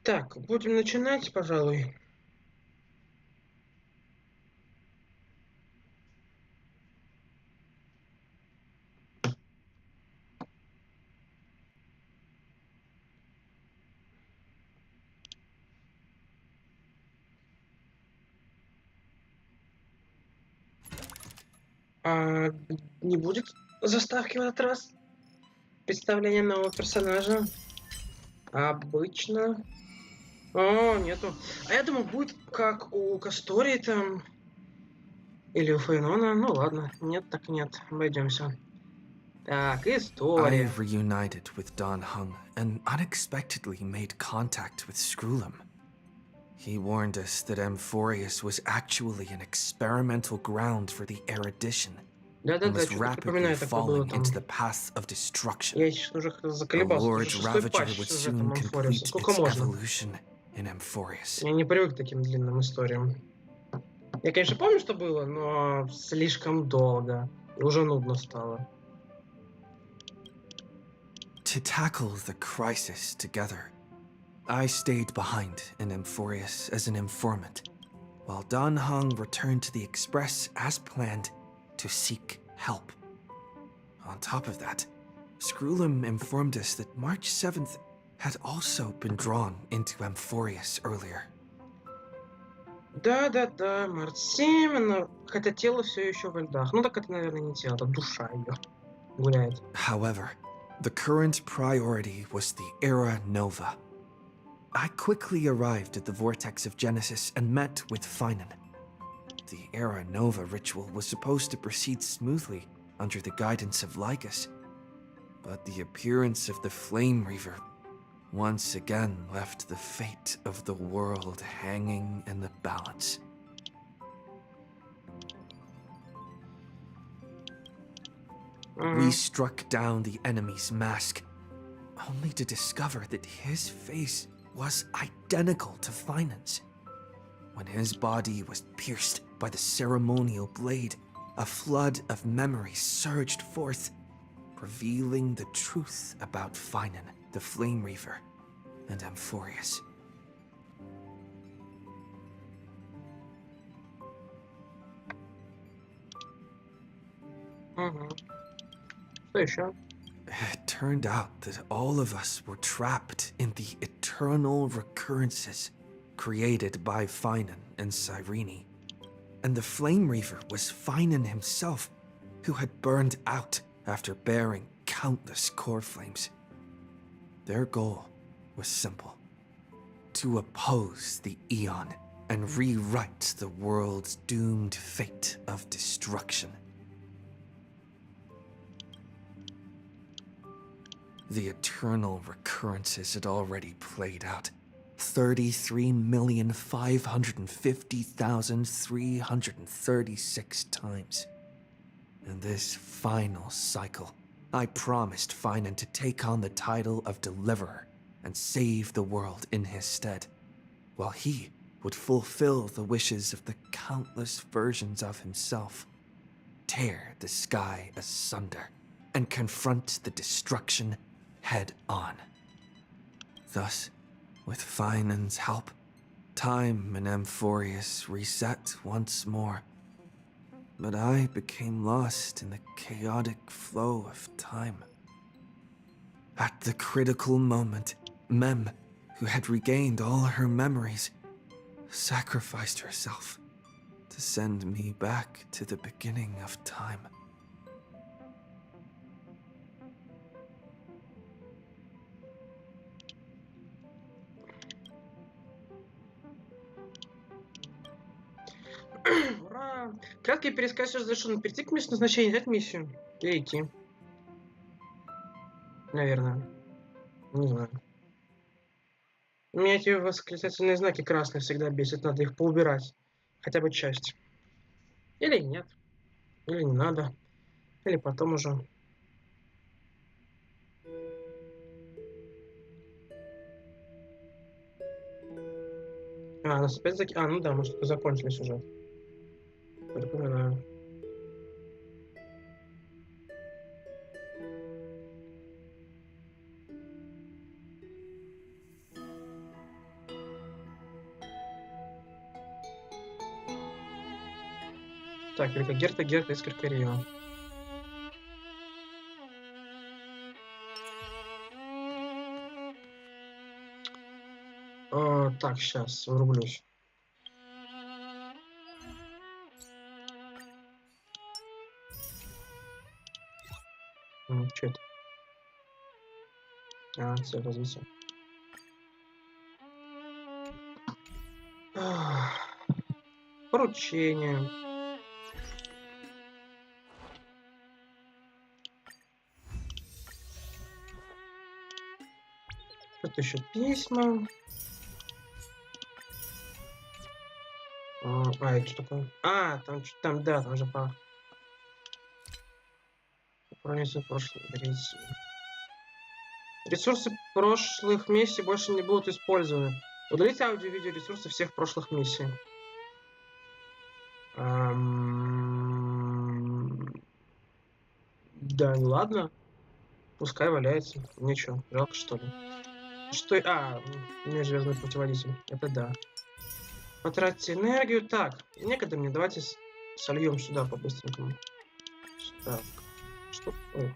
Так, будем начинать, пожалуй. Не будет заставки в этот раз? Представление нового персонажа? Обычно. О, нету. А я думал, будет как у Кастори там. Или у Фейнона. Ну ладно. Нет, так нет. Обойдемся. Так, I история. reunited with Don Hung and unexpectedly made contact with Skrullum. He warned us that Amphorius was actually an experimental ground for the erudition and Да-да-да, was что-то rapidly припоминаю, такое было falling там. into the path of destruction. Я сейчас уже The заколебался. Это Lord уже шестой Ravager патч would сюжетом soon Амфориуса. complete Сколько its можно? evolution in Amphorius. Я не привык к таким длинным историям. Я, конечно, помню, что было, но слишком долго. И уже нудно стало. To tackle the crisis together, I stayed behind in Amphorius as an informant, while Don Hung returned to the Express as planned to seek help. On top of that, Skrullum informed us that March 7th had also been drawn into Amphorius earlier. Да-да-да, Март 7, хотя тело все еще во льдах. Ну так это, наверное, не тело, это душа ее гуляет. However, the current priority was the Era Nova. I quickly arrived at the Vortex of Genesis and met with Finan. The Era Nova ritual was supposed to proceed smoothly under the guidance of Lycus, but the appearance of the Flame Reaver once again left the fate of the world hanging in the balance. We struck down the enemy's mask, only to discover that his face was identical to Finan's. When his body was pierced by the ceremonial blade, a flood of memories surged forth, revealing the truth about Finan, the Flame Reaver, and Amphorius. Что еще? It turned out that all of us were trapped in the eternal recurrences created by Finan and Cyrene. And the Flame Reaver was Finan himself, who had burned out after bearing countless core flames. Their goal was simple: to oppose the Aeon and rewrite the world's doomed fate of destruction. The eternal recurrences had already played out 33,550,336 times. And this final cycle I promised Finan to take on the title of Deliverer and save the world in his stead, while he would fulfill the wishes of the countless versions of himself, tear the sky asunder, and confront the destruction head on. Thus, with Finan's help, time in Amphorius reset once more. But I became lost in the chaotic flow of time. At the critical moment, Mem, who had regained all her memories, sacrificed herself to send me back to the beginning of time. Ура! Краткий пересказ разрешен. Перейти к месту назначения, взять миссию. Перейти. Наверное. Не знаю. Меня эти восклицательные знаки красные всегда бесят. Надо их поубирать. Хотя бы часть. Или нет. Или не надо. Или потом уже. А, нас опять А, ну да, может, закончились уже. Припоминаю. Так, только Герта, искорка, рейл. Так, сейчас врублюсь. Что это? А, все, развитие. Поручение. Тут еще письма. Это что такое? Там, да, там же по... Пронесу прошлое. Ресурсы прошлых миссий больше не будут использованы. Удалите аудио-видео ресурсы всех прошлых миссий. Да, ну ладно. Пускай валяется. Ничего, жалко что ли. Что... межзвездный путеводитель. Это да. Потратьте энергию. Так, некогда мне. Давайте сольем сюда по-быстренькому. Так. Что? Ой.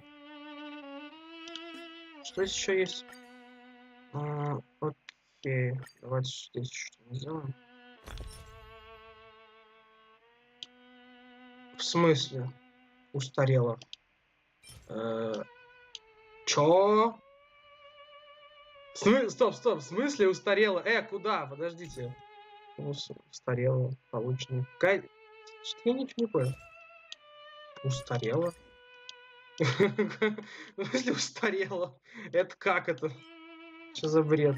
Что здесь еще есть? Окей. Давайте здесь что-то сделаем. В смысле? Устарело. Чё? Стоп. В смысле устарело? Куда? Подождите. Устарело. Получено. Что я ничего не понял. Устарело? В смысле устарело? Это как это? Что за бред?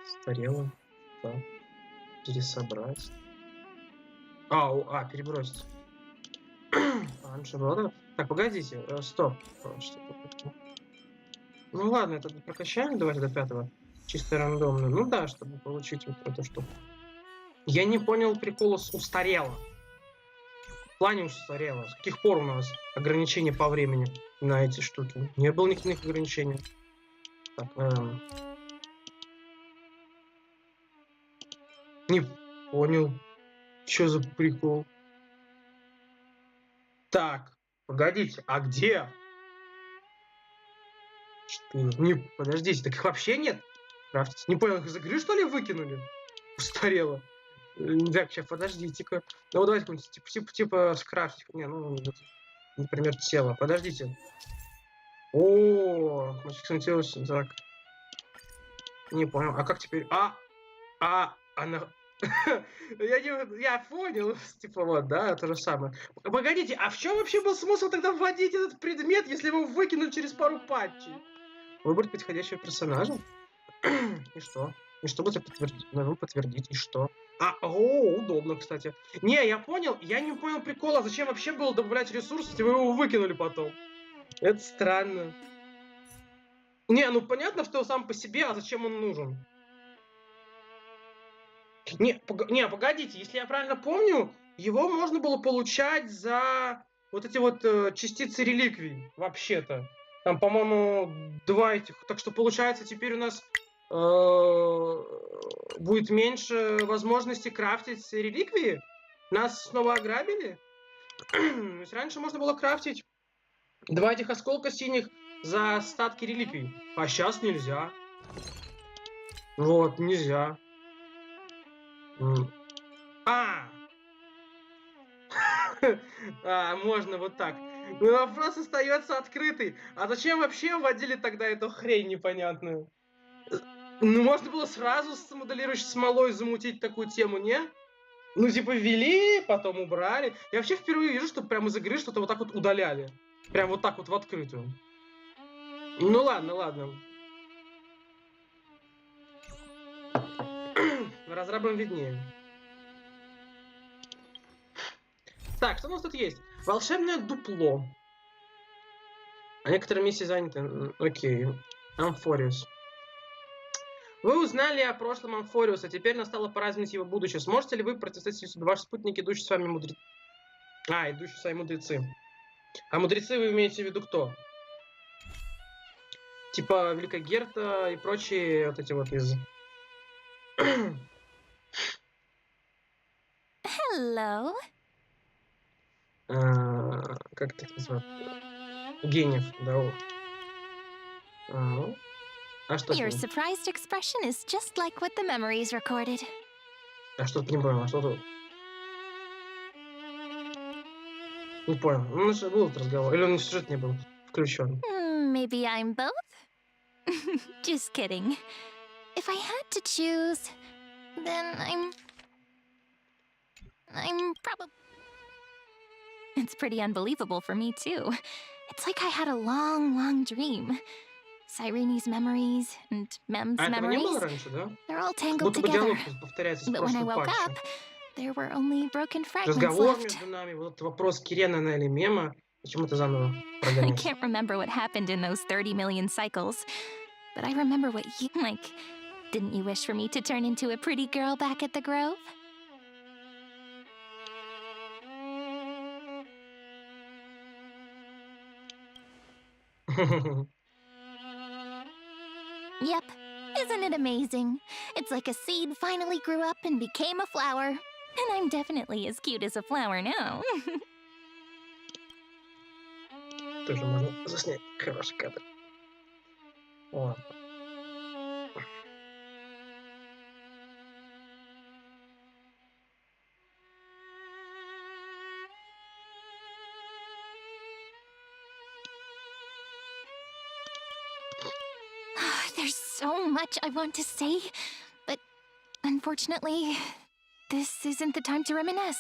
Устарело. Так. Пересобрать. Перебросить. Раньше было. Так, погодите. Стоп. Ну ладно, это прокачаем. Давайте до 5-го. Чисто рандомно. Ну да, чтобы получить вот эту штуку. Я не понял прикола с устарело. В плане устарело. С каких пор у нас ограничения по времени на эти штуки? Не было никаких ограничений. Так, не понял. Что за прикол? Так, погодите, а где? Что? Подождите, так их вообще нет? Крафтить. Не понял, их из игры что ли выкинули? Устарело. Так, сейчас, подождите-ка. Ну, давайте какой-нибудь типа скрафтить. Например, тело. Подождите. Так. Не понял. А как теперь? Она... Я понял. Типа вот, да, то же самое. Погодите, а в чем вообще был смысл тогда вводить этот предмет, если его выкинуть через пару патчей? Выбрать подходящего персонажа? И что? И что будет подтвердить? И что? Удобно, кстати. Не, я понял. Я не понял прикола. Зачем вообще было добавлять ресурсы, если вы его выкинули потом? Это странно. Не, ну понятно, что сам по себе, а зачем он нужен? Не, погодите, если я правильно помню, его можно было получать за вот эти вот частицы реликвий, вообще-то. Там, по-моему, 2 этих. Так что, получается, теперь у нас будет меньше возможности крафтить реликвии? Нас снова ограбили? То есть раньше можно было крафтить 2 этих осколка синих за остатки реликвий, а сейчас нельзя. Вот, нельзя. А! Можно вот так. Но вопрос остается открытый. А зачем вообще вводили тогда эту хрень непонятную? Ну, можно было сразу с моделирующей смолой замутить такую тему, не? Ну, типа, ввели, потом убрали. Я вообще впервые вижу, что прям из игры что-то вот так вот удаляли. Прям вот так вот в открытую. Ну, ладно, ладно. Разрабам виднее. Так, что у нас тут есть? Волшебное дупло. А некоторые миссии заняты. Окей. Амфориус. Вы узнали о прошлом Амфориуса, теперь настала пора изменить его будущее. Сможете ли вы противостоять ваши спутники, идущие с вами мудрецы? Идущие с вами мудрецы. А мудрецы вы имеете в виду кто? Типа Великогерта и прочие вот эти вот из... Hello. Как это называют? Гениев, да. А что с Your ним? surprised expression is just like what the memories recorded. А что тут не понял? А что тут? Не понял. Ну, же был этот разговор. Или он в сюжет не был включен? Maybe I'm both? Just kidding. If I had to choose, then I'm probably... It's pretty unbelievable for me, too. It's like I had a long, long dream. Cyrene's memories and Mem's А этого не было memories, раньше, да? they're all tangled Будто бы together. диалог повторяется с But when I прошлым woke up, патчем. there were only broken fragments Разговор left. между нами, вот этот вопрос Кирена или Мема. Зачем это заново I прогонять? can't remember what happened in those 30 million cycles, but I remember what you like. Didn't you wish for me to turn into a pretty girl back at the Grove? Yep. Isn't it amazing? It's like a seed finally grew up and became a flower. And I'm definitely as cute as a flower now. Тоже можно заснять хороший кадр. Ладно. There's so much I want to say, but unfortunately, this isn't the time to reminisce.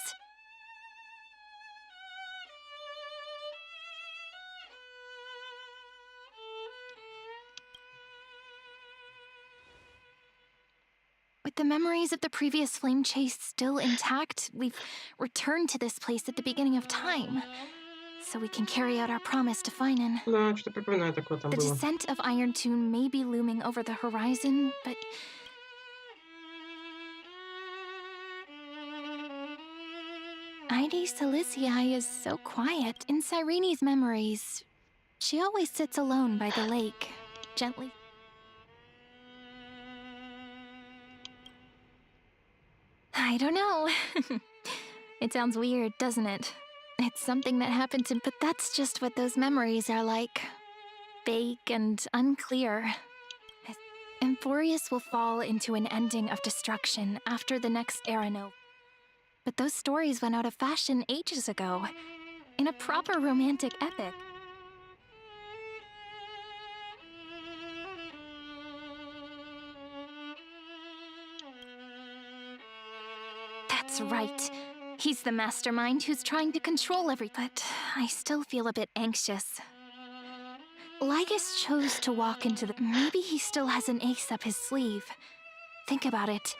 With the memories of the previous flame chase still intact, we've returned to this place at the beginning of time, so we can carry out our promise to Finan. Да, что-то припоминаю такое там The было. descent of Iron Tomb may be looming over the horizon, but... Ide Silicii is so quiet. In Cyrene's memories, she always sits alone by the lake, gently... I don't know. It sounds weird, doesn't it? It's something that happened to... But that's just what those memories are like. Vague and unclear. Amphorius will fall into an ending of destruction after the next era nova. But those stories went out of fashion ages ago. In a proper romantic epic. That's right. He's the mastermind who's trying to control everything. But I still feel a bit anxious. Lygus chose to walk into the... Maybe he still has an ace up his sleeve. Think about it.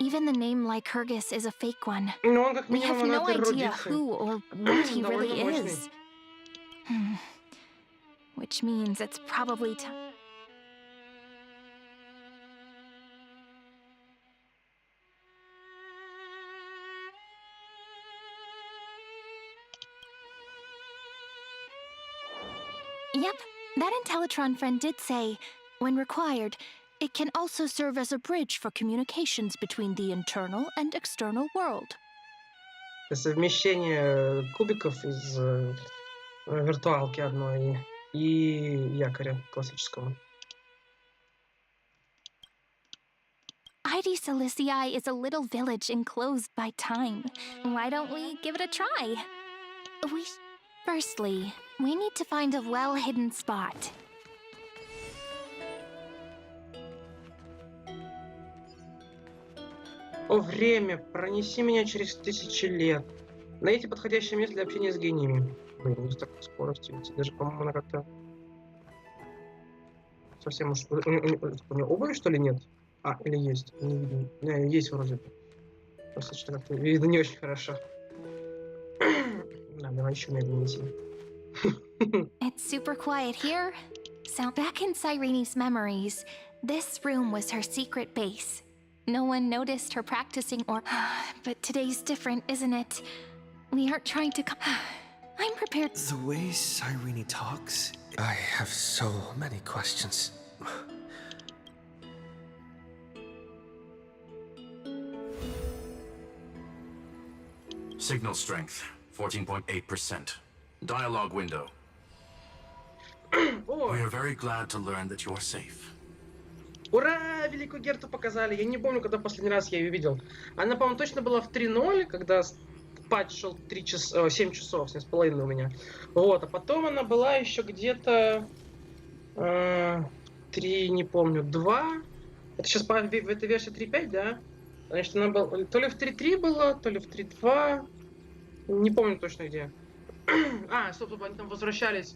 Even the name Lycurgus is a fake one. Ну, он как We минимум have на no этой idea эрудиции. who or what he Довольно really мощный. is. which means it's probably time. Yep, that Intellitron friend did say, when required, it can also serve as a bridge for communications between the internal and external world. Совмещение кубиков из виртуалки одной и якоря классического. ID Silicii is a little village enclosed by time. Why don't we give it a try? Firstly, we need to find a well-hidden spot. О, время, пронеси меня через 1000 лет. Найти подходящее место для общения с гениями. Блин, не с такой скоростью. Даже, по-моему, она как-то... Совсем уж... У нее обуви, что ли, нет? А, или есть? Не видно. Не, есть вроде бы. Просто что-то как-то видно не очень хорошо. Да, давай еще медленнее идти. It's super quiet here. So back in Cyrene's memories, this room was her secret base. No one noticed her practicing or... But today's different, isn't it? We aren't trying to... I'm prepared... The way Cyrene talks, I have so many questions. Signal strength, 14.8%. Dialogue window. We are very glad to learn that you are safe. Ура! Великую Герту показали. Я не помню, когда последний раз я ее видел. Она, по-моему, точно была в 3.0, когда патч шел 7 часов, 7,5 у меня. Вот, а потом она была еще где-то 3, не помню, 2. Это сейчас в этой версии 3.5, да? Значит, она была то ли в 3.3 была, то ли в 3.2. Не помню точно где. Стоп, они там возвращались.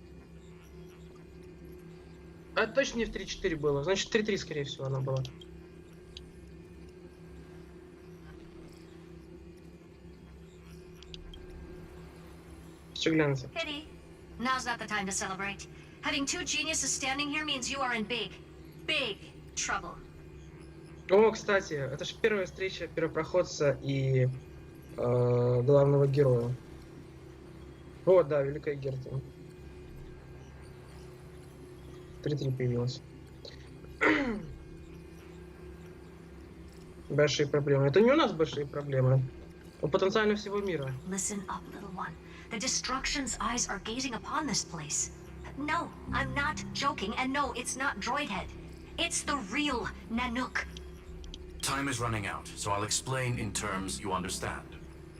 А точно не в 3.4 было. Значит, 3.3, скорее всего, она была. Что гляньте? Pity. Now's not the time to celebrate. Having two geniuses standing here means you are in big trouble. О, кстати, это же первая встреча первопроходца и главного героя. О, да, Великая Герта. 3.3 появилась. Большие проблемы. Это не у нас большие проблемы. У потенциально всего мира. Listen up, little one. The Destruction's eyes are gazing upon this place. No, I'm not joking, and no, it's not Droidhead. It's the real Nanook. Time is running out, so I'll explain in terms you understand.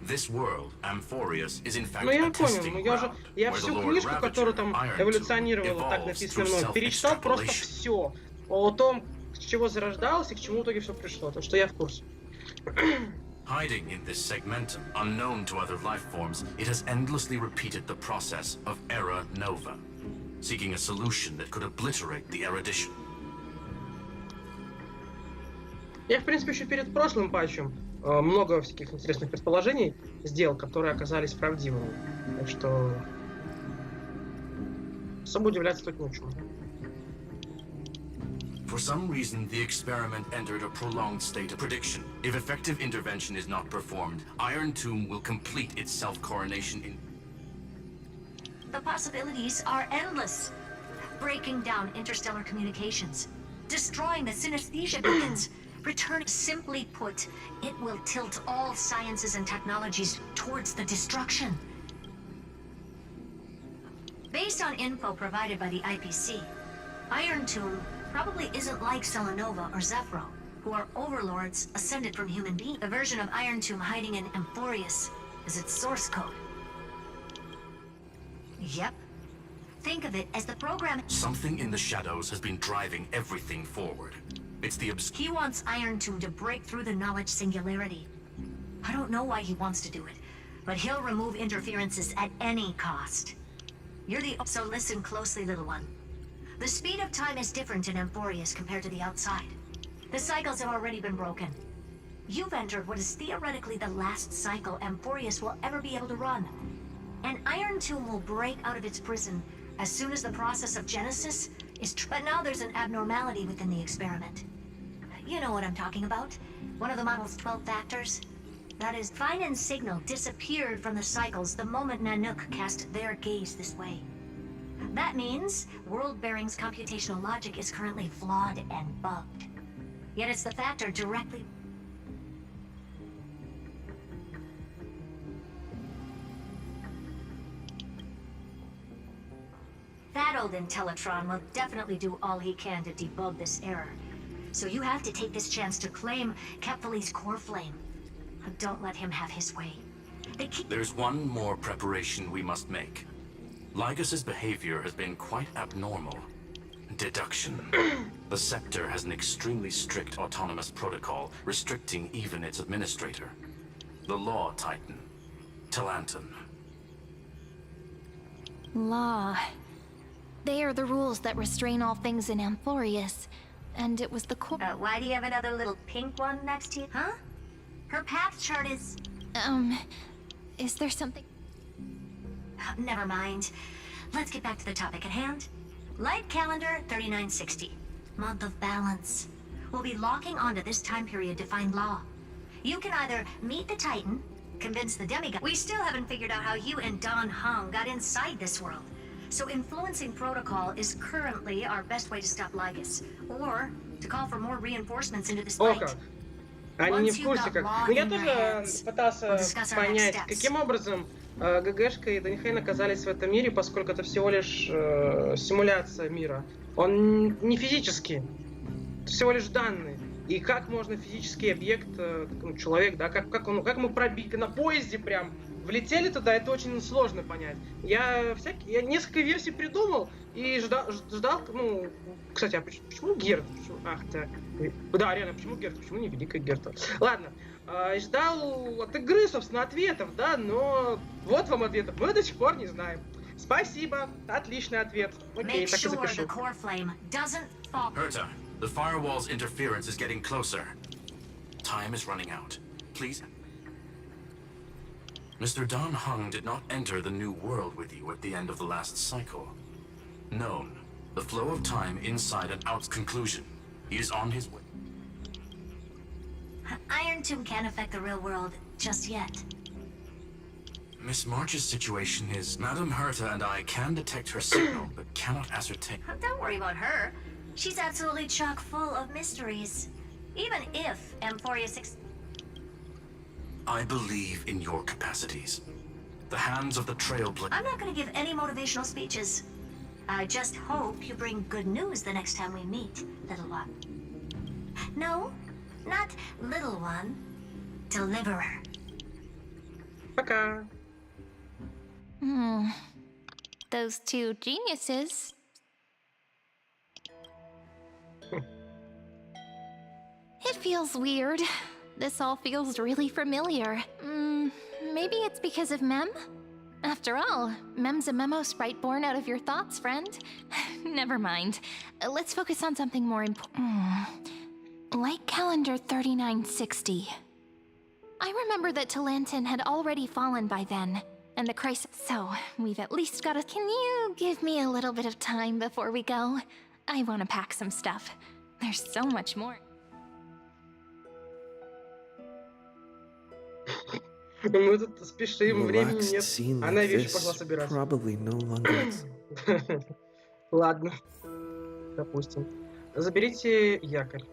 This world, Amphorius, is in fact a testing ground, я where the всю Lord книжку, которую там Iron эволюционировала, так написано мной, перечитал просто все. О том, с чего зарождалось и к чему в итоге все пришло. Так что я в курсе. Hiding in this segmentum, unknown to other life forms, it has endlessly repeated the process of Era Nova, seeking a solution that could obliterate the erudition. Я, в принципе, еще перед прошлым патчем много всяких интересных предположений сделал, которые оказались правдивыми. Так что особо удивляться тут нечему. For some reason, the experiment entered a prolonged state of prediction. If effective intervention is not performed, Iron Tomb will complete its self-coronation in... The possibilities are endless. Breaking down interstellar communications, destroying the synesthesia beacons, return. Simply put, it will tilt all sciences and technologies towards the destruction. Based on info provided by the IPC, Iron Tomb probably isn't like Selenova or Zephyro, who are overlords ascended from human beings. The version of Iron Tomb hiding in Amphorius is its source code. Yep. Think of it as the program. Something in the shadows has been driving everything forward. It's the He wants Iron Tomb to break through the knowledge singularity. I don't know why he wants to do it, but he'll remove interferences at any cost. You're the... So listen closely, little one. The speed of time is different in Amphorius compared to the outside. The cycles have already been broken. You've entered what is theoretically the last cycle Amphorius will ever be able to run. An Iron Tomb will break out of its prison, as soon as the process of genesis is but now there's an abnormality within the experiment. You know what I'm talking about. One of the model's 12 factors. That is, Finan's signal disappeared from the cycles the moment Nanook cast their gaze this way. That means World-Bearing's computational logic is currently flawed and bugged. Yet it's the factor directly... That old Intellatron will definitely do all he can to debug this error. So you have to take this chance to claim Kepfali's core flame. Don't let him have his way. There's one more preparation we must make. Lygas's behavior has been quite abnormal. Deduction. The Scepter has an extremely strict autonomous protocol, restricting even its administrator. The Law Titan, Talanton. Law. They are the rules that restrain all things in Amphorius. And it was the core... Why do you have another little pink one next to you? Huh? Her path chart is... Is there something... Never mind. Let's get back to the topic at hand. Light calendar 3960. Month of balance. We'll be locking onto this time period to find Law. You can either meet the Titan, convince the demigod... We still haven't figured out how you and Don Hung got inside this world. So influencing protocol is currently our best way to stop Lygas. Or to call for more reinforcements into this О fight. как. Они не в курсе как. Ну я тоже пытался понять, каким образом ГГшка и Даньхейн оказались в этом мире, поскольку это всего лишь симуляция мира. Он не физический, это всего лишь данные. И как можно физический объект, ну, человек, да, как мы пробили на поезде прям, влетели туда, это очень сложно понять. Я несколько версий придумал и ждал, ну, кстати, а почему Герт? Ах, так. Да, реально, почему Герт? Почему не Великая Герта? Ладно, ждал от игры, собственно, ответов, да, но вот вам ответов, мы до сих пор не знаем. Спасибо, отличный ответ. Окей, так и запишу. Herta, the firewall's interference is getting closer. Time is running out. Please. Mr. Don Hung did not enter the new world with you at the end of the last cycle. Known, the flow of time inside and out's conclusion. He is on his way. Iron Tomb can't affect the real world just yet. Miss March's situation is... Madam Herta and I can detect her signal, but cannot ascertain... Don't worry about her. She's absolutely chock full of mysteries. Even if Amphorius... I believe in your capacities. The hands of the trailblazer... I'm not going to give any motivational speeches. I just hope you bring good news the next time we meet, little one. No, not little one. Deliverer. Пока. Those two geniuses. It feels weird. This all feels really familiar. Maybe it's because of Mem? After all, Mem's a memo sprite born out of your thoughts, friend. Never mind. Let's focus on something more important. Light calendar 3960. I remember that Talanton had already fallen by then, and the crisis... So, we've at least got a... Can you give me a little bit of time before we go? I want to pack some stuff. There's so much more. Мы тут спешим, времени нет. Она вещи пошла собирать. Probably no longer. Ладно, допустим. Заберите якорь.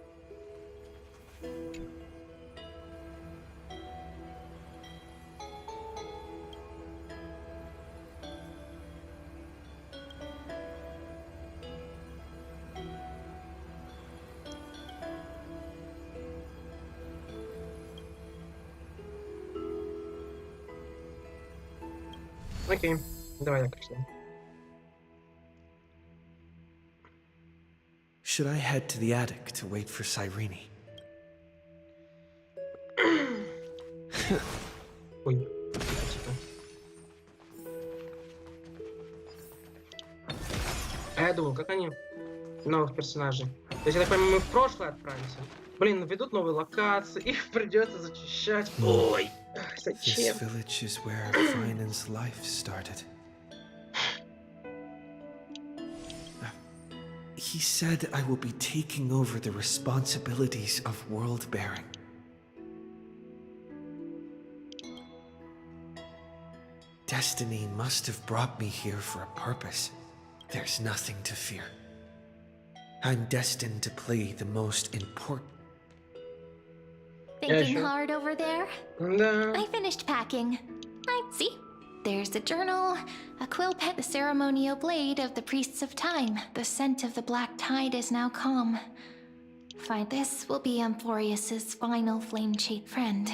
Окей, давай якорь сюда. Should I head to the attic to wait for Cyrene? Ой. А я думал, как они новых персонажей. То есть, я так понимаю, мы в прошлое отправимся. Блин, ведут новые локации, их придется зачищать. Ой, зачем? This village is where Finan's life started. he said I will be taking over the responsibilities of world-bearing. Destiny must have brought me here for a purpose. There's nothing to fear. I'm destined to play the most important... Thinking sure. hard over there? Да. I finished packing. See? There's the journal, a quill pen, the ceremonial blade of the priests of time. The scent of the black tide is now calm. Fine, this will be Amphorius's final flame-shaped friend.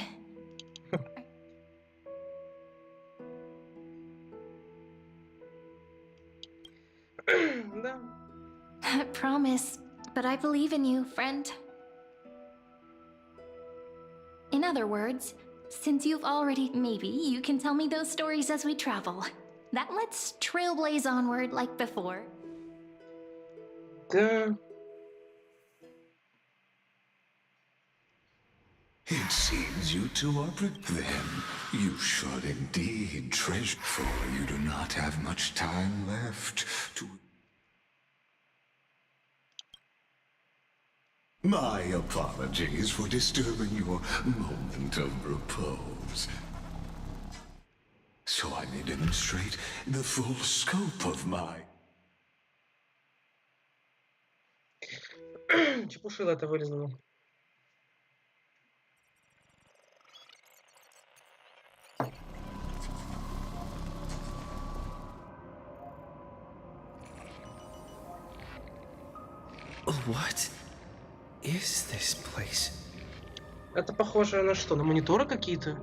Да. I promise, but I believe in you, friend. In other words, since you've already, maybe you can tell me those stories as we travel. That let's trailblaze onward like before. Да. It seems you two are then. You should indeed treasure, for you do not have much time left to... My apologies for disturbing your moment of repose. So I may demonstrate the full scope of my... Чепушила это вылезла. What is this place? Это похоже на что? На мониторы какие-то?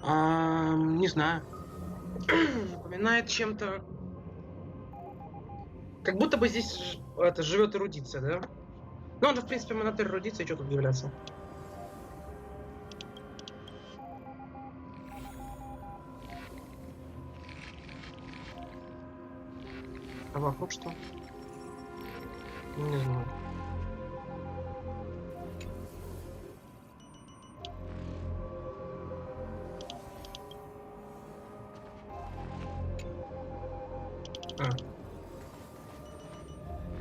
Не знаю. Напоминает чем-то... Как будто бы здесь это живет эрудиция, да? Ну, он же, в принципе, монастырь эрудиции, что тут удивляться? А вокруг что? Не знаю.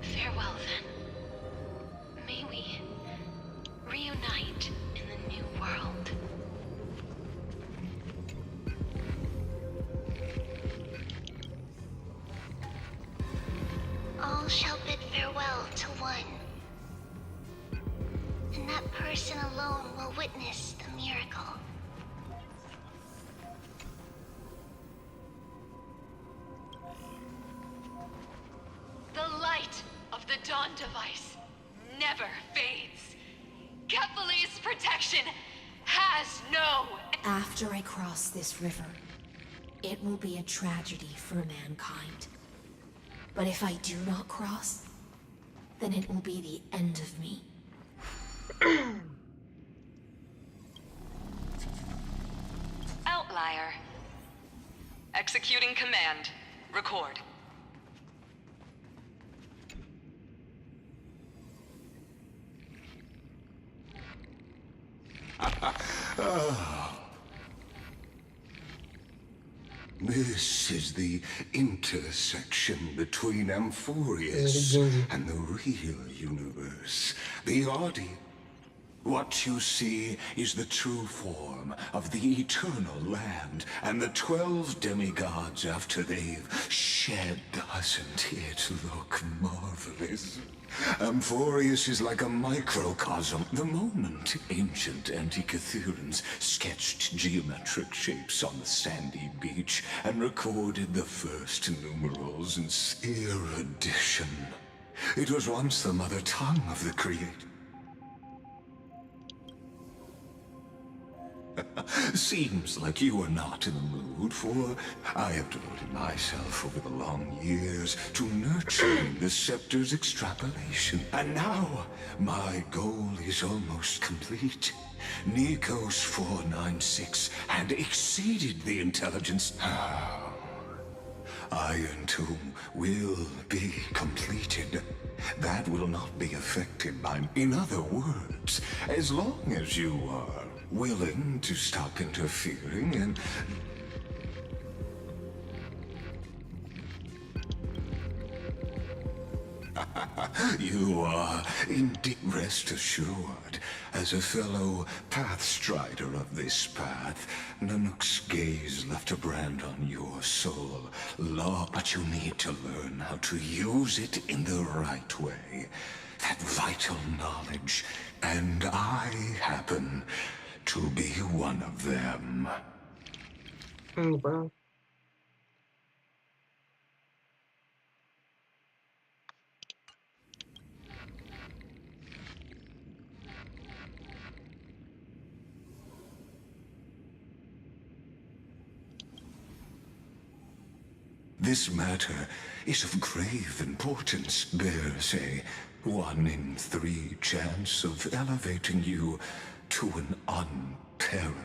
Farewell, then. May we reunite in the new world. All shall bid farewell to one, and that person alone will witness the miracle. The light of the dawn device never fades. Kephal's protection has no... After I cross this river, it will be a tragedy for mankind. But if I do not cross, then it will be the end of me. Outlier. Executing command. Record. This is the intersection between Amphorius and the real universe. The audience. What you see is the true form of the eternal land and the 12 demigods after they've shed. Doesn't it look marvelous? Amphorius is like a microcosm. The moment ancient Antikytherians sketched geometric shapes on the sandy beach and recorded the first numerals in erudition. It was once the mother tongue of the creator. Seems like you are not in the mood, for I have devoted myself over the long years to nurturing the scepter's extrapolation. And now, my goal is almost complete. Nikos 496 had exceeded the intelligence. Iron Tomb will be completed. That will not be affected by... In other words, as long as you are willing to stop interfering and... You are indeed, rest assured, as a fellow pathstrider of this path, Nanook's gaze left a brand on your soul. Law, but you need to learn how to use it in the right way. That vital knowledge, and I happen to be one of them. Не понял. This matter is of grave importance, ВЕРСИЯ. 1 in 3 chance of elevating you to an unparalleled.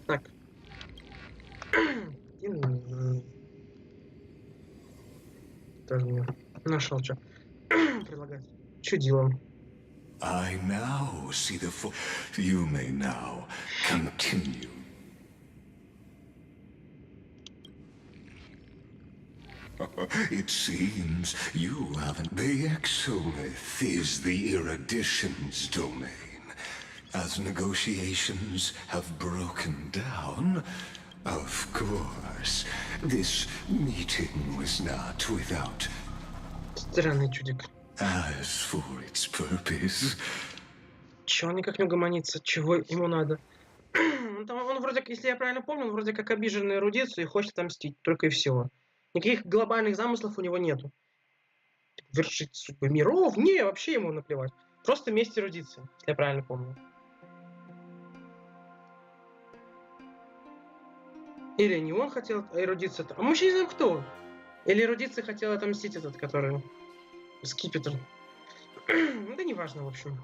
Так. Тоже не нашел, что предлагать. Чудилом. I now see the full. You may now continue. It seems you haven't. The exolith is the erudition's domain. As negotiations have broken down, of course, this meeting was not without. Странный чудик. As for its purpose. Чего он никак не угомонится? Чего ему надо? Он вроде, если я правильно помню, он вроде как обиженный эрудицию и хочет отомстить. Только и всего. Никаких глобальных замыслов у него нету. Вершить судьбы миров? Не, вообще ему наплевать. Просто месть эрудиции, если я правильно помню. Или не он хотел эрудицию, а мы вообще не знаем, кто он. Или эрудиция хотела отомстить этот, который... Скипетр. Да неважно, в общем.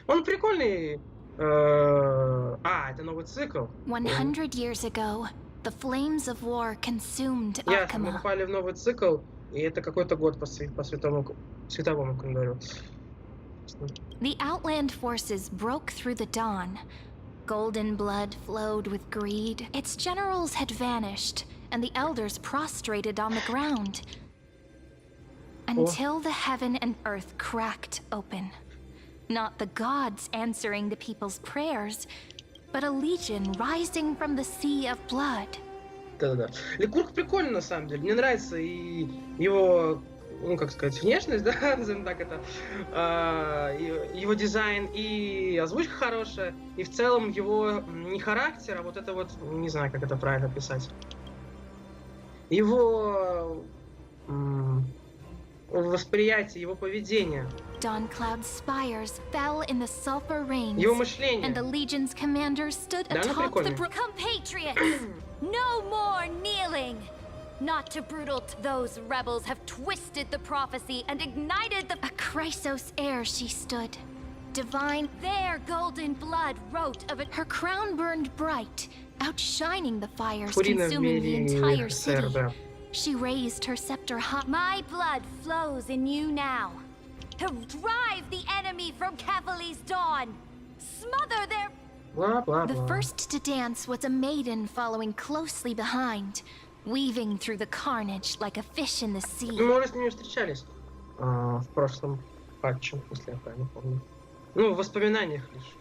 Он прикольный. Это новый цикл. 100 years ago, the flames of war consumed Ясно, мы Akama. попали в новый цикл, и это какой-то год по световому календарю. The Outland forces broke through the dawn. Golden blood flowed with greed. Its generals had vanished, and the elders prostrated on the ground. Until the heaven and earth cracked open. Not the gods answering the people's prayers, but a legion rising from the sea of blood. Да-да-да. Ликург прикольный, на самом деле. Мне нравится и его, ну, как сказать, внешность, да, назовем так это, его дизайн, и озвучка хорошая, и в целом его не характер, а вот это вот, не знаю, как это правильно писать. Его восприятие, его поведение. Dawn Cloud's spires fell in the sulfur rains, Его мышление. and the Legion's commander stood Да, ну atop the прикольно. compatriots. No more kneeling. not to brutal. Those rebels have twisted the prophecy and ignited the. A chrysos heir she stood. Divine, Their golden blood wrote of it. her crown burned bright, outshining the fires Фурина consuming the entire city. СР. She raised her scepter high. My blood flows in you now. To drive the enemy from Kefali's dawn. Smother their. Бла-бла-бла. The first to dance was a maiden following closely behind, weaving through the carnage like a fish in the sea. Мы уже с ними встречались в прошлом патче, если я правильно помню. Ну, в воспоминаниях лишь.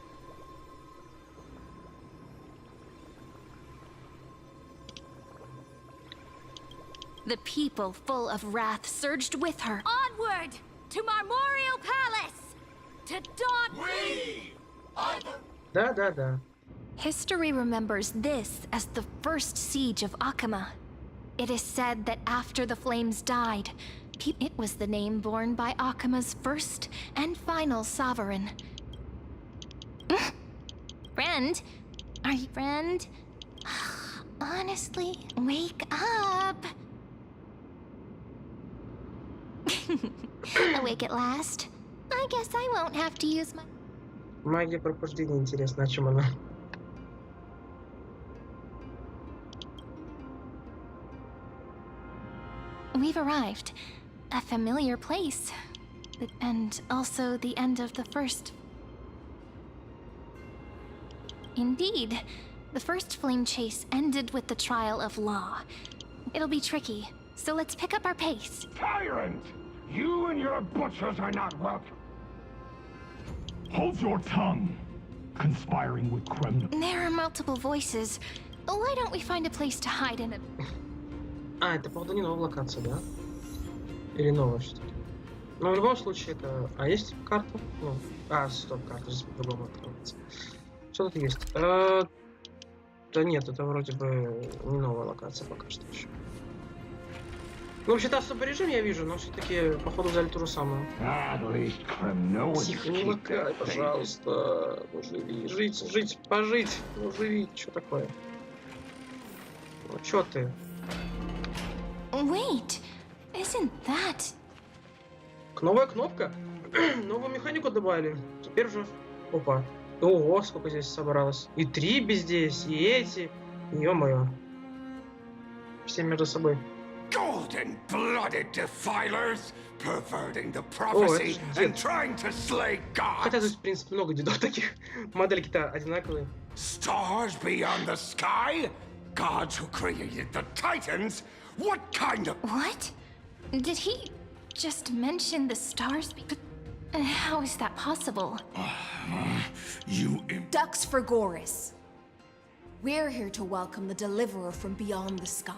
The people, full of wrath, surged with her. Onward to Marmorial Palace. To dawn. Да. History remembers this as the first siege of Akama. It is said that after the flames died, it was the name borne by Akama's first and final sovereign. Friend? Are you friend? Honestly, wake up. Awake at last. I guess I won't have to use my... Магия пробуждения, интересно, о чем она? We've arrived. A familiar place. And also the end of the first... Indeed. The first flame chase ended with the trial of law. It'll be tricky, so let's pick up our pace. Tyrant! You and your butchers are not welcome. Hold your tongue, conspiring with criminals. There are multiple voices. Why don't we find a place to hide in it? Это, походу, не новая локация, да? Или новая что-то? Но в любом случае это... А есть карта? Ну, стоп, карта здесь по-другому открывается. Что тут есть? Да нет, это вроде бы не новая локация пока что еще. Ну, вообще-то особый режим я вижу, но все-таки, походу, взяли ту же самую. Тихо, не лакай, пожалуйста. Ну, живи, жить, пожить. Ну, живи, что такое? Ну, чё ты? Wait, isn't that... Новая кнопка? Новую механику добавили. Теперь уже... Опа. Ого, сколько здесь собралось. И триби здесь, и эти. Ё-моё. Все между собой. Golden-blooded defilers, perverting the prophecy and trying to slay gods. Хотя здесь, в принципе, много дедов таких. Модельки-то одинаковые. Stars beyond the sky? Gods who created the Titans? What kind of... What? Did he just mention the stars? How is that possible? You... Ducks for Goris. We're here to welcome the deliverer from beyond the sky.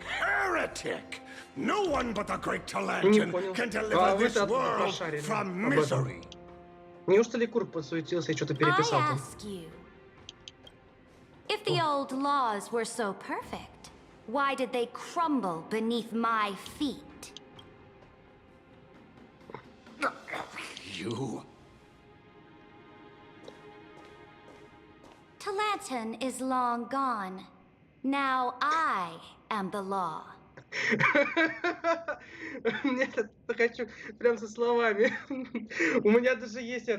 Heretic! No one but the great Telanton can deliver this world from misery. Неужто Ликур подсуетился и что-то переписал I там? ask you, if the old laws were so perfect, why did they crumble beneath my feet? You... Telanton is long gone. Now I am the law. Нет, хочу прям со словами. У меня даже есть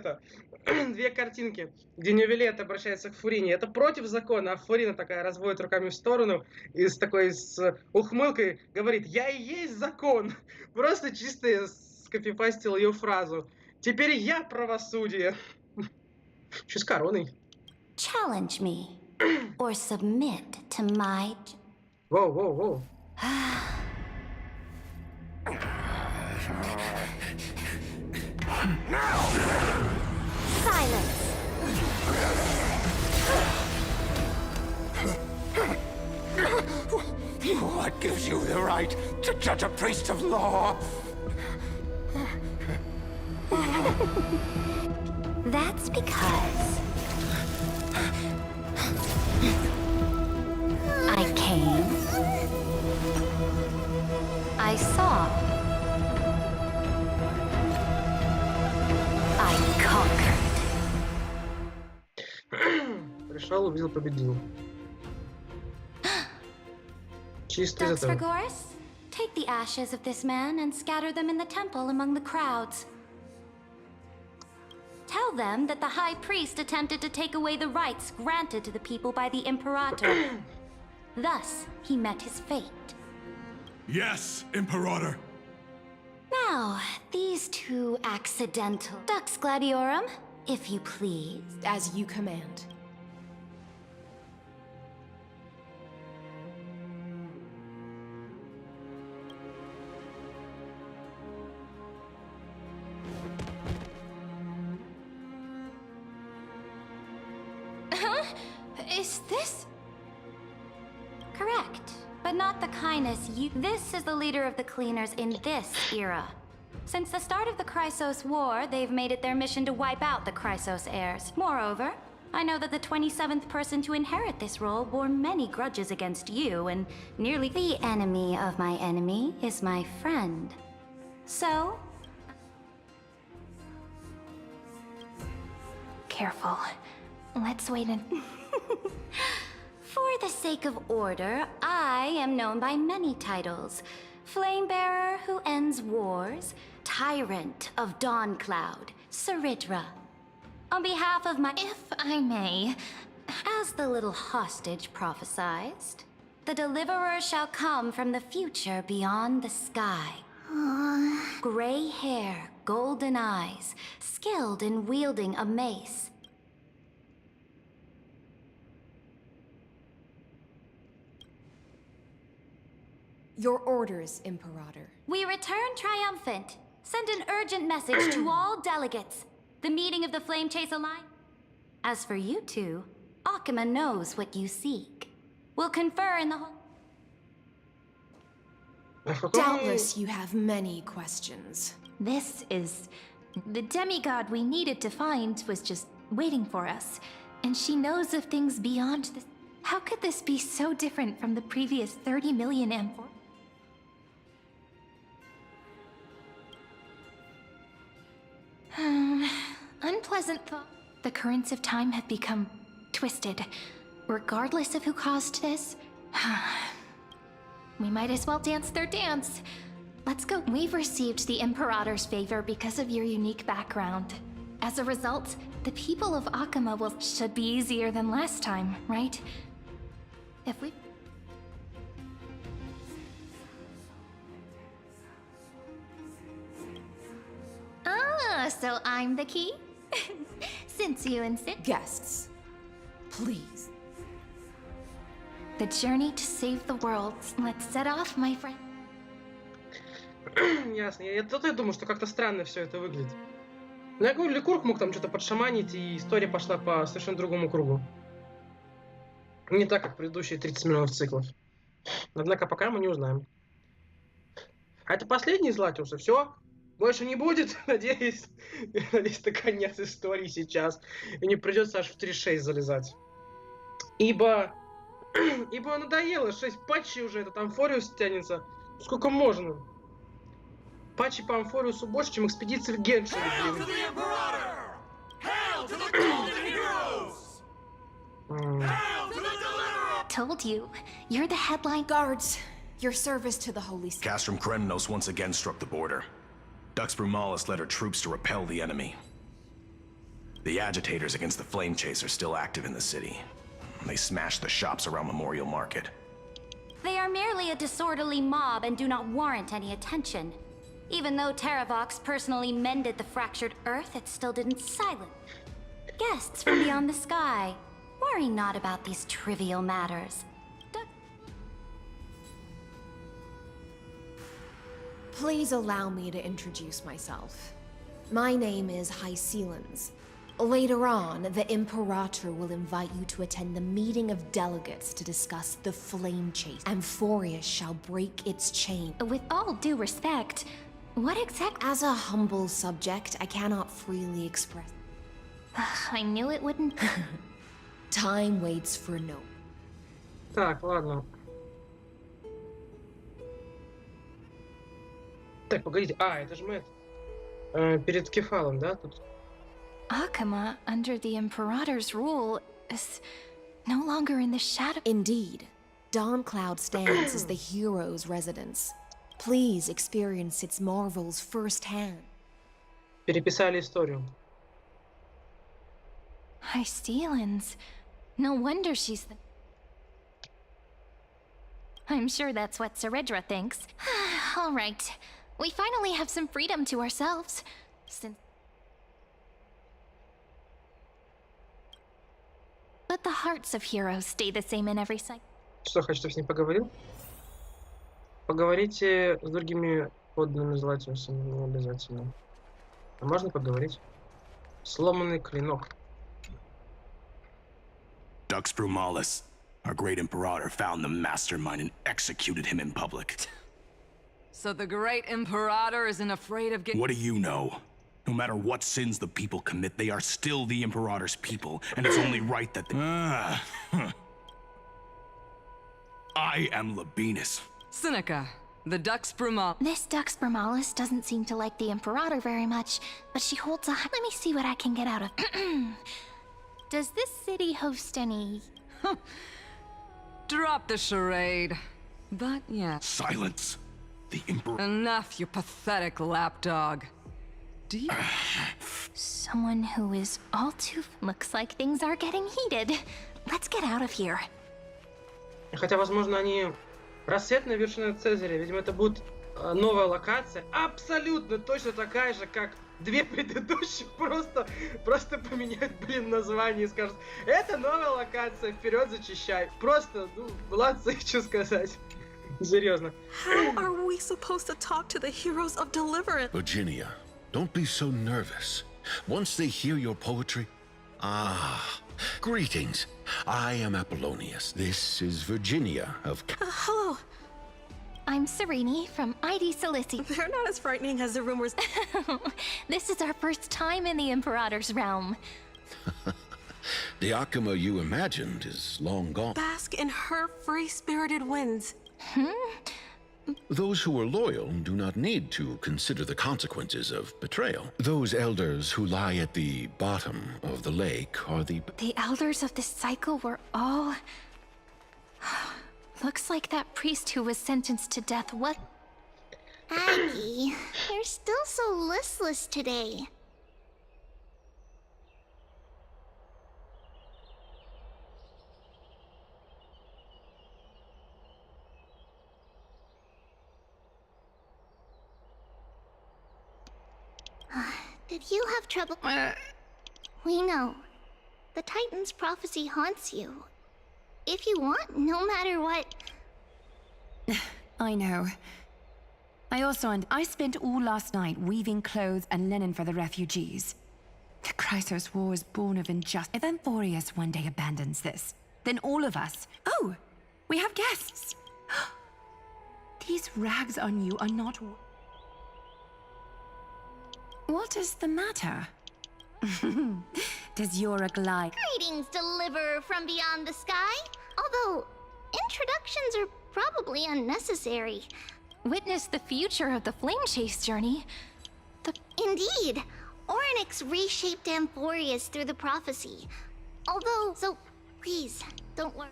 две картинки, где Нювелет обращается к Фурине. Это против закона, а Фурина такая разводит руками в сторону и с ухмылкой говорит: «Я и есть закон». Просто чисто скопипастил ее фразу. Теперь я правосудие. Что с короной? Challenge me, or submit to my... Воу. Silence! What gives you the right to judge a priest of law? That's because... I came. I saw. I conquered. Пришел, увидел, победил. Чисто из Dux этого. Gregoris, take the ashes of this man and scatter them in the temple among the crowds. Tell them that the High Priest attempted to take away the rights granted to the people by the Imperator. Thus, he met his fate. Yes, Imperator. Now, these two accidental Dux Gladiorum, if you please. As you command. Is this? Correct, but not the kindness you. This is the leader of the cleaners in this era. Since the start of the Chrysos War, they've made it their mission to wipe out the Chrysos heirs. Moreover, I know that the 27th person to inherit this role bore many grudges against you, and nearly the enemy of my enemy is my friend. So, Careful. Let's wait and... for the sake of order, I am known by many titles. Flamebearer who ends wars, Tyrant of Dawncloud, Saridra. On behalf of my... If I may... As the little hostage prophesized, the deliverer shall come from the future beyond the sky. Gray hair, golden eyes, skilled in wielding a mace. Your orders, Imperator. We return triumphant. Send an urgent message to all delegates. The meeting of the Flame Chase Alliance. As for you two, Akima knows what you seek. We'll confer in the hall. Doubtless you have many questions. This is... The demigod we needed to find was just waiting for us. And she knows of things beyond this. How could this be so different from the previous 30 million amphor? Unpleasant thought. The currents of time have become twisted. Regardless of who caused this, we might as well dance their dance. Let's go. We've received the Imperator's favor because of your unique background. As a result, the people of Akima should be easier than last time, right? If we... Ah, so I'm the key? Since you insist. Guests, please. The journey to save the world. Let's set off, my friend. Ясно. Я думаю, что как-то странно все это выглядит. Но я говорю, Ликург мог там что-то подшаманить, и история пошла по совершенно другому кругу. Не так, как предыдущие 30 миллионов циклов. Однако пока мы не узнаем. А это последний из Латиуса? Все? Больше не будет? Надеюсь. Надеюсь, это конец истории сейчас. И не придется аж в 3.6 залезать. Ибо надоело. 6 патчей уже. Этот Амфориус тянется. Сколько можно? Патчи по Амфориусу больше, чем экспедиции в Геншине. Told you, you're the headline. Guards, your service to the Holy City. Castrum Krennos once again struck the border. Dux Brumalis led her troops to repel the enemy. The agitators against the Flame Chase are still active in the city. They smashed the shops around Memorial Market. They are merely a disorderly mob and do not warrant any attention. Even though Terravox personally mended the fractured earth, it still didn't silence guests from beyond the sky. Worry not about these trivial matters. Please allow me to introduce myself. My name is Hycelans. Later on, the Imperator will invite you to attend the meeting of delegates to discuss the Flame Chase. Amphorius shall break its chain. With all due respect, what As a humble subject, I cannot freely express. I knew it wouldn't. Time waits for no. Так, ладно. Так, погодите. Это же мы перед Кефалом, да? Тут. Akima, under the Imperator's rule, is no longer in the shadow. Indeed. Dawncloud stands as the hero's residence. Please experience its marvels firsthand. Переписали историю. Hystealans. No wonder she's the... I'm sure that's what Ceredra thinks. All right. We finally have some freedom to ourselves. But the hearts of heroes stay the same in every cycle. Что, хочешь, чтобы с ним поговорил? Поговорите с другими подданными златиусами, не обязательно. А можно поговорить? Сломанный клинок. Dux Brumalis, our great imperator, found the mastermind and executed him in public. So the great imperator isn't afraid of getting... What do you know? No matter what sins the people commit, they are still the imperator's people, and it's only right that they... I am Labinas. Seneca, the Dux Brumalis... This Dux Brumalis doesn't seem to like the Imperator very much, but she holds a... Let me see what I can get out of... Does this city host any... Drop the charade. But yeah. Silence. The Emperor... Enough, you pathetic lapdog. Do you... Someone who is all too... Looks like things are getting heated. Let's get out of here. Хотя, возможно, они... Рассветная вершина Цезаря. Видимо, это будет новая локация. Абсолютно точно такая же, как две предыдущих. Просто поменяют, название и скажут: это новая локация, вперед зачищай. Просто, молодцы, что сказать. Серьезно. How are we supposed to talk to the heroes of deliverance? Virginia, don't be so nervous. Once they hear your poetry... Greetings. I am Apollonius. This is Virginia of... Hello. I'm Serene from ID Cilici. They're not as frightening as the rumors. This is our first time in the Imperator's realm. The Akuma you imagined is long gone. Bask in her free-spirited winds. Those who are loyal do not need to consider the consequences of betrayal. Those elders who lie at the bottom of the lake are the... The elders of this cycle were all... Looks like that priest who was sentenced to death. What? Aggie, you're still so listless today. Did you have trouble? We know. The Titan's prophecy haunts you. If you want, no matter what... I know. I spent all last night weaving clothes and linen for the refugees. The Chrysos War is born of injustice. If Amphorius one day abandons this, then all of us... Oh! We have guests! These rags on you are not... What is the matter? Does your glide... Greetings, deliverer from beyond the sky. Although, introductions are probably unnecessary. Witness the future of the Flame Chase journey. Indeed. Orynyx reshaped Amphorius through the prophecy. Although, so please, don't worry.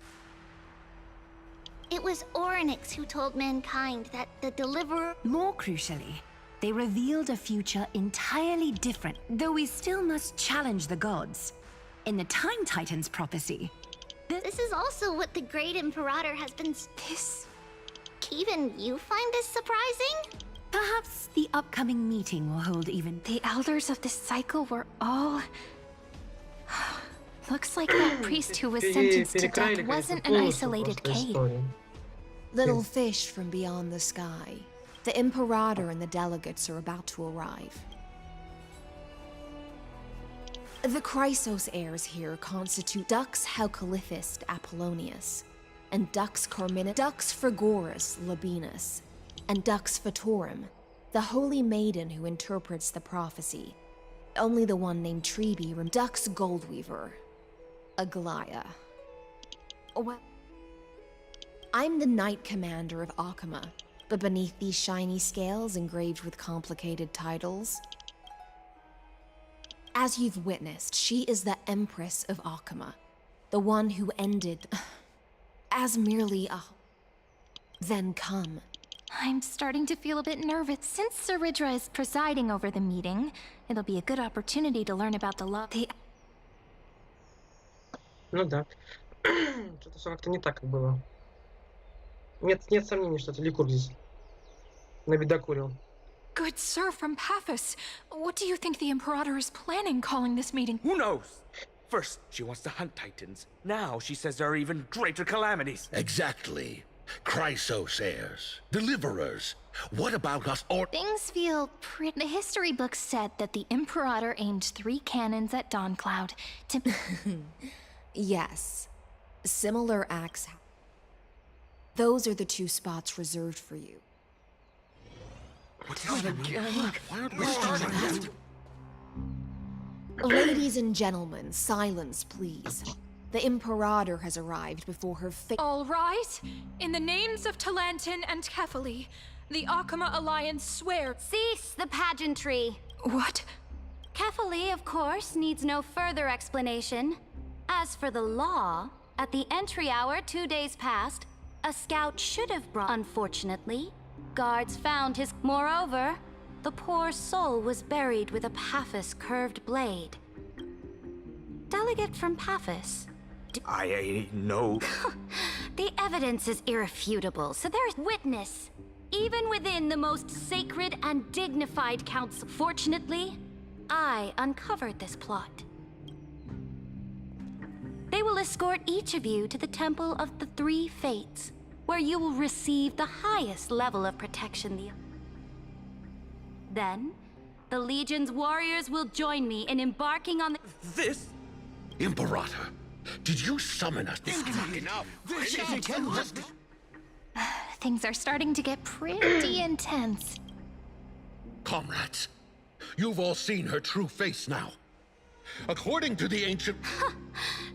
It was Orynyx who told mankind that the deliverer... More crucially, they revealed a future entirely different, though we still must challenge the gods. In the Time Titan's prophecy... This is also what the Great Imperator has been... Even you find this surprising? Perhaps the upcoming meeting will hold even... The elders of this cycle were all... Looks like that priest who was sentenced to death wasn't an isolated case. Little fish from beyond the sky. The Imperator and the delegates are about to arrive. The Chrysos heirs here constitute Dux Halcalithist Apollonius, and Dux Carminus, Dux Frigoris Labinas, and Dux Fatorum, the holy maiden who interprets the prophecy. Only the one named Trebi, Dux Goldweaver, Aglaya. Well, I'm the Knight Commander of Akuma, but beneath these shiny scales engraved with complicated titles, as you've witnessed, she is the Empress of Akuma, the one who ended... as merely a... Then come. I'm starting to feel a bit nervous. Since Sir Ridra is presiding over the meeting, it'll be a good opportunity to learn about the law. Ну да. Что-то все как-то не так, как было. Нет сомнений, что это Ликур здесь набедокурил. Good sir from Paphos, what do you think the Imperator is planning calling this meeting? Who knows? First, she wants to hunt Titans. Now, she says there are even greater calamities. Exactly. Chrysos heirs, deliverers. What about us or— Things feel pretty... The history books said that the Imperator aimed 3 cannons at Dawncloud to... Yes. Similar acts. Those are the 2 spots reserved for you. Ladies and gentlemen, silence, please. The Imperator has arrived before her fate. All rise. In the names of Talantin and Kefali, the Akama Alliance swear... Cease the pageantry. What? Kefali, of course, needs no further explanation. As for the law, at the entry hour 2 days past, a scout should have brought... Unfortunately, guards found his... Moreover, the poor soul was buried with a Paphos curved blade. Delegate from Paphos. I know. The evidence is irrefutable, so there's witness. Even within the most sacred and dignified council. Fortunately, I uncovered this plot. They will escort each of you to the Temple of the 3 Fates, where you will receive the highest level of protection. Then, the Legion's warriors will join me in embarking on This? Imperator, did you summon us? Enough! Things are starting to get pretty intense. Comrades, you've all seen her true face now. According to the ancient...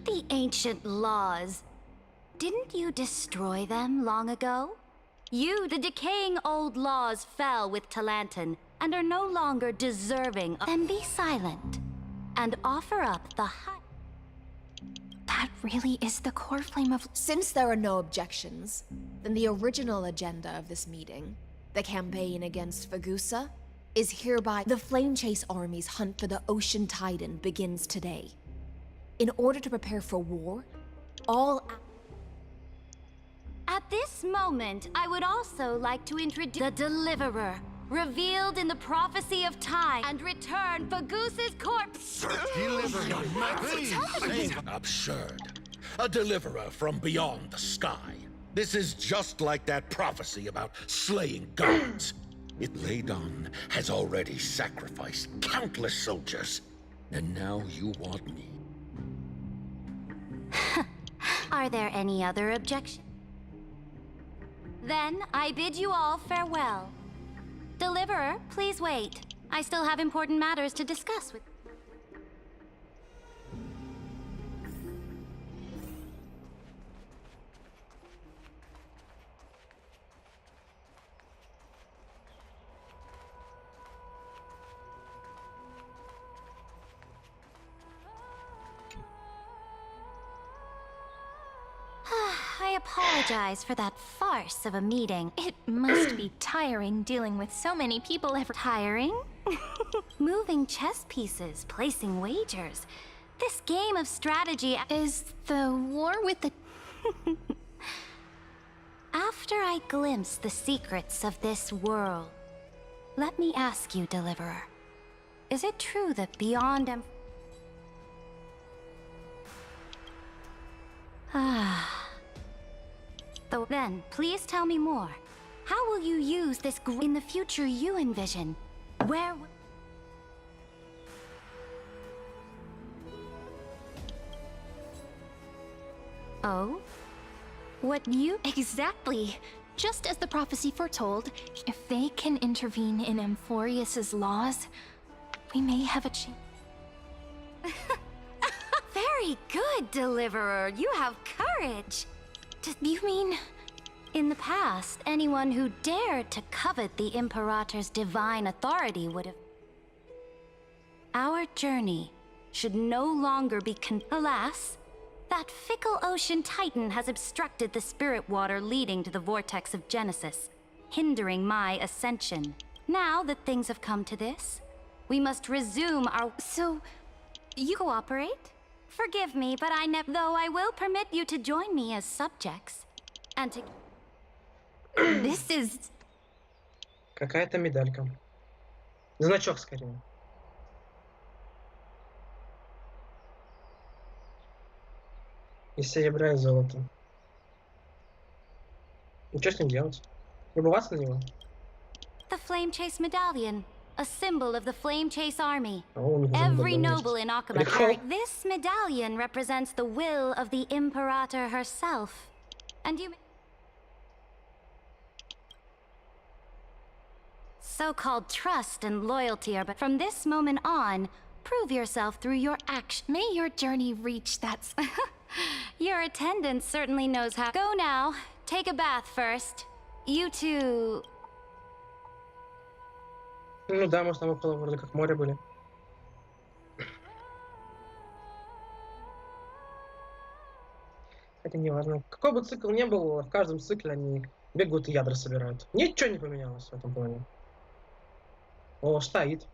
The ancient laws. Didn't you destroy them long ago? You, the decaying old laws, fell with Talantin and are no longer deserving of... Then be silent and offer up the high... That really is the core flame of... Since there are no objections, then the original agenda of this meeting, the campaign against Fagusa, is hereby... The Flame Chase Army's hunt for the Ocean Titan begins today. In order to prepare for war, all... At this moment, I would also like to introduce the Deliverer, revealed in the prophecy of time, and return Fagusa's corpse. Absurd. A deliverer from beyond the sky. This is just like that prophecy about slaying gods. Laydon has already sacrificed countless soldiers, and now you want me. Are there any other objections? Then I bid you all farewell. Deliverer, please wait. I still have important matters to discuss with... I apologize for that farce of a meeting. It must be tiring dealing with so many people every... Tiring? Moving chess pieces, placing wagers. This game of strategy... Is the war with the... After I glimpse the secrets of this world, let me ask you, Deliverer. Is it true that beyond... Then, please tell me more. How will you use this in the future you envision? Where... Oh? What you... Exactly. Just as the prophecy foretold, if they can intervene in Amphorius's laws, we may have a chance. Very good, Deliverer. You have courage. You mean... In the past, anyone who dared to covet the Imperator's divine authority would have... Our journey should no longer be Alas, That fickle ocean titan has obstructed the spirit water leading to the vortex of Genesis, hindering my ascension. Now that things have come to this, we must resume our... So, you cooperate? Forgive me, but though I will permit you to join me as subjects. And to... This is... Какая-то медалька. Значок, скорее. Из серебра и золота. И что с ним делать? Любоваться на него? The Flame Chase Medallion, a symbol of the Flame Chase Army. Oh, Every noble in Akuma carries this medallion represents the will of the Imperator herself. And you... So-called trust and loyalty are, but from this moment on, prove yourself through your action. May your journey reach that... Your attendant certainly knows how. Go now. Take a bath first. You two... Ну да, может там около вроде как море были. Это не важно. Какой бы цикл ни был, в каждом цикле они бегают и ядра собирают. Ничего не поменялось в этом плане. О, стоит.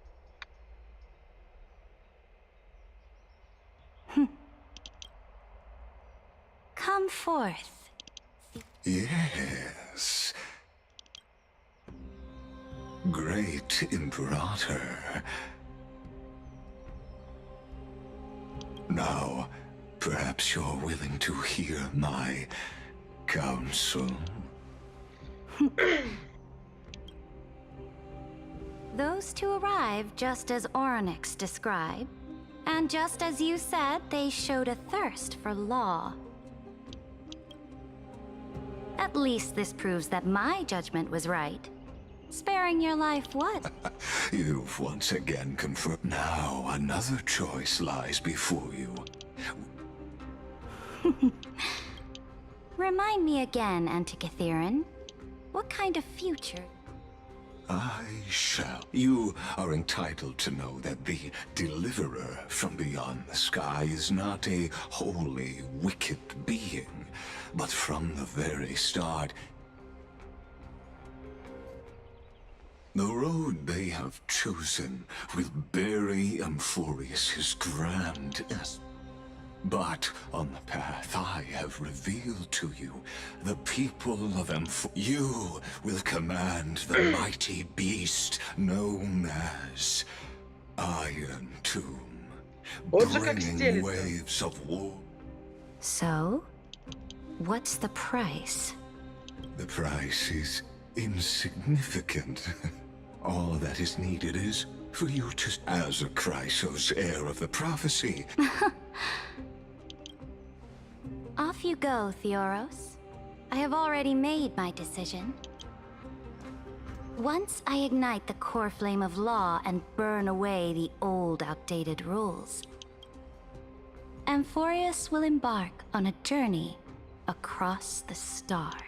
Come forth. Yes. Great Imperator. Now, perhaps you're willing to hear my counsel. Those two arrived just as Oryx described, and just as you said, they showed a thirst for law. At least this proves that my judgment was right. Sparing your life what? You've once again confirmed. Now another choice lies before you. Remind me again, Antikytheron. What kind of future? I shall. You are entitled to know that the deliverer from beyond the sky is not a wholly wicked being, but from the very start, the road they have chosen will bury Amphorius' grand essence. But on the path I have revealed to you, the people of you will command the mighty beast known as Iron Tomb, bringing waves of war. So, what's the price? The price is insignificant. All that is needed is for you to, as a Chrysos heir of the prophecy. Off you go, Theoros. I have already made my decision. Once I ignite the core flame of law and burn away the old, outdated rules, Amphorius will embark on a journey across the stars.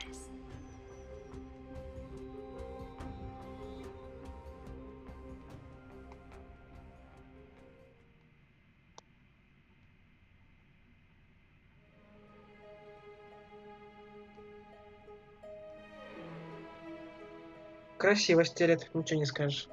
Красиво стелет, ничего не скажешь.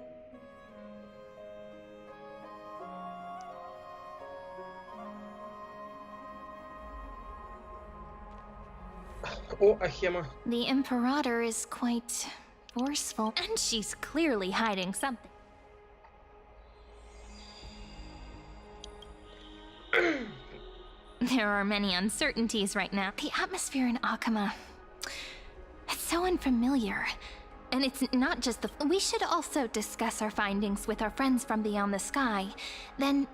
О, Ахема. The Imperator is quite forceful, and she's clearly hiding something. There are many uncertainties right now. The atmosphere in Akuma, it's so unfamiliar. And it's not just the... We should also discuss our findings with our friends from beyond the sky. Then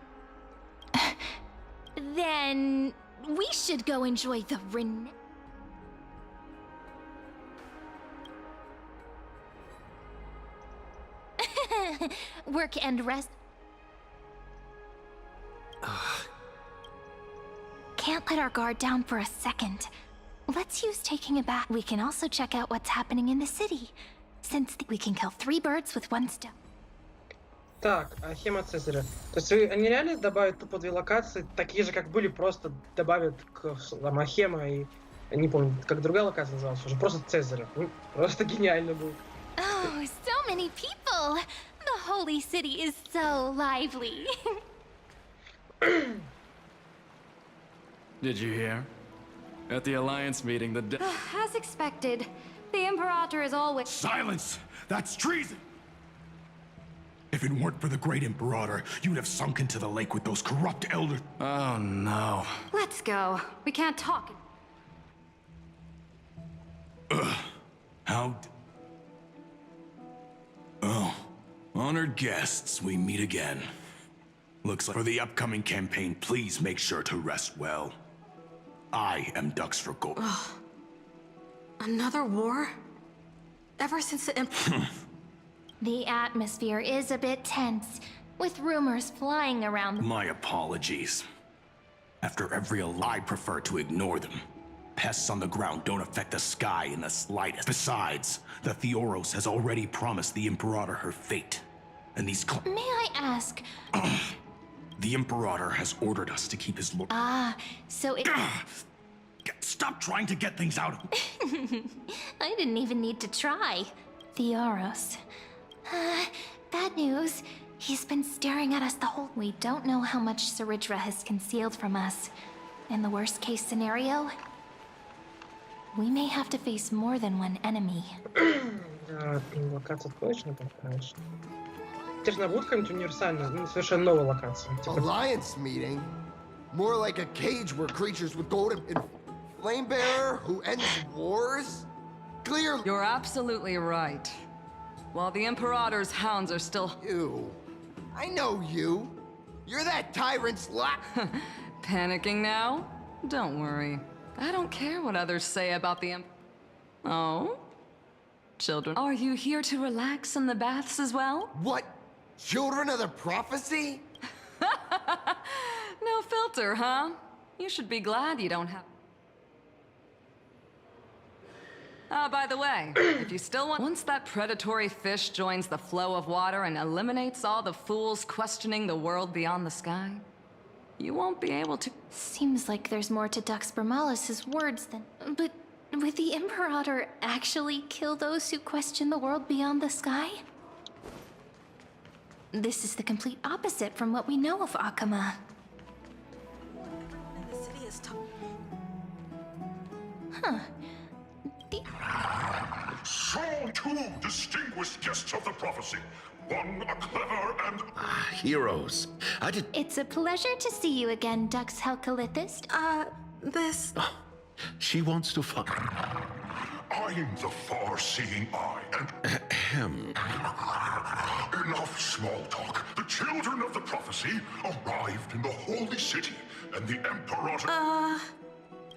we should go enjoy the work and rest. Can't let our guard down for a second. Let's use taking a bath. We can also check out what's happening in the city, since we can kill 3 birds with 1 stone. Так, Ахема Цезаря. То есть они реально добавят тупо 2 локации, такие же, как были, просто добавят к там, Ахема и... Не помню, как другая локация называлась уже, просто Цезаря. Просто гениально был. Oh, so many people! The holy city is so lively. Did you hear? At the Alliance meeting, the As expected, the Imperator is always— Silence! That's treason! If it weren't for the great Imperator, you'd have sunk into the lake with those corrupt elders. Oh no. Let's go. We can't talk. How... Oh, honored guests, we meet again. Looks like for the upcoming campaign, please make sure to rest well. I am Dux for Gold. Another war? Ever since the The atmosphere is a bit tense, with rumors flying around. My apologies. After every I prefer to ignore them. Pests on the ground don't affect the sky in the slightest. Besides, the Theoros has already promised the Imperator her fate. And these May I ask? The Imperator has ordered us to keep his lord. Ah, so it... Stop trying to get things out of I didn't even need to try. Theoros. Bad news. He's been staring at us the whole... We don't know how much Saridra has concealed from us. In the worst case scenario, we may have to face more than one enemy. Локация точно понравилась. Теперь на будет какая-нибудь универсальная, совершенно новая локация. Alliance meeting? More like a cage where creatures with golden and flame bearer who ends wars? Clearly. You're absolutely right. While the Imperator's hounds are still... You. I know you. You're that tyrant's Panicking now? Don't worry. I don't care what others say about the Oh? Children, are you here to relax in the baths as well? What? Children of the prophecy? No filter, huh? You should be glad you don't have... By the way, if you still want... Once that predatory fish joins the flow of water and eliminates all the fools questioning the world beyond the sky, you won't be able to... Seems like there's more to Dux Bramalis's words than... But would the Imperator actually kill those who question the world beyond the sky? This is the complete opposite from what we know of Akama. The city is Huh. So, two distinguished guests of the prophecy. One a clever and... Heroes. It's a pleasure to see you again, Dux Helkalithist. This... She wants to find... I'm the far-seeing eye, and... Enough small talk. The children of the prophecy arrived in the holy city, and the Imperator...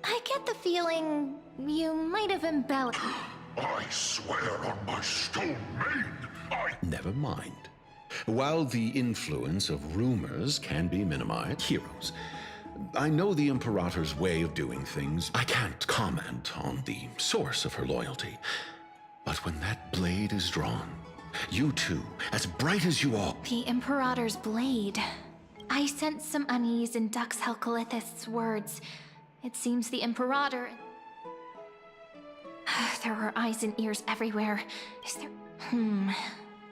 I get the feeling you might have embellished. I swear on my stone maid, Never mind. While the influence of rumors can be minimized, heroes, I know the Imperator's way of doing things. I can't comment on the source of her loyalty. But when that blade is drawn, you two, as bright as you all... The Imperator's blade. I sense some unease in Dux Helkalithist's words. It seems the Imperator... There are eyes and ears everywhere. Is there...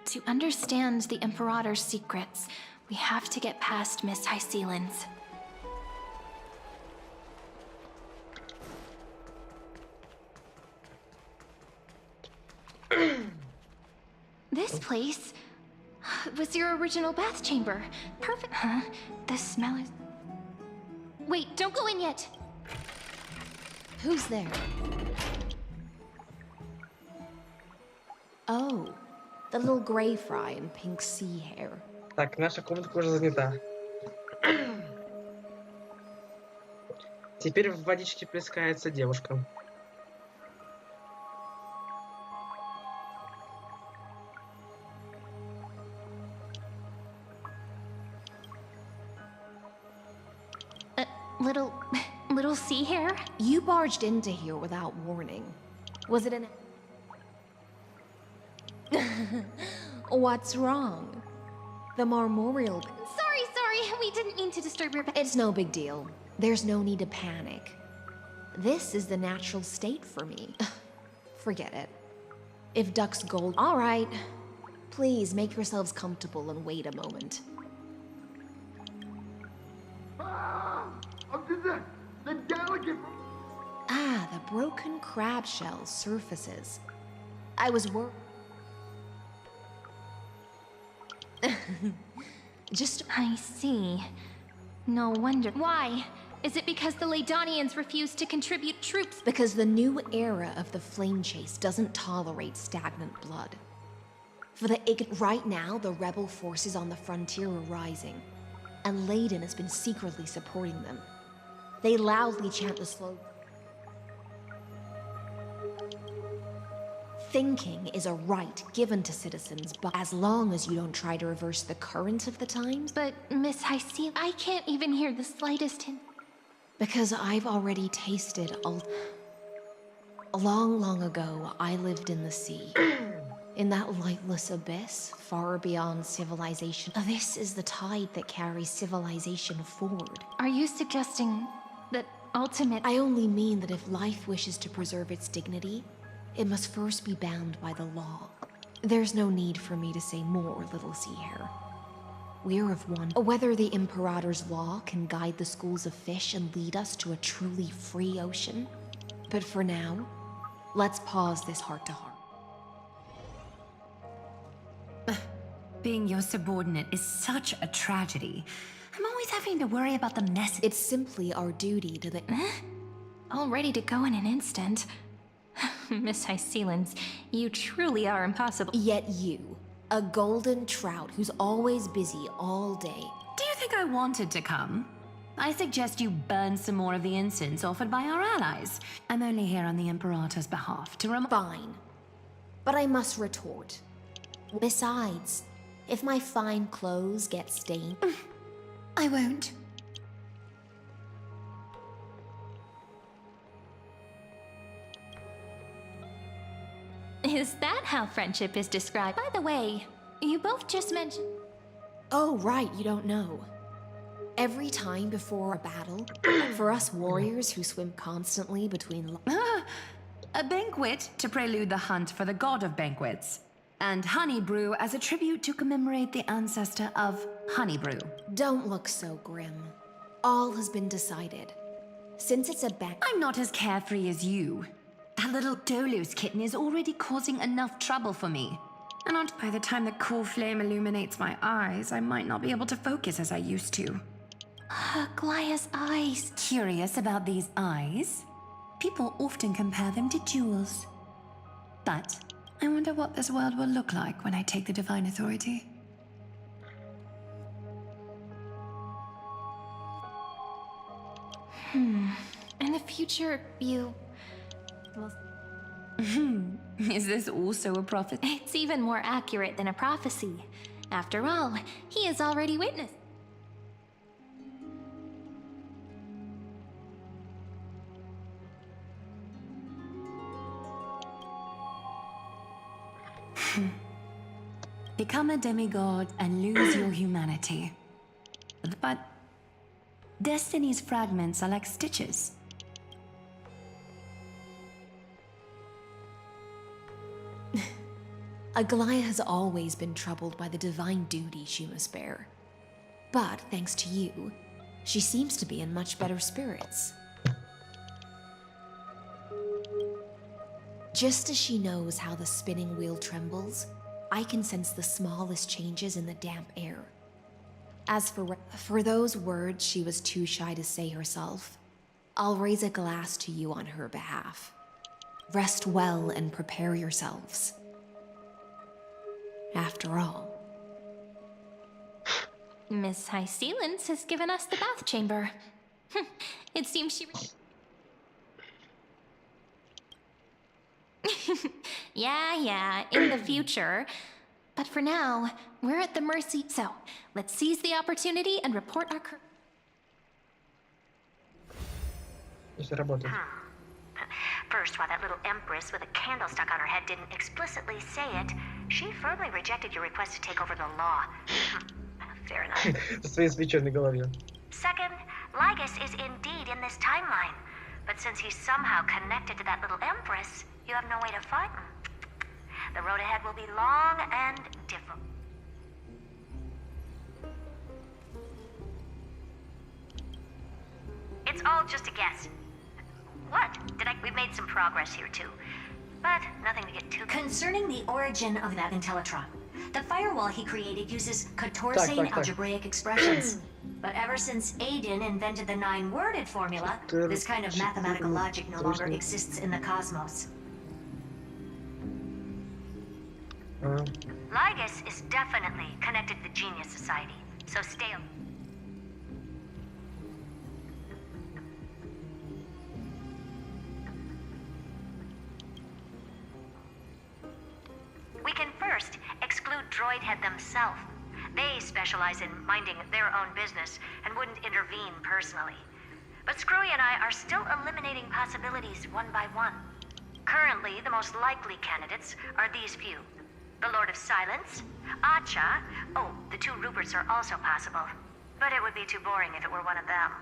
To understand the Imperator's secrets, we have to get past Miss Hyseelands. This place was your original bath chamber. Perfect, huh? The smell is... Wait, don't go in yet! Who's there? Oh, the little gray fry in pink sea hair. Так, наша комнатка уже занята. Теперь в водичке плескается девушка. Little sea hair? You barged into here without warning. Was it an... What's wrong? The memorial. Sorry, we didn't mean to disturb your... It's no big deal. There's no need to panic. This is the natural state for me. Forget it. If Duck's gold... All right. Please make yourselves comfortable and wait a moment. The delicate... Ah, the broken crab shell surfaces. I was Just... I see. No wonder. Why? Is it because the Laydonians refused to contribute troops? Because the new era of the flame chase doesn't tolerate stagnant blood. Right now, the rebel forces on the frontier are rising, and Layden has been secretly supporting them. They loudly chant the slogan. Thinking is a right given to citizens, but as long as you don't try to reverse the current of the times... But, Miss Hyceal, I can't even hear the slightest hint. Because I've already tasted long ago, I lived in the sea. In that lightless abyss, far beyond civilization. This is the tide that carries civilization forward. Are you suggesting that ultimate... I only mean that if life wishes to preserve its dignity, it must first be bound by the law. There's no need for me to say more, little sea hare. We're of one. Whether the Imperator's law can guide the schools of fish and lead us to a truly free ocean. But for now, let's pause this heart-to-heart. Being your subordinate is such a tragedy. I'm always having to worry about the mess. It's simply our duty to the... All ready to go in an instant. Miss Hycealens, you truly are impossible. Yet you, a golden trout who's always busy all day. Do you think I wanted to come? I suggest you burn some more of the incense offered by our allies. I'm only here on the Imperator's behalf to Fine. But I must retort. Besides, if my fine clothes get stained... I won't. Is that how friendship is described? By the way, you both just mentioned... Oh, right, you don't know. Every time before a battle, for us warriors who swim constantly between... A banquet to prelude the hunt for the god of banquets. And honey brew as a tribute to commemorate the ancestor of honey brew. Don't look so grim. All has been decided. Since it's a I'm not as carefree as you. That little Dolos kitten is already causing enough trouble for me. And by the time the cool flame illuminates my eyes, I might not be able to focus as I used to. Glaya's eyes. Curious about these eyes? People often compare them to jewels. But I wonder what this world will look like when I take the divine authority. In the future, you... Is this also a prophet? It's even more accurate than a prophecy. After all, he has already witnessed. Become a demigod and lose your humanity. But Destiny's fragments are like stitches. Aglaya has always been troubled by the divine duty she must bear. But thanks to you, she seems to be in much better spirits. Just as she knows how the spinning wheel trembles, I can sense the smallest changes in the damp air. As for those words she was too shy to say herself, I'll raise a glass to you on her behalf. Rest well and prepare yourselves. After all, Miss Hycealens has given us the bath chamber. It seems she... Yeah, in the future. But for now, we're at the mercy. So, let's seize the opportunity and report our... First, while that little empress with a candle stuck on her head didn't explicitly say it, she firmly rejected your request to take over the law. Со своей свечой на голове. Second, Lygus is indeed in this timeline. But since he's somehow connected to that little empress, you have no way to find him. The road ahead will be long and difficult. It's all just a guess. What? We've made some progress here too. But nothing to get too... Concerning the origin of that Intellitron, the firewall he created uses Catorcine algebraic expressions. But ever since Aiden invented the 9-worded formula, this kind of mathematical logic no longer exists in the cosmos. Lygus is definitely connected to the Genius Society, so stay... We can first exclude Droidhead themselves. They specialize in minding their own business and wouldn't intervene personally. But Screwy and I are still eliminating possibilities one by one. Currently, the most likely candidates are these few. The Lord of Silence, Acha, oh, the 2 Ruperts are also possible. But it would be too boring if it were one of them.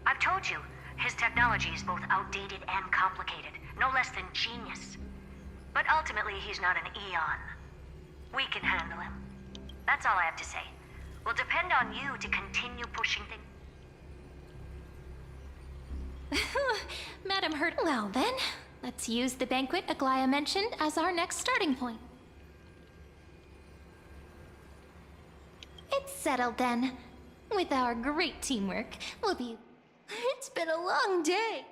I've told you, his technology is both outdated and complicated, no less than genius. But ultimately, he's not an Eon. We can handle him. That's all I have to say. We'll depend on you to continue pushing things. Madam Hurt. Well then, let's use the banquet Aglaya mentioned as our next starting point. It's settled then. With our great teamwork, we'll be... It's been a long day.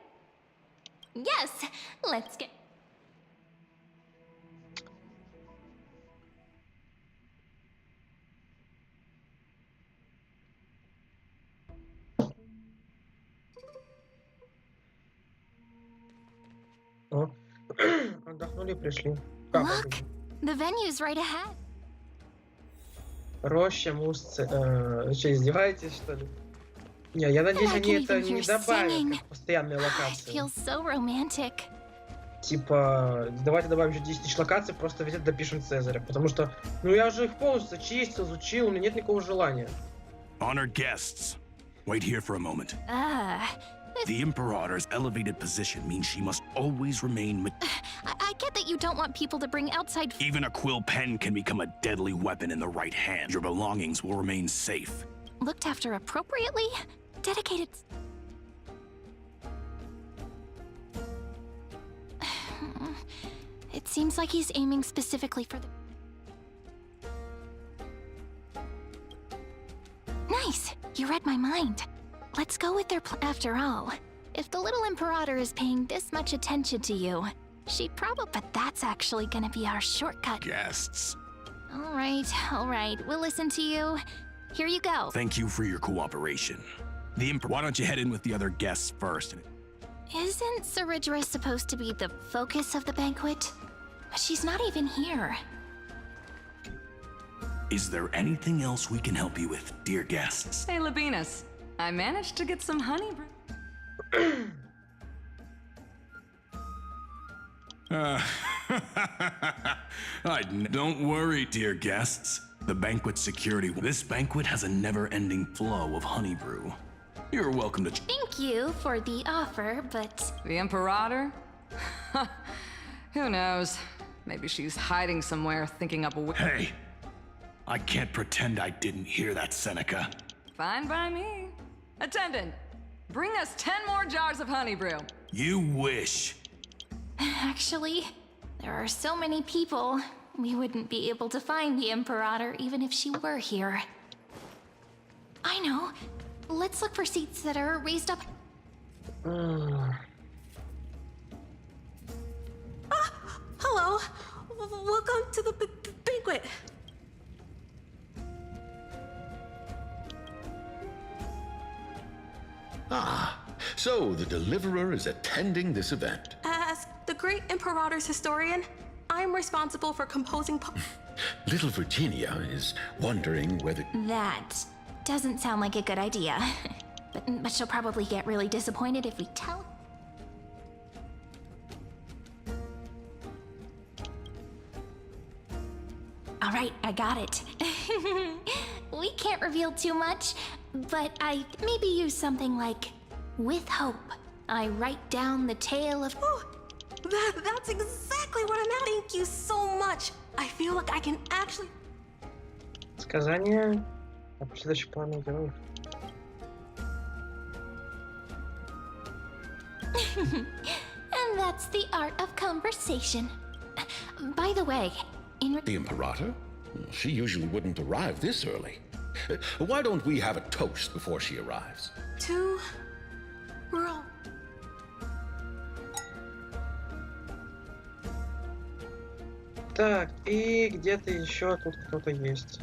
Yes, let's get... О, отдохнули, пришли. Look, the venue's right ahead. Роща, мусцы. Что, издеваетесь, что ли? Не, я надеюсь, они это не добавят как постоянные локации. Feels so romantic. Типа, давайте добавим еще 10 тысяч локаций, просто везде допишем Цезаря. Потому что, ну я уже их полностью зачистил, изучил, у меня нет никакого желания. Honored guests, wait here for a moment. The Imperator's elevated position means she must always remain... I get that you don't want people to bring outside... Even a quill pen can become a deadly weapon in the right hand. Your belongings will remain safe. Looked after appropriately? Dedicated... It seems like he's aiming specifically for the... Nice! You read my mind. Let's go with their after all. If the little Imperator is paying this much attention to you, she'd probably... But that's actually gonna be our shortcut. Guests. All right. We'll listen to you. Here you go. Thank you for your cooperation. Why don't you head in with the other guests first? Isn't Saridra supposed to be the focus of the banquet? But she's not even here. Is there anything else we can help you with, dear guests? Hey, Labinas. I managed to get some honey brew. Don't worry, dear guests. The banquet security... This banquet has a never-ending flow of honey brew. You're welcome to... Thank you for the offer, but... The Imperator? Who knows? Maybe she's hiding somewhere, thinking up a... Hey! I can't pretend I didn't hear that, Seneca. Fine by me. Attendant, bring us 10 more jars of honey brew. You wish. Actually, there are so many people, we wouldn't be able to find the Imperator even if she were here. I know. Let's look for seats that are raised up. Hello. Welcome to the banquet. Ah, so the Deliverer is attending this event. As the great Imperator's historian, I'm responsible for composing... Little Virginia is wondering whether... That doesn't sound like a good idea. But she'll probably get really disappointed if we tell... All right, I got it. We can't reveal too much, but I maybe use something like, with hope, I write down the tale of... Oh, that's exactly what I'm at. Thank you so much. I feel like I can actually... Сказание о последующих планах героев. And that's the art of conversation. By the way, The Imperator? She usually wouldn't arrive this early. Why don't we have a toast before she arrives? To... Girl. Так, и где-то еще тут кто-то есть.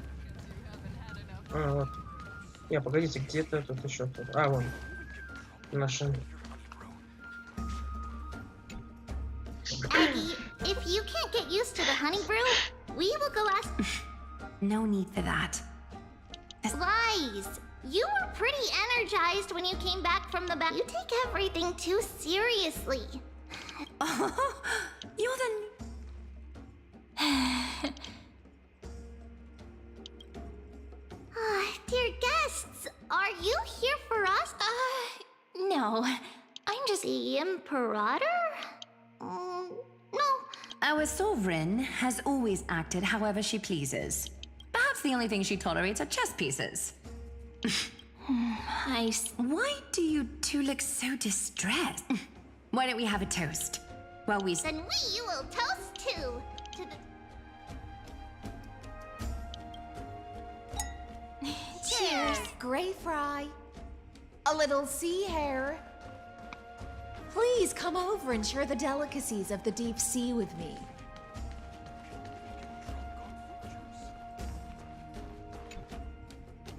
А, вот. Не, погодите, где-то тут еще кто-то. А, вон. Наши. Aggie, if you can't get used to the honey brew, we will go ask... No need for that. Lies! You were pretty energized when you came back from the back. You take everything too seriously. You're the... Dear guests, are you here for us? No, I'm just... The Imperator? No. Our sovereign has always acted however she pleases. Perhaps the only thing she tolerates are chess pieces. Why do you two look so distressed? Why don't we have a toast? While we... Then we will toast to the... Cheers, Grey Fry. A little sea hare. Please come over and share the delicacies of the deep sea with me.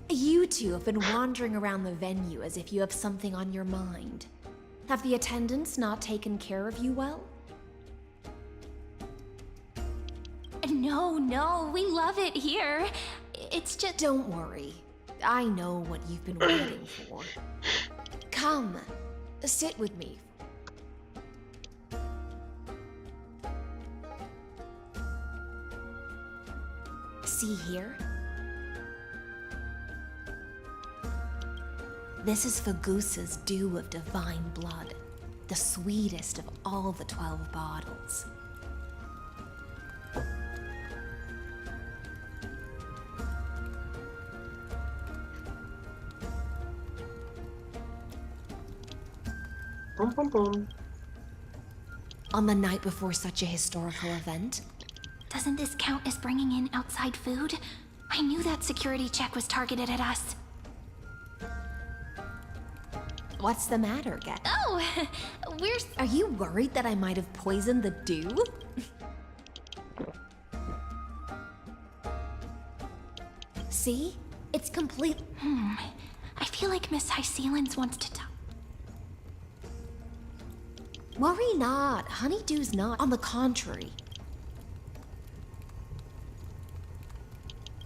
You two have been wandering around the venue as if you have something on your mind. Have the attendants not taken care of you well? No, we love it here. It's just... Don't worry. I know what you've been waiting for. Come, sit with me. See here? This is Fagusa's dew of divine blood, the sweetest of all the 12 bottles. Pum, pum, pum. On the night before such a historical event? Doesn't this count as bringing in outside food? I knew that security check was targeted at us. What's the matter, Get? Oh, Are you worried that I might have poisoned the dew? See? It's complete... I feel like Miss Hysealins wants to talk. Worry not. Honeydew's not. On the contrary.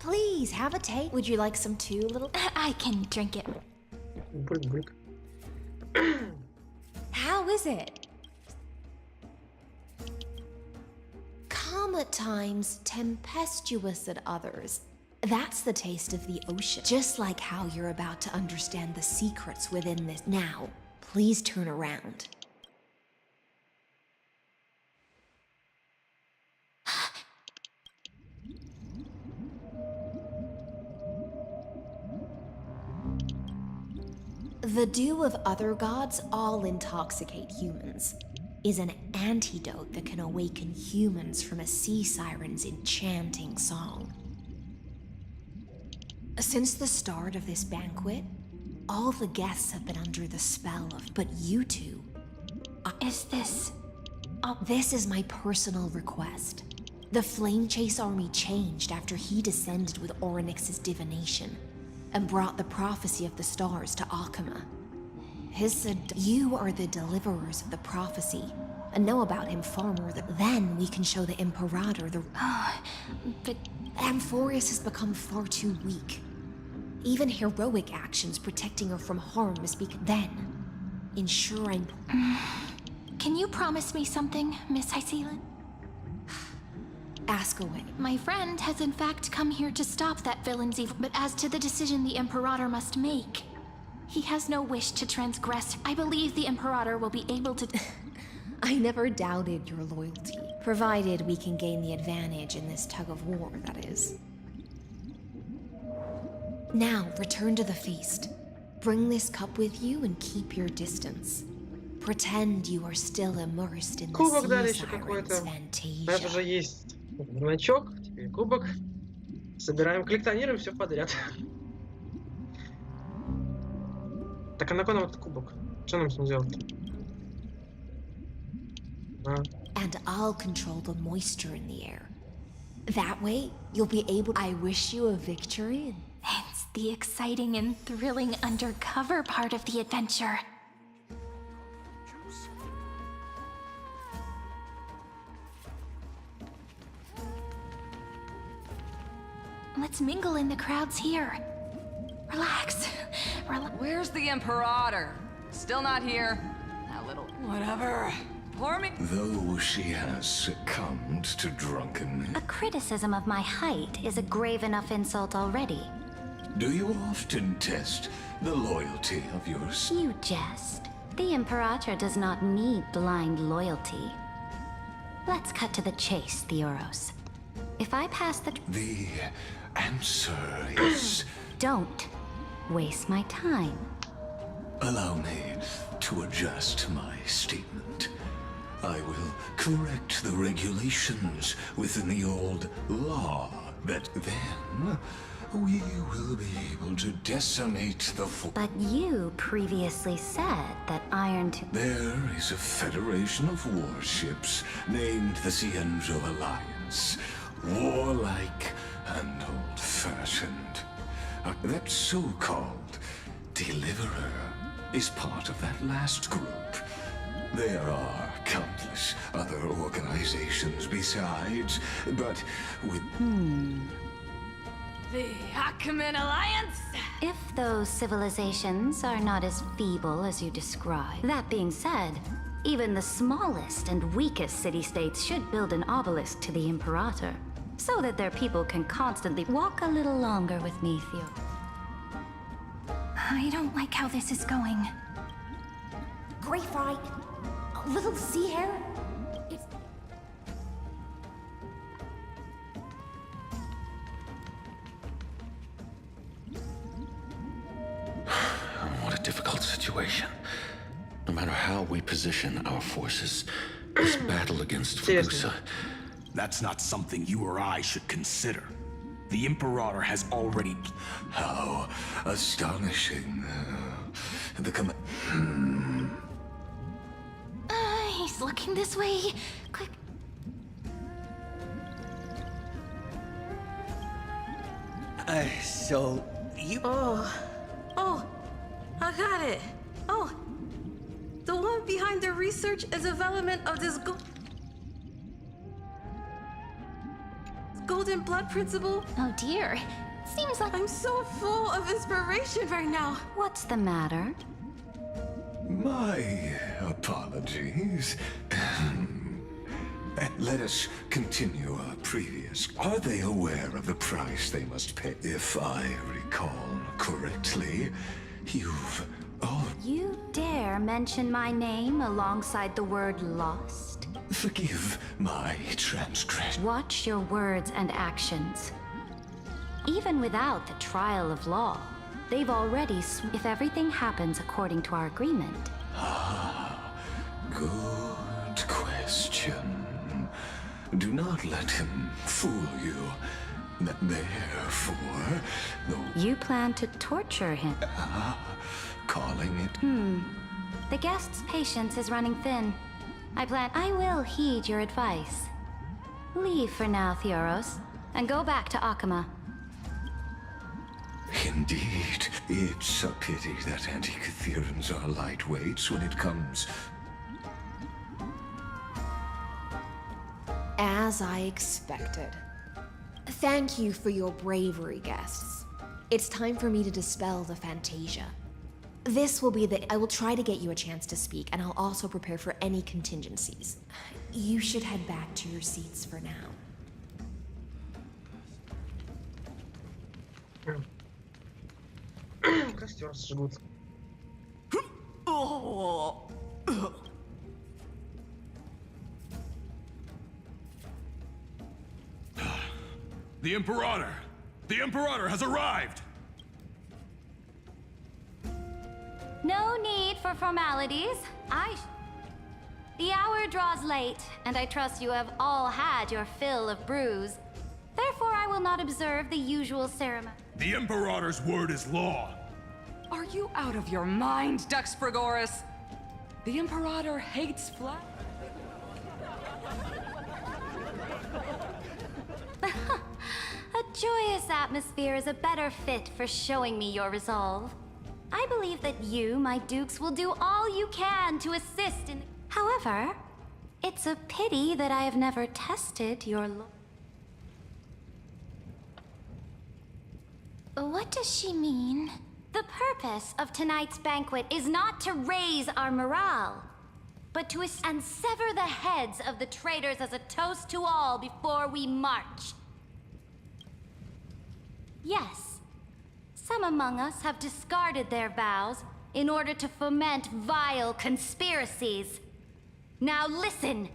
Please, have a taste. Would you like some too, little... I can drink it. How is it? Calm at times, tempestuous at others. That's the taste of the ocean. Just like how you're about to understand the secrets within this. Now, please turn around. The dew of other gods all intoxicate humans, is an antidote that can awaken humans from a sea siren's enchanting song. Since the start of this banquet, all the guests have been under the spell of, but you two... Is this... This is my personal request. The Flame Chase army changed after he descended with Orynyx's divination and brought the prophecy of the stars to Akama. You are the deliverers of the prophecy, and know about him far more than... Then we can show the Imperator the... But... Amphorius has become far too weak. Even heroic actions protecting her from harm must be... Then, ensuring... Can you promise me something, Miss Hysealin? Ask away. My friend has in fact come here to stop that villain's evil, but as to the decision the Imperator must make, he has no wish to transgress. I believe the Imperator will be able to... I never doubted your loyalty, provided we can gain the advantage in this tug of war, that is. Now, return to the feast. Bring this cup with you and keep your distance. Pretend you are still immersed in the Кубок дали sea еще siren's какой-то. У нас fantasia. уже есть значок, теперь кубок. Собираем, коллекционируем все подряд. Так, а на кой нам этот кубок? Что нам с ним делать? And I'll control the moisture in the air. That way, you'll be able... I wish you a victory. It's the exciting and thrilling undercover part of the adventure. Let's mingle in the crowds here. Relax. Where's the Imperator? Still not here. That little... Whatever. Pour me... Though she has succumbed to drunkenness. A criticism of my height is a grave enough insult already. Do you often test the loyalty of yours? You jest. The Imperator does not need blind loyalty. Let's cut to the chase, Theoros. If I pass the... The answer is... Don't waste my time. Allow me to adjust my statement. I will correct the regulations within the old law, but then we will be able to decimate the But you previously said that Iron... There is a federation of warships named the Cienzo Alliance. Warlike and old-fashioned. That so-called deliverer is part of that last group. There are countless other organizations besides, but with... The Achaemen Alliance? If those civilizations are not as feeble as you describe. That being said, even the smallest and weakest city-states should build an obelisk to the Imperator, so that their people can constantly walk a little longer with me, Theo. I don't like how this is going. Great fright. A little sea hare? It's... What a difficult situation. No matter how we position our forces, this battle against Fugusa... That's not something you or I should consider. The Imperator has already... How astonishing. He's looking this way. Quick. So, you... Oh, I got it. Oh, the one behind the research and development of this golden blood principle. Oh dear. Seems like I'm so full of inspiration right now. What's the matter? My apologies. Let us continue our previous. Are they aware of the price they must pay? If I recall correctly, you've... You dare mention my name alongside the word lost? Forgive my transgression. Watch your words and actions. Even without the trial of law, they've already if everything happens according to our agreement. Good question. Do not let him fool you. Therefore, You plan to torture him. Calling it... The guest's patience is running thin. I will heed your advice. Leave for now, Theoros, and go back to Akama. Indeed, it's a pity that Antikytherans are lightweights when it comes... As I expected. Thank you for your bravery, guests. It's time for me to dispel the fantasia. This will be I will try to get you a chance to speak, and I'll also prepare for any contingencies. You should head back to your seats for now. Костер сжигут. The Imperator! The Imperator has arrived! No need for formalities. The hour draws late, and I trust you have all had your fill of brews. Therefore, I will not observe the usual ceremony. The Imperator's word is law. Are you out of your mind, Dux Frigoris? The Imperator hates flesh. A joyous atmosphere is a better fit for showing me your resolve. I believe that you, my dukes, will do all you can to assist in... However, it's a pity that I have never tested your... What does she mean? The purpose of tonight's banquet is not to raise our morale, but to and sever the heads of the traitors as a toast to all before we march. Yes, some among us have discarded their vows in order to foment vile conspiracies. Now listen!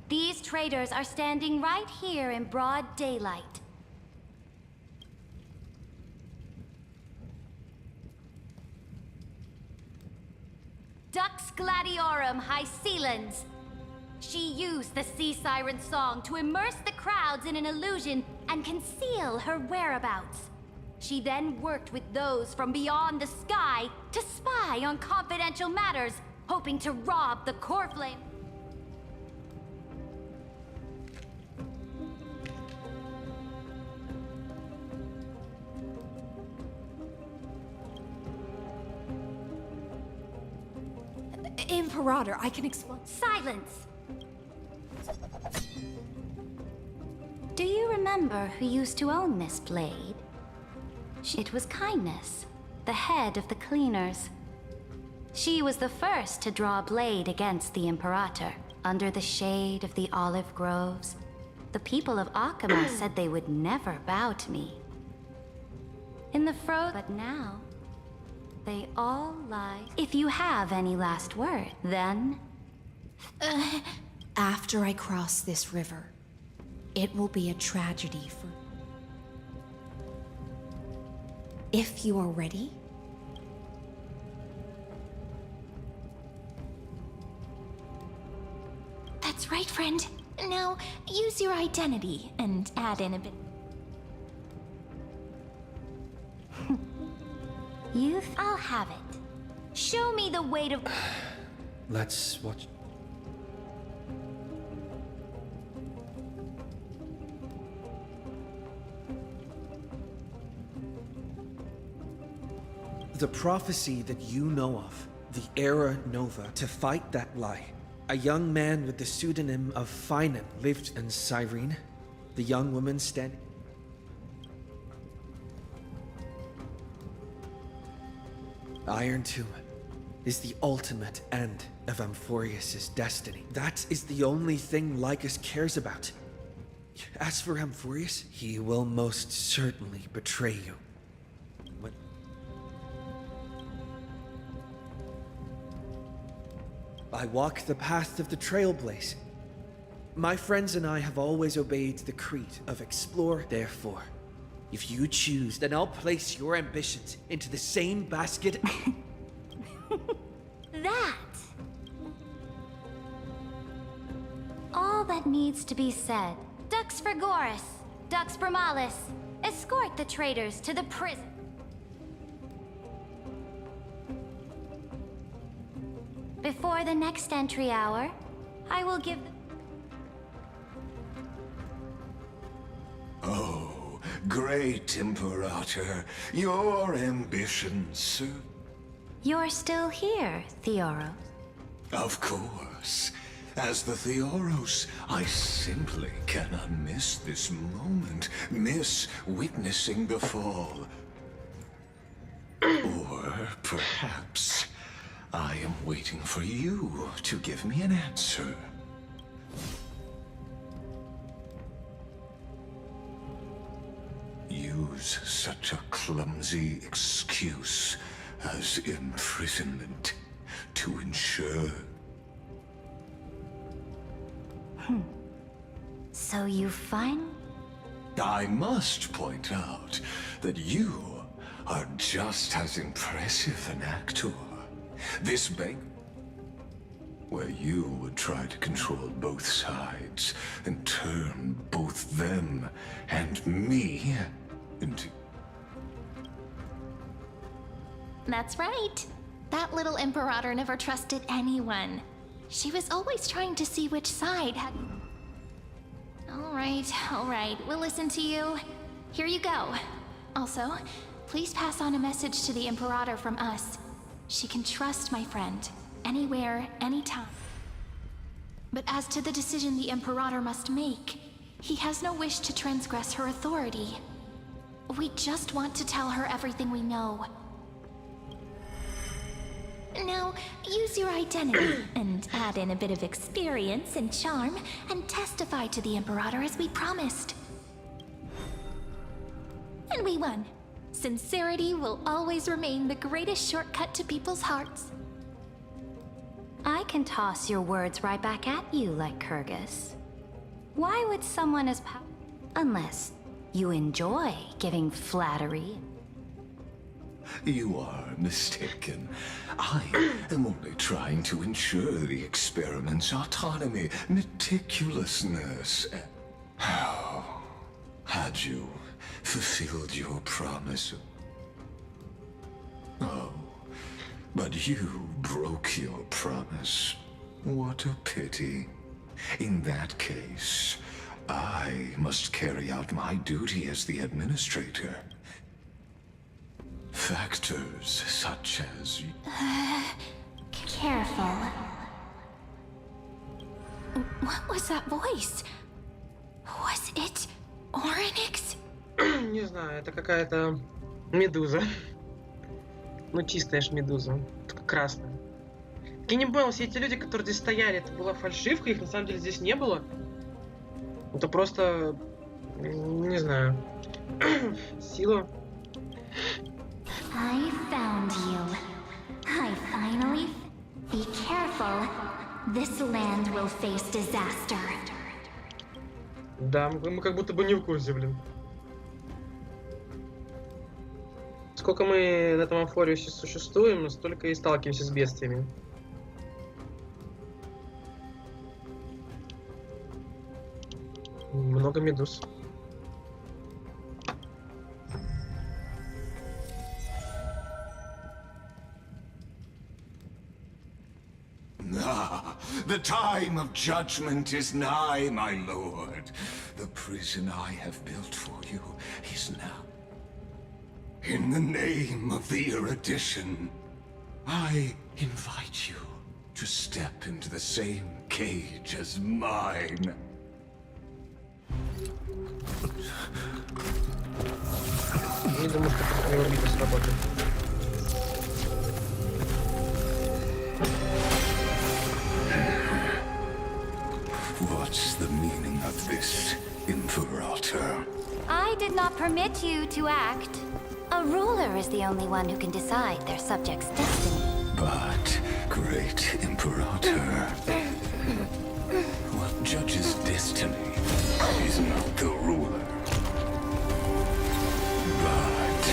These traitors are standing right here in broad daylight. Dux Gladiorum Hycelans. She used the sea siren song to immerse the crowds in an illusion and conceal her whereabouts. She then worked with those from beyond the sky to spy on confidential matters, hoping to rob the core flame. Imperator, I can explain. Silence! Do you remember who used to own this blade? It was Kindness, the head of the cleaners. She was the first to draw a blade against the Imperator, under the shade of the olive groves. The people of Akama said they would never bow to me. In the but now, they all lie. If you have any last word, then... After I cross this river, it will be a tragedy for... If you are ready... That's right, friend. Now, use your identity and add in a bit. Youth, I'll have it. Show me the weight of... Let's watch. The prophecy that you know of, the Era Nova, to fight that lie. A young man with the pseudonym of Finan lived in Cyrene. The young woman standing... Iron Tomb is the ultimate end of Amphorius' destiny. That is the only thing Lycus cares about. As for Amphorius, he will most certainly betray you. When... I walk the path of the Trailblaze. My friends and I have always obeyed the creed of explore, therefore. If you choose, then I'll place your ambitions into the same basket. That! All that needs to be said. Dux Frigoris, Dux Bromalis, escort the traitors to the prison. Before the next entry hour, I will give them... Oh. Great Imperator, your ambitions, sir. You're still here, Theoros. Of course. As the Theoros, I simply cannot miss this moment, miss witnessing the fall. Or perhaps I am waiting for you to give me an answer. use such a clumsy excuse as imprisonment to ensure. So you find? I must point out that you are just as impressive an actor. This bank, where you would try to control both sides and turn both them and me into... That's right. That little Imperator never trusted anyone. She was always trying to see which side had... All right, we'll listen to you. Here you go. Also, please pass on a message to the Imperator from us. She can trust my friend, anywhere, anytime. But as to the decision the Imperator must make, he has no wish to transgress her authority. We just want to tell her everything we know. Now, use your identity and add in a bit of experience and charm and testify to the Imperator as we promised. And we won. Sincerity will always remain the greatest shortcut to people's hearts. I can toss your words right back at you like Kyrgyz. Why would someone as unless you enjoy giving flattery? You are mistaken. I am only trying to ensure the experiment's autonomy, meticulousness. How had you fulfilled your promise? Oh, but you broke your promise. What a pity. In that case, I must carry out my duty as the administrator. Factors such as... Careful. What was that voice? Was it Oryx? Не знаю, это какая-то медуза. Ну, чистая ж медуза. Только красная. Я не понял, все эти люди, которые здесь стояли, это была фальшивка, их на самом деле здесь не было. Это просто... Не знаю. Сила. I found you. I finally... Be careful. This land will face disaster. Да, мы как будто бы не в курсе, блин. Сколько мы на этом Амфориусе существуем, столько и сталкиваемся с бедствиями. Много медуз. Ah, the time of judgment is nigh, my lord. The prison I have built for you is now. In the name of the erudition, I invite you to step into the same cage as mine. Не думаю, что это орбита сработает. What's the meaning of this, Imperator? I did not permit you to act. A ruler is the only one who can decide their subject's destiny. But, great Imperator, what judges destiny is not the ruler, but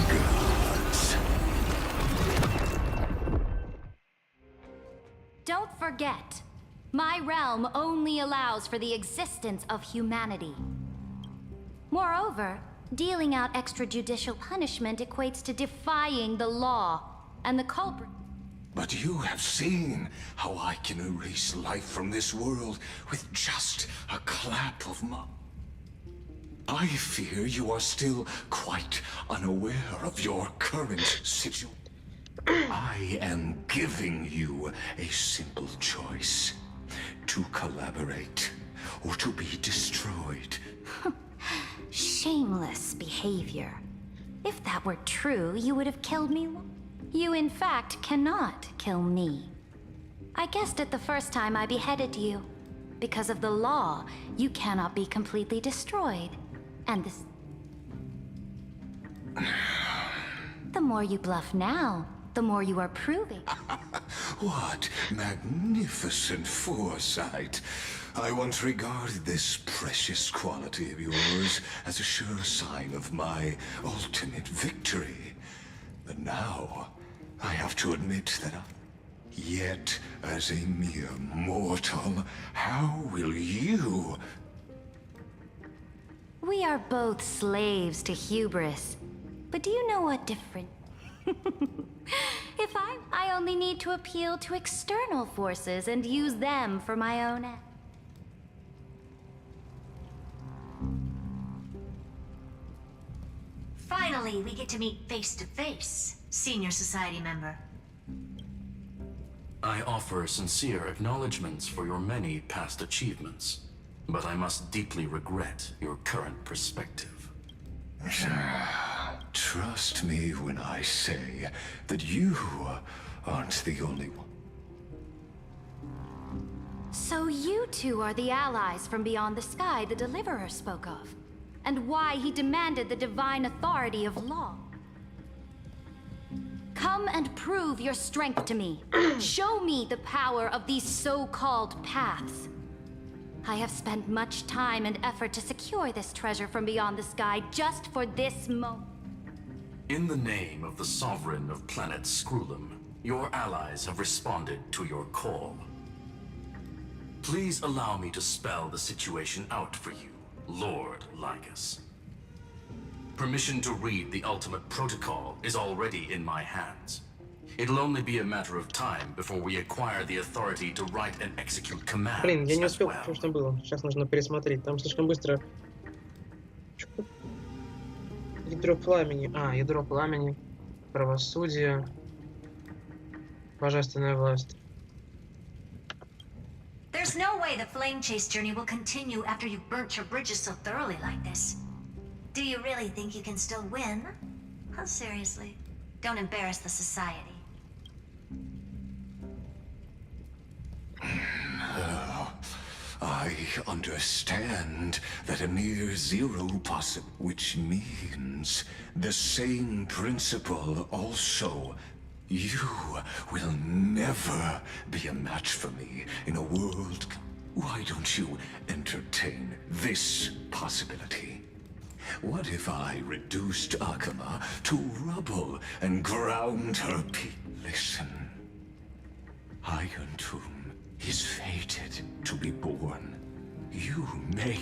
gods. Don't forget, my realm only allows for the existence of humanity. Moreover, dealing out extrajudicial punishment equates to defying the law, and the culprit... But you have seen how I can erase life from this world with just a clap of my... I fear you are still quite unaware of your current situation. I am giving you a simple choice. To collaborate, or to be destroyed. Shameless behavior. If that were true, you would have killed me. You, in fact, cannot kill me. I guessed it the first time I beheaded you. Because of the law, you cannot be completely destroyed. And this... The more you bluff now, the more you are proving. What magnificent foresight. I once regarded this precious quality of yours as a sure sign of my ultimate victory. But now, I have to admit that yet as a mere mortal, how will you... We are both slaves to hubris. But do you know what different? If I only need to appeal to external forces and use them for my own end. Finally, we get to meet face to face, senior society member. I offer sincere acknowledgments for your many past achievements, but I must deeply regret your current perspective. Trust me when I say that you aren't the only one. So you two are the allies from beyond the sky the Deliverer spoke of, and why he demanded the divine authority of law. Come and prove your strength to me. Show me the power of these so-called paths. I have spent much time and effort to secure this treasure from beyond the sky just for this moment. In the name of the Sovereign of planet Scrulum, your allies have responded to your call. Please allow me to spell the situation out for you, Lord Lygus. Permission to read the ultimate protocol is already in my hands. It'll only be a matter of time before we acquire the authority to write and execute commands. Блин, я не успел, потому что было. Сейчас нужно пересмотреть. Там слишком быстро. Ядро пламени. Ядро пламени. Правосудие. Божественная власть. There's no way the flame chase journey will continue after you've burnt your bridges so thoroughly like this. Do you really think you can still win? Huh, seriously? Don't embarrass the society. I understand that a mere zero possible, which means the same principle also. You will never be a match for me in a world. Why don't you entertain this possibility? What if I reduced Akama to rubble and ground her Listen. Iron Tomb is fated to be born. You may.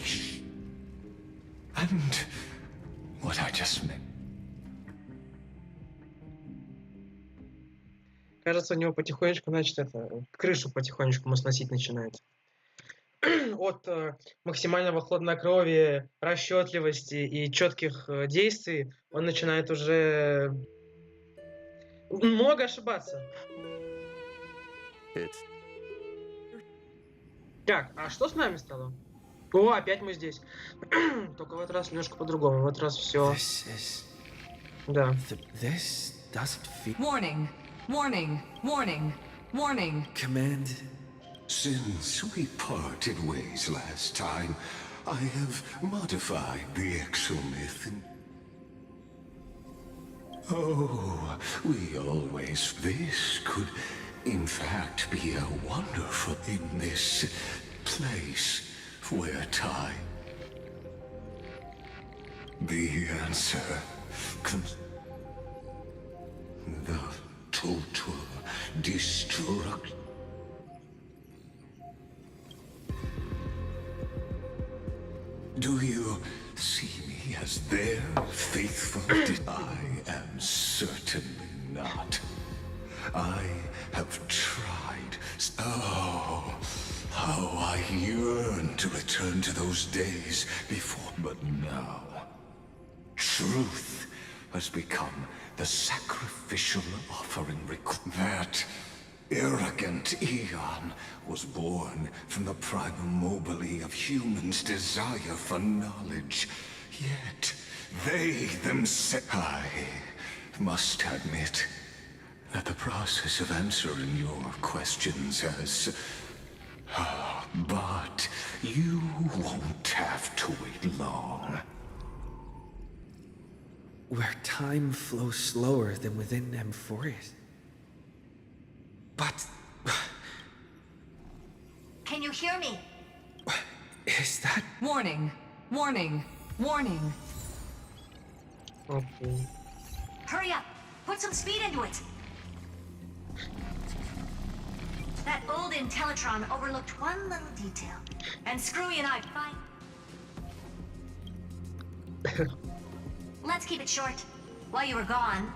And what I just meant. Кажется, у него потихонечку, значит, крышу потихонечку сносить начинает. От максимального хладнокровия, расчетливости и четких действий он начинает уже много ошибаться. Так, а что с нами стало? О, опять мы здесь. Только в этот раз немножко по-другому. В этот раз все. Да. Warning, warning, warning, warning. Command. Since we parted ways last time, I have modified the exomyth. Oh, we always... This could, in fact, be a wonderful... In this place where time... The answer comes... The total destruction... Do you see me as their faithful? I am certainly not. I have tried. Oh, how I yearn to return to those days before. But now, truth has become the sacrificial offering. That arrogant Eon was born from the primal mobile of humans' desire for knowledge. Yet, they themselves... I must admit that the process of answering your questions has... But you won't have to wait long. where time flows slower than within Amphorius. But... Can you hear me? Is that... Warning, warning, warning. Okay. Hurry up! Put some speed into it! That old Intellitron overlooked one little detail. And Screwy and I find... Let's keep it short. While you were gone...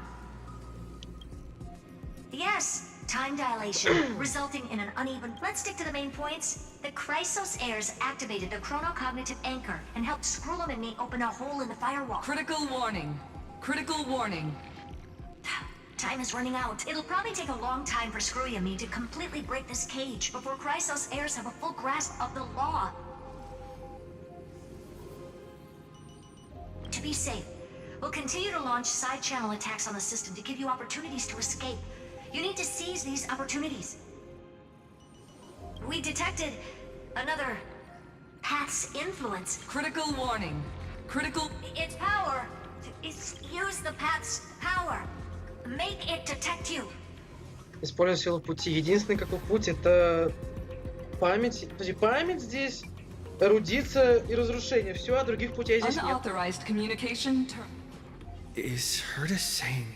Yes, time dilation, resulting in an uneven... Let's stick to the main points. The Chrysos heirs activated the chronocognitive anchor and helped Skrullum and me open a hole in the firewall. Critical warning. Critical warning. Time is running out. It'll probably take a long time for Screwy and me to completely break this cage before Chrysos heirs have a full grasp of the law. To be safe, we'll continue to launch side-channel attacks on the system to give you opportunities to escape. You need to seize these opportunities. We detected another path's influence. Critical warning. Critical... Its power. Use the path's power. Make it detect you. Используй силу пути. Единственный какой путь это память. Подожди, память здесь, эрудиция и разрушение. Все, а других путей здесь нет. Unauthorized communication. Is Herta saying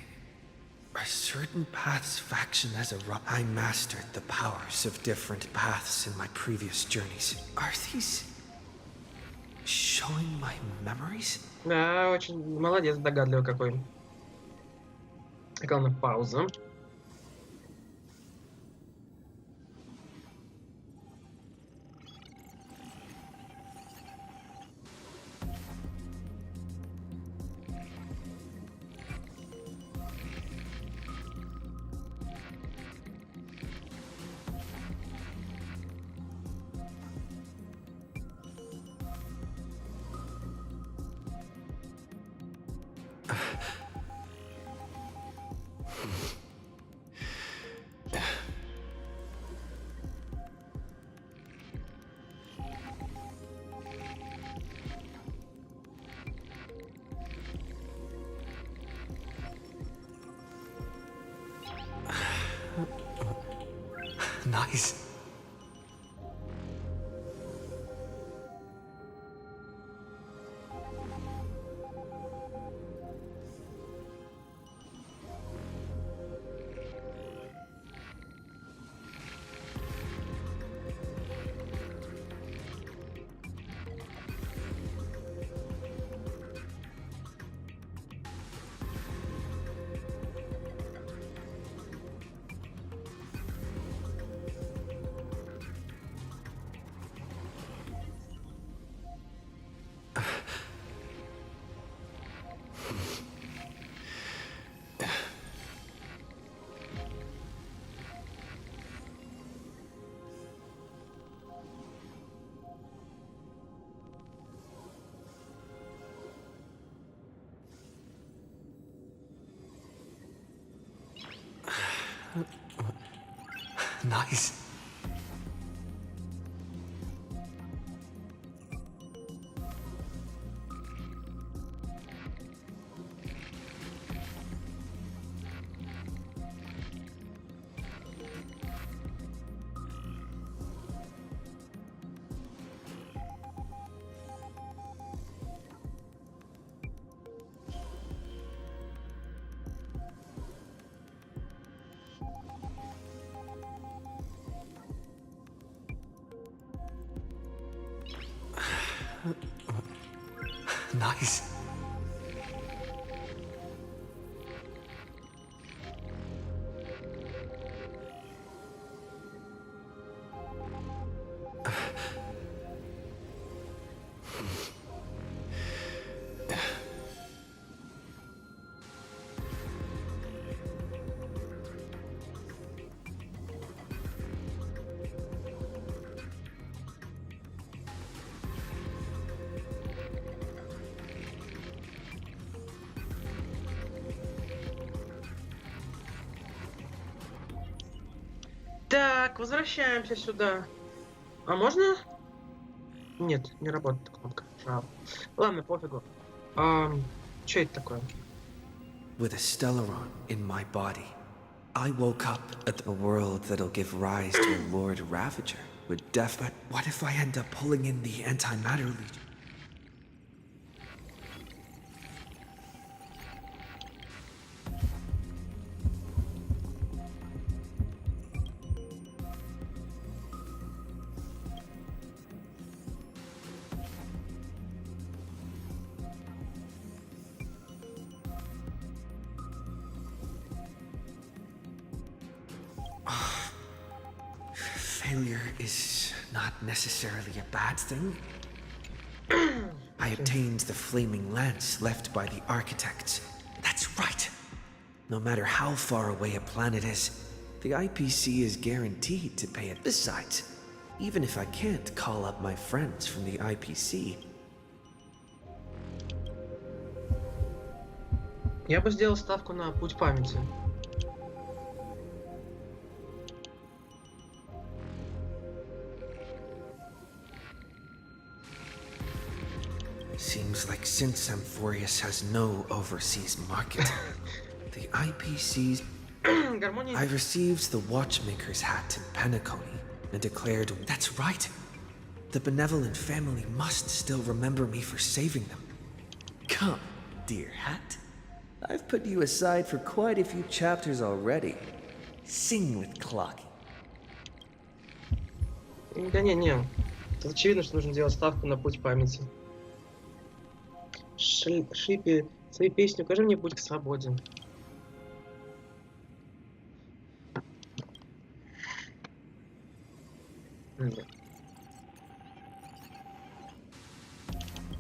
a certain path's faction has erupted? I mastered the powers of different paths in my previous journeys. Are these showing my memories? Да, очень молодец, догадливый какой. Главное, пауза. Nice. Nice. Nice. Так, возвращаемся сюда. А можно? Нет, не работает кнопка. Жалко. Ладно, пофигу. Что это такое? with a stellaron in my body. I woke up at a world that'll give rise to a Lord Ravager with death. But what if I end up pulling in the antimatter legion? Failure is not necessarily a bad thing. I obtained the flaming lance left by the architects. That's right. No matter how far away a planet is, the IPC is guaranteed to pay it. Besides, even if I can't call up my friends from the IPC. Я бы сделал ставку на путь памяти. Seems like since Amphorius has no overseas market, the IPC's... I received the watchmaker's hat in Penacony and declared, that's right. The benevolent family must still remember me for saving them. Come, dear hat. I've put you aside for quite a few chapters already. Sing with Clocky. Да не. Тут очевидно, что нужно делать ставку на путь памяти. Шипи, свою песню, укажи мне путь к свободе.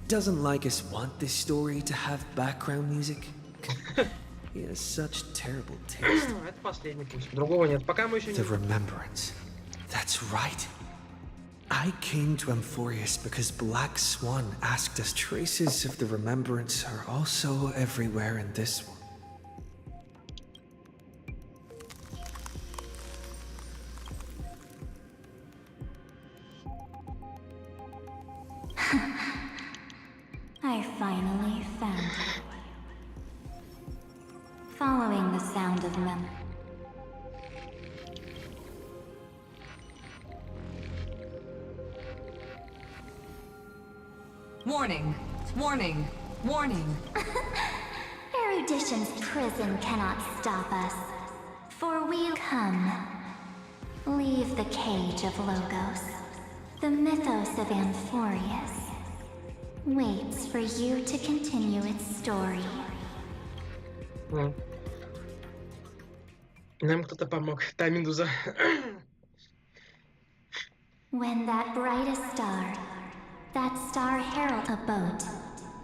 Doesn't Lycus want this story to have background music? He has such terrible taste. Это последний путь. Другого нет. Пока мы еще не... The remembrance. That's right. I came to Amphorius because Black Swan asked us. Traces of the remembrance are also everywhere in this one. I finally found it. Following the sound of memory. Warning, warning, warning. Erudition's prison cannot stop us, for we come. Leave the cage of Logos. The mythos of Amphorius waits for you to continue its story. Нам кто-то помог. Та медуза. When that brightest star, that star herald a boat,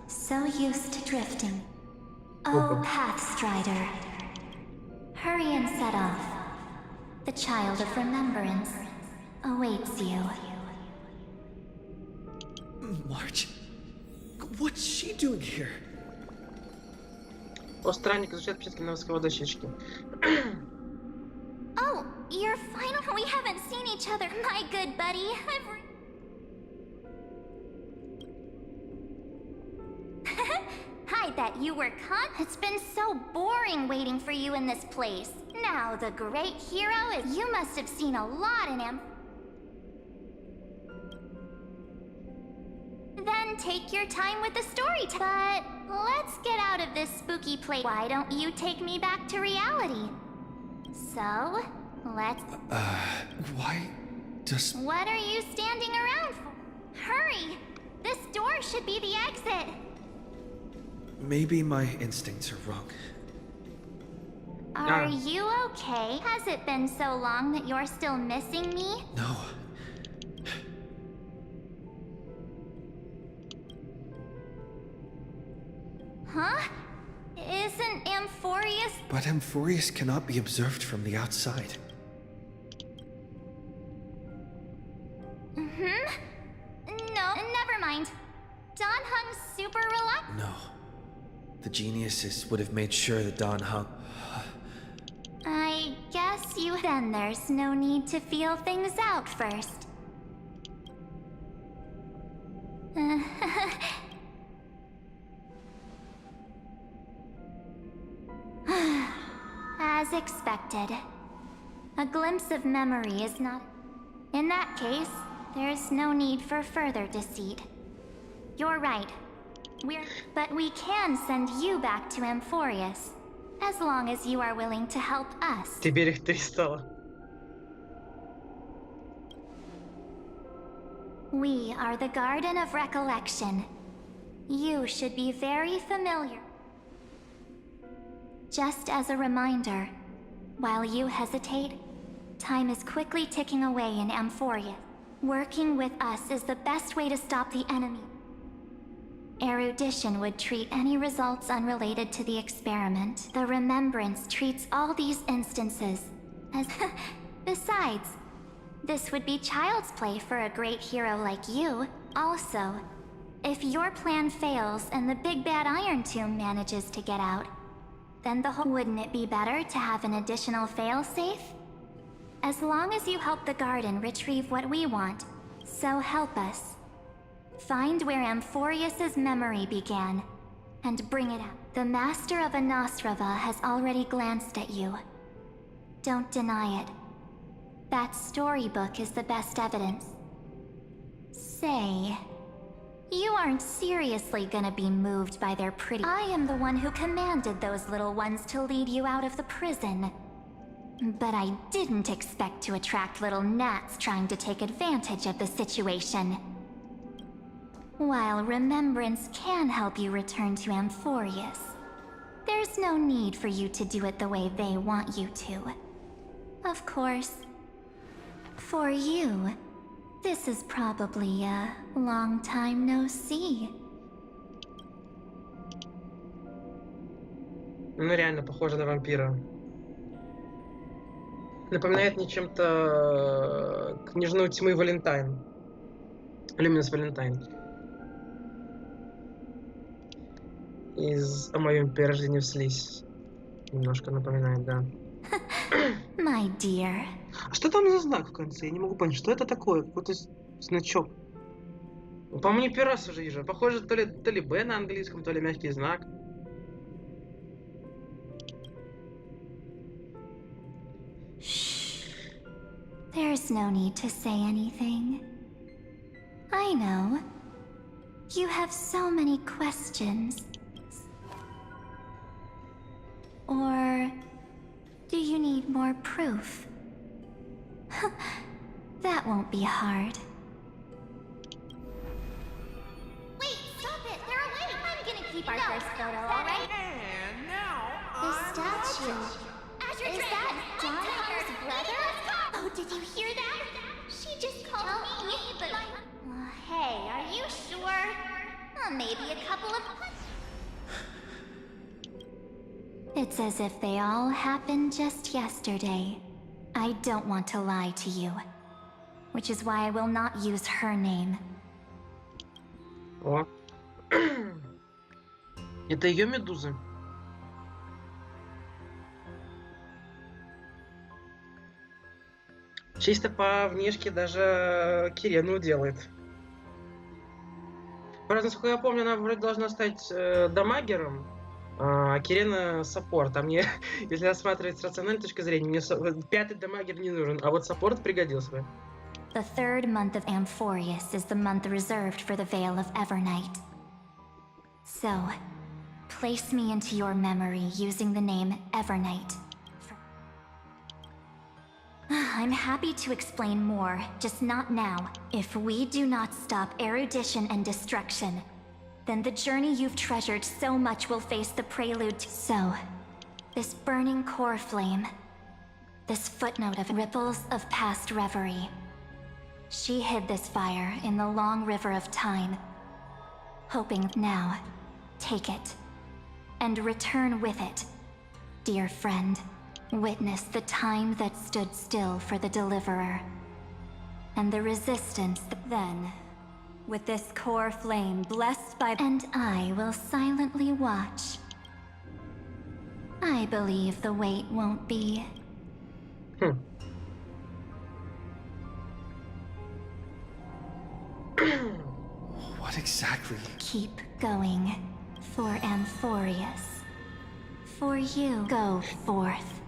so used to drifting. Oh, Pathstrider, hurry and set off. The child of remembrance awaits you. March, what's she doing here? О, странник изучает отпечатки на восковой дощечке. Oh, you're fine. We haven't seen each other, my good buddy. I bet you were caught. It's been so boring waiting for you in this place. Now, the great hero is... You must have seen a lot in him. Then take your time with the story. But let's get out of this spooky place. Why don't you take me back to reality? So, let's... Why does... What are you standing around for? Hurry! This door should be the exit. Maybe my instincts are wrong. Are you okay? Has it been so long that you're still missing me? No. Huh? Isn't Amphorius... But Amphorius cannot be observed from the outside. No, never mind. Don Hung's super relaxed. No. The geniuses would have made sure that Don Hung... I guess you... Then there's no need to feel things out first. As expected. A glimpse of memory is not... In that case, there's no need for further deceit. You're right. But we can send you back to Amphorius, as long as you are willing to help us. Теперь их 3 стало. We are the Garden of Recollection. You should be very familiar. Just as a reminder, while you hesitate, time is quickly ticking away in Amphorius. Working with us is the best way to stop the enemy. Erudition would treat any results unrelated to the experiment. The Remembrance treats all these instances as... Besides, this would be child's play for a great hero like you. Also, if your plan fails and the big bad Iron Tomb manages to get out, then the whole... Wouldn't it be better to have an additional failsafe? As long as you help the garden retrieve what we want, so help us. Find where Amphorius's memory began, and bring it out. The Master of Anosrava has already glanced at you. Don't deny it. That storybook is the best evidence. Say, you aren't seriously gonna be moved by their pretty... I am the one who commanded those little ones to lead you out of the prison. But I didn't expect to attract little gnats trying to take advantage of the situation. While Remembrance can help you return to Amphorius, there's no need for you to do it the way they want you to. Of course, for you, this is probably a long time no see. Ну реально похоже на вампира. Напоминает мне чем-то княжну тьмы Валентайн. Люминус Валентайн. Из «О моем перерождении в слизь». Немножко напоминает, да. My dear. А что там за знак в конце? Я не могу понять, что это такое? Какой-то значок. По-моему, не первый раз уже вижу. Похоже, то ли «Б» на английском, то ли мягкий знак. There's no need to say anything. I know. You have so many questions. Or do you need more proof? That won't be hard. Wait, stop it! They're awake! I'm gonna keep our first photo, alright? And now, The statue. Is that Donhar's brother? Oh, did you hear that? She just called me, but... hey, are you sure? Maybe a couple of... It's as if they all happened just yesterday. I don't want to lie to you. Which is why I will not use her name. О. Это ее медузы. Чисто по внешке даже Кирену делает. Правда, насколько я помню, она вроде должна стать дамагером, а Кирена саппорт. А мне, если рассматривать с рациональной точки зрения, мне 5-й дамагер не нужен, а вот саппорт пригодился бы. The third month of Amphorius is the month reserved for the Veil of Evernight. So, place me into your memory using the name Evernight. I'm happy to explain more, just not now. If we do not stop erudition and destruction, then the journey you've treasured so much will face the prelude to... So, this burning core flame, this footnote of ripples of past reverie. She hid this fire in the long river of time, hoping now, take it, and return with it, dear friend. Witness the time that stood still for the Deliverer, and the resistance then, with this core flame blessed by... And I will silently watch. I believe the wait won't be... What exactly? Keep going, for Amphorius. For you, go forth.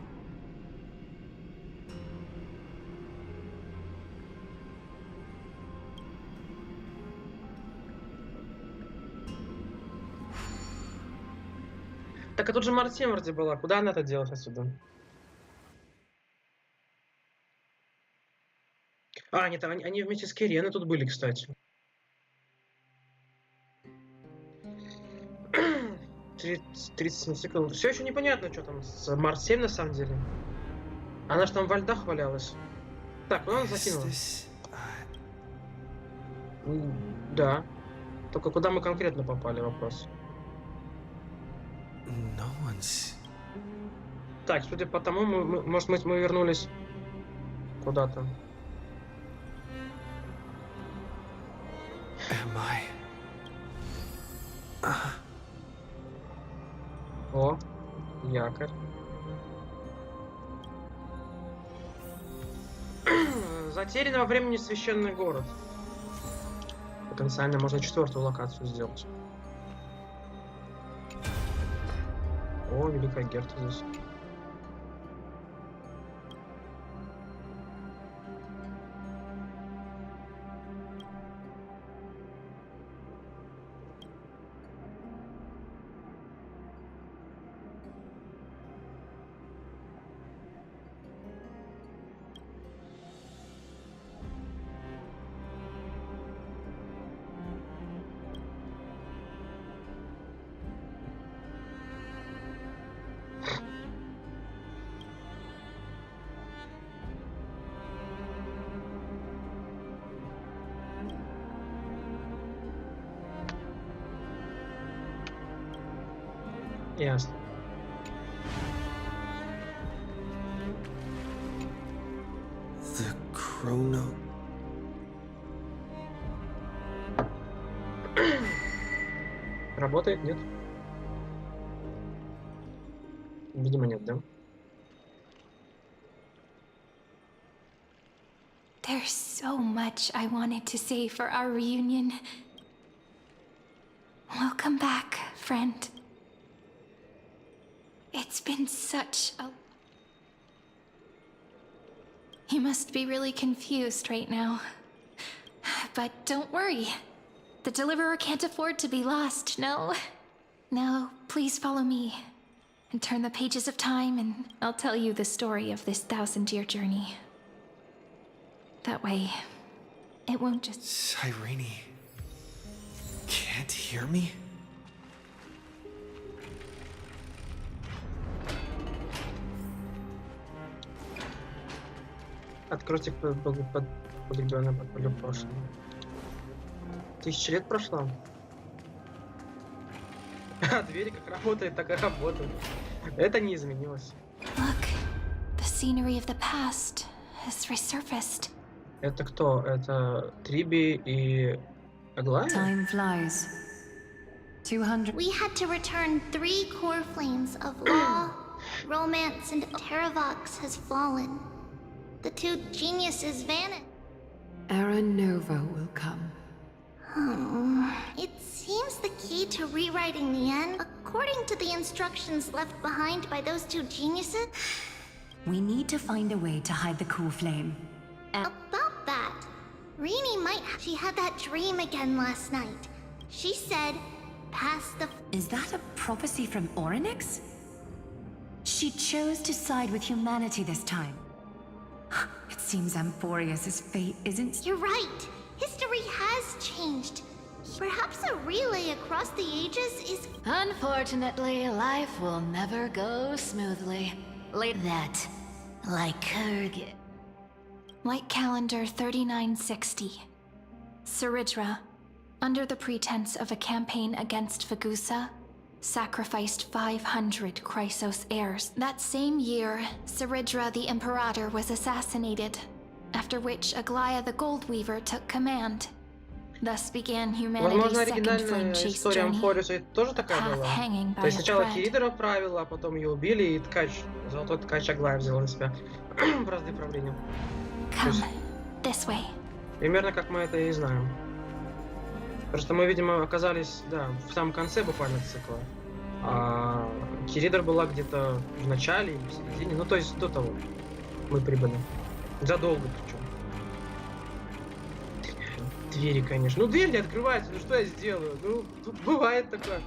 Так, а тут же Мартин вроде была. Куда она это делать отсюда? А, нет, они вместе с Киреной тут были, кстати. 30 секунд. Все еще непонятно, что там с Марс 7 на самом деле. Она же там во льдах валялась. Так, куда она закинула? Да. Только куда мы конкретно попали, вопрос. Так, судя по тому, может быть, мы вернулись куда-то. О, якорь. Затерянный во времени священный город. Потенциально можно 4-ю локацию сделать. О, Великая Герта здесь. Ясно. The chrono. Работает, нет? Видимо, нет, да? There's so much I wanted to say for our reunion. Welcome back, friend. It's been such a... You must be really confused right now. But don't worry. The deliverer can't afford to be lost, no? Now, please follow me. And turn the pages of time, and I'll tell you the story of this 1000-year journey. That way, it won't just... Cyrene can't hear me? Откройте погребенное подполье прошлого. 1000 лет прошло. А двери как работает, так и работают. Это не изменилось. Look, the scenery of the past has resurfaced. Это кто? Это Триби и Аглая? Time flies. 200. We had to return 3 core flames of law, romance, and Terravox has fallen. The 2 geniuses vanished. Era Nova will come. It seems the key to rewriting the end, according to the instructions left behind by those 2 geniuses. We need to find a way to hide the cool flame. About that, Rini might. She had that dream again last night. She said, "Past the." Is that a prophecy from Orynyx? She chose to side with humanity this time. It seems Amphorius's fate isn't... You're right. History has changed. Perhaps a relay across the ages is... Unfortunately, life will never go smoothly. Like that. Like Kurgan. Light calendar 3960. Saridra, under the pretense of a campaign against Fagusa, sacrificed 500 Chrysos heirs. That same year, Saridra the Imperator was assassinated, after which Aglaya the Gold Weaver took command. Thus began humanity's second flame chase journey. Тоже такая была. То есть сначала Киридора правила, а потом ее убили, и ткач, золотой ткач Аглая взяла на себя бразды правления. Come this way. Примерно как мы это и знаем. Просто мы, видимо, оказались, да, в самом конце буквально цикла. А Киридор была где-то в начале или в середине, ну то есть до того мы прибыли. Задолго причем. Двери, конечно. Ну дверь не открывается, ну что я сделаю? Ну, тут бывает такое.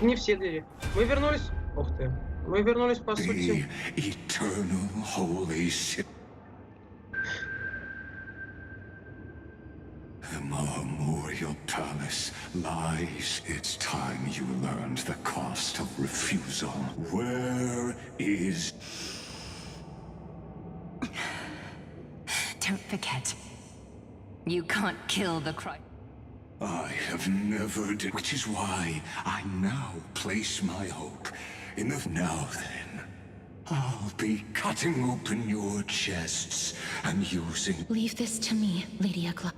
Не все двери. Мы вернулись Ух ты. Мы вернулись, по сути. Eternal holy city. The memorial palace lies. It's time you learned the cost of refusal. Where is... Don't forget, you can't kill the Christ. I have never did, which is why I now place my hope in the... Now then, I'll be cutting open your chests and using... Leave this to me, Lady Agla.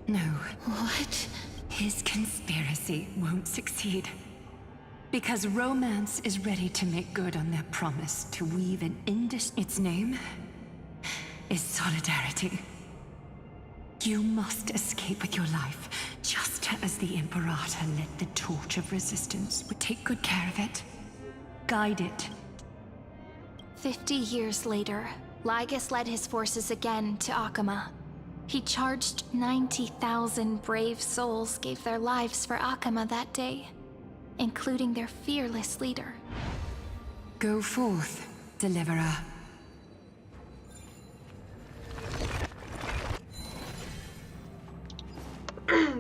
No. What? His conspiracy won't succeed. Because romance is ready to make good on their promise to weave an Its name is solidarity. You must escape with your life, just as the Imperator lit the torch of resistance. Would take good care of it. Guide it. 50 years later, Lygus led his forces again to Akama. He charged 90,000 brave souls gave their lives for Akama that day, including their fearless leader. Go forth, deliverer.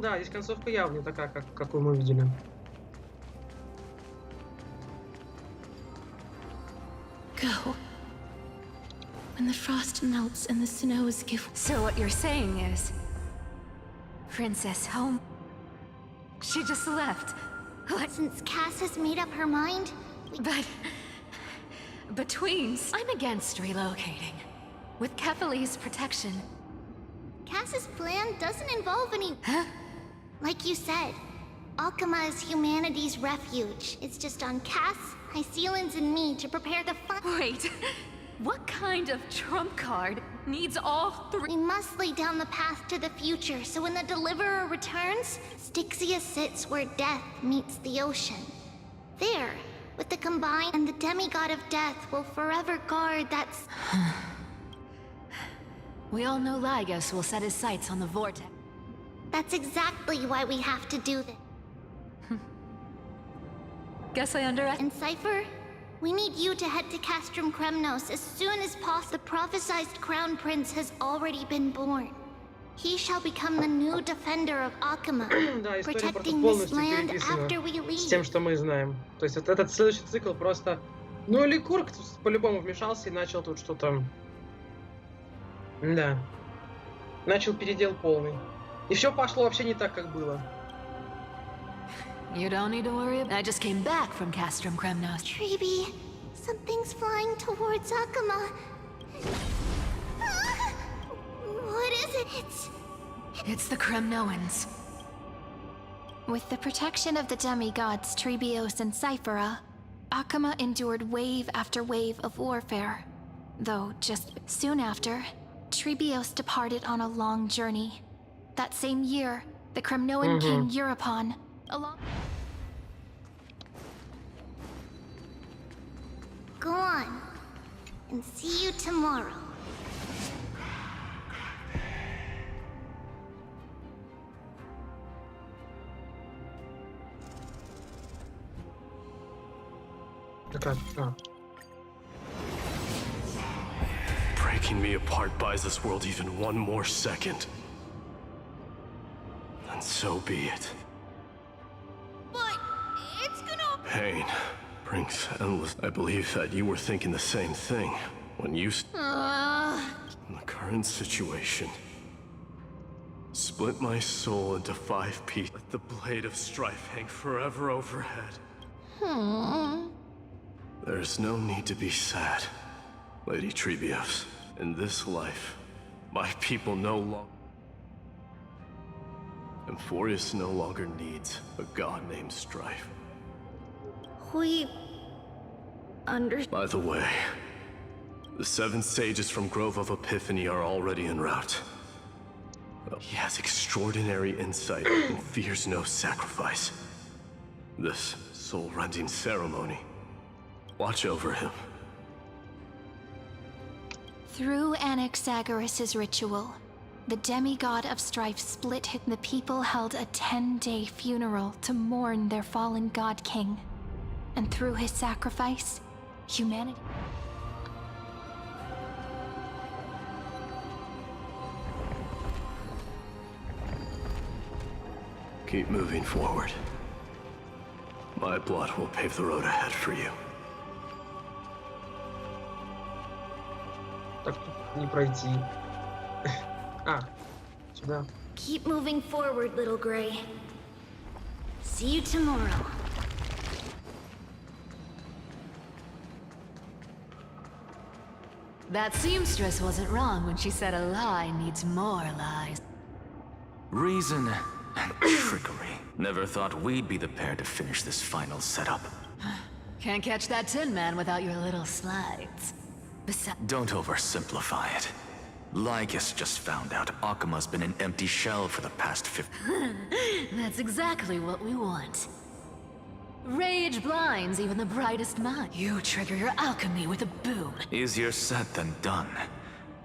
Да, здесь концовка явно не такая, какую мы видели. Go. When the frost melts and the snows give... So what you're saying is... Princess home... She just left. What? Since Cass has made up her mind? But... Between... I'm against relocating. With Kefali's protection. Cass's plan doesn't involve any... Huh? Like you said, Akama is humanity's refuge. It's just on Cass, Hycelan's, and me to prepare the fun... Wait... What kind of trump card needs all three? We must lay down the path to the future, so when the Deliverer returns, Styxia sits where death meets the ocean. There, with the combined and the demigod of death will forever guard that... We all know Lygus will set his sights on the vortex. That's exactly why we have to do this. Guess I And Cypher? We need you to head to Castrum Kremnos as soon as possible. The prophesized Crown Prince has already been born. He shall become the new defender of Akama, protecting this land after we leave. С тем, что мы знаем. То есть вот этот следующий цикл просто... Ну или Курк по-любому вмешался и начал тут что-то... Да. Начал передел полный. И все пошло вообще не так, как было. You don't need to worry. I just came back from Castrum Kremnos. Treeby, something's flying towards Akama. What is it? It's the Kremnoans. With the protection of the demigods Trebios and Cyphera, Akama endured wave after wave of warfare. Though just soon after, Trebios departed on a long journey. That same year, the Kremnoan king Euripon, along... Go on, and see you tomorrow. Breaking me apart buys this world even one more second. And so be it. But it's gonna... Pain brings endless... I believe that you were thinking the same thing when you... In the current situation. Split my soul into 5 pieces. Let the blade of strife hang forever overhead. There's no need to be sad, Lady Trebios. In this life, my people no longer... Emphorius no longer needs a god named Strife. We... By the way, the 7 sages from Grove of Epiphany are already en route. He has extraordinary insight and fears no sacrifice. This soul-rending ceremony. Watch over him. Through Anaxagoras' ritual, the demigod of strife split him. The people held a 10-day funeral to mourn their fallen god king. And through his sacrifice, humanity... Keep moving forward. My blood will pave the road ahead for you. Так тут не пройти. А, сюда. Keep moving forward, little gray. See you tomorrow. That seamstress wasn't wrong when she said a lie needs more lies. Reason and trickery. Never thought we'd be the pair to finish this final setup. Can't catch that Tin Man without your little slides. Don't oversimplify it. Lycus just found out Akima's been an empty shell for the past 50... That's exactly what we want. Rage blinds even the brightest mind. You trigger your alchemy with a boom. Easier said than done.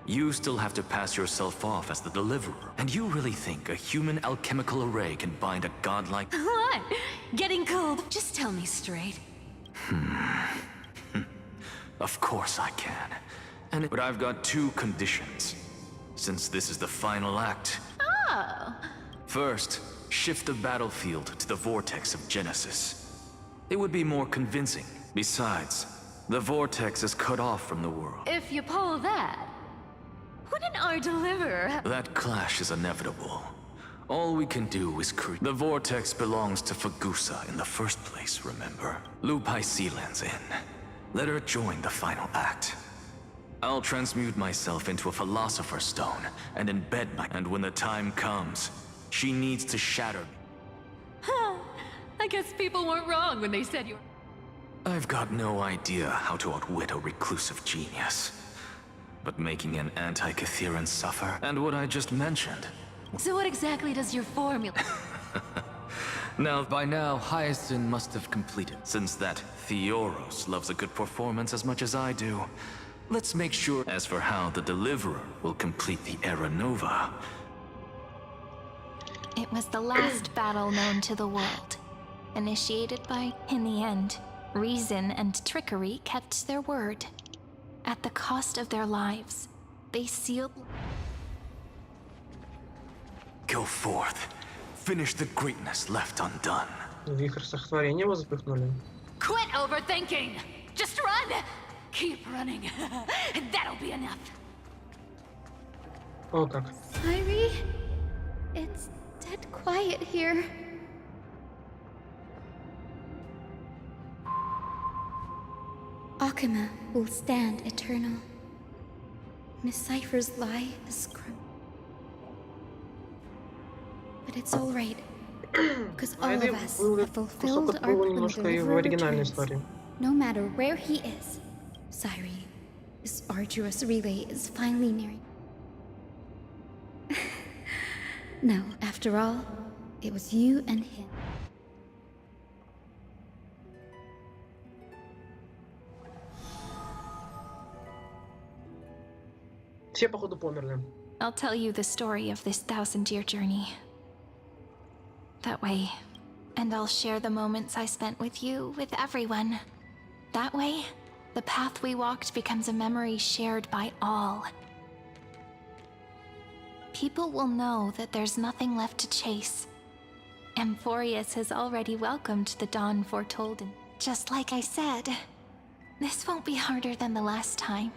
You still have to pass yourself off as the deliverer. And you really think a human alchemical array can bind a godlike... What? Getting cold? Just tell me straight. Of course I can. But I've got two conditions. Since this is the final act. Oh. First, shift the battlefield to the vortex of Genesis. It would be more convincing. Besides, the vortex is cut off from the world. If you pull that, wouldn't our deliverer have... That clash is inevitable. All we can do is create... The vortex belongs to Fagusa in the first place, remember? Loop Sealands in. Let her join the final act. I'll transmute myself into a philosopher's stone and embed my... And when the time comes, she needs to shatter me. I guess people weren't wrong when they said you... I've got no idea how to outwit a reclusive genius. But making an anti-Catheran suffer, and what I just mentioned... So what exactly does your formula... Now, by now, Hyacinth must have completed. Since that Theoros loves a good performance as much as I do, let's make sure... As for how the Deliverer will complete the Era Nova... It was the last battle known to the world, initiated by... In the end, reason and trickery kept their word. At the cost of their lives, they sealed... Go forth. Finish the greatness left undone. Вихрь сотворения его запихнули. Quit overthinking! Just run! Keep running. That'll be enough. О, как. Sairi, it's dead quiet here. Akima will stand eternal. Miss Cypher's lie is crumbled. But it's all right, because all of us have fulfilled our plan. No matter where he is, Sairi, this arduous relay is finally nearing. No, after all, it was you and him. Все, походу, померли. I'll tell you the story of this 1000-year journey. That way, and I'll share the moments I spent with you, with everyone. That way, the path we walked becomes a memory shared by all. People will know that there's nothing left to chase. Amphorius has already welcomed the dawn foretold, and just like I said, this won't be harder than the last time.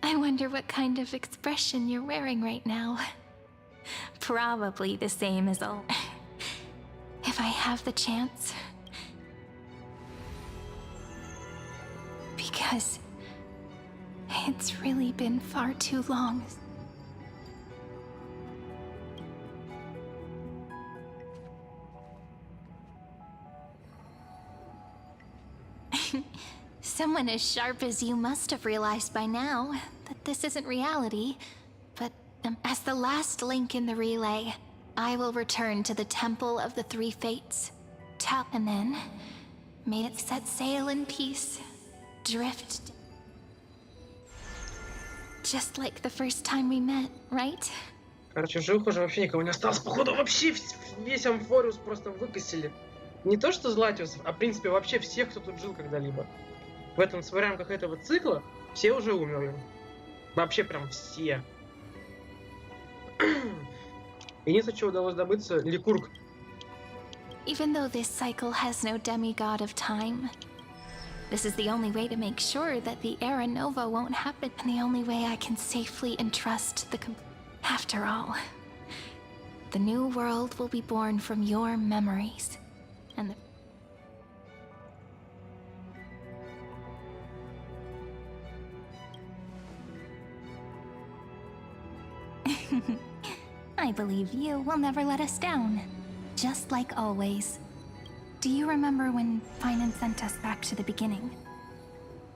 I wonder what kind of expression you're wearing right now. Probably the same as all. If I have the chance. Because it's really been far too long. Someone as sharp as you must have realized by now that this isn't reality, but as the last link in the relay, I will return to the Temple of the Three Fates. Tap, and then may it set sail in peace, drift. Just like the first time we met, right? Короче, живых уже вообще никого не осталось. Походу, вообще весь Амфориус просто выкосили. Не то что Златиус, а в принципе вообще всех, кто тут жил когда-либо. В этом в рамках этого цикла все уже умерли. Вообще прям все. Единственное, что удалось добыться, Ликург. Even though this cycle has no demigod of time, this is the only way to make sure that the Era Nova won't happen, and the only way I can safely entrust the After all, the new world will be born from your memories, and I believe you will never let us down, just like always. Do you remember when Finan sent us back to the beginning?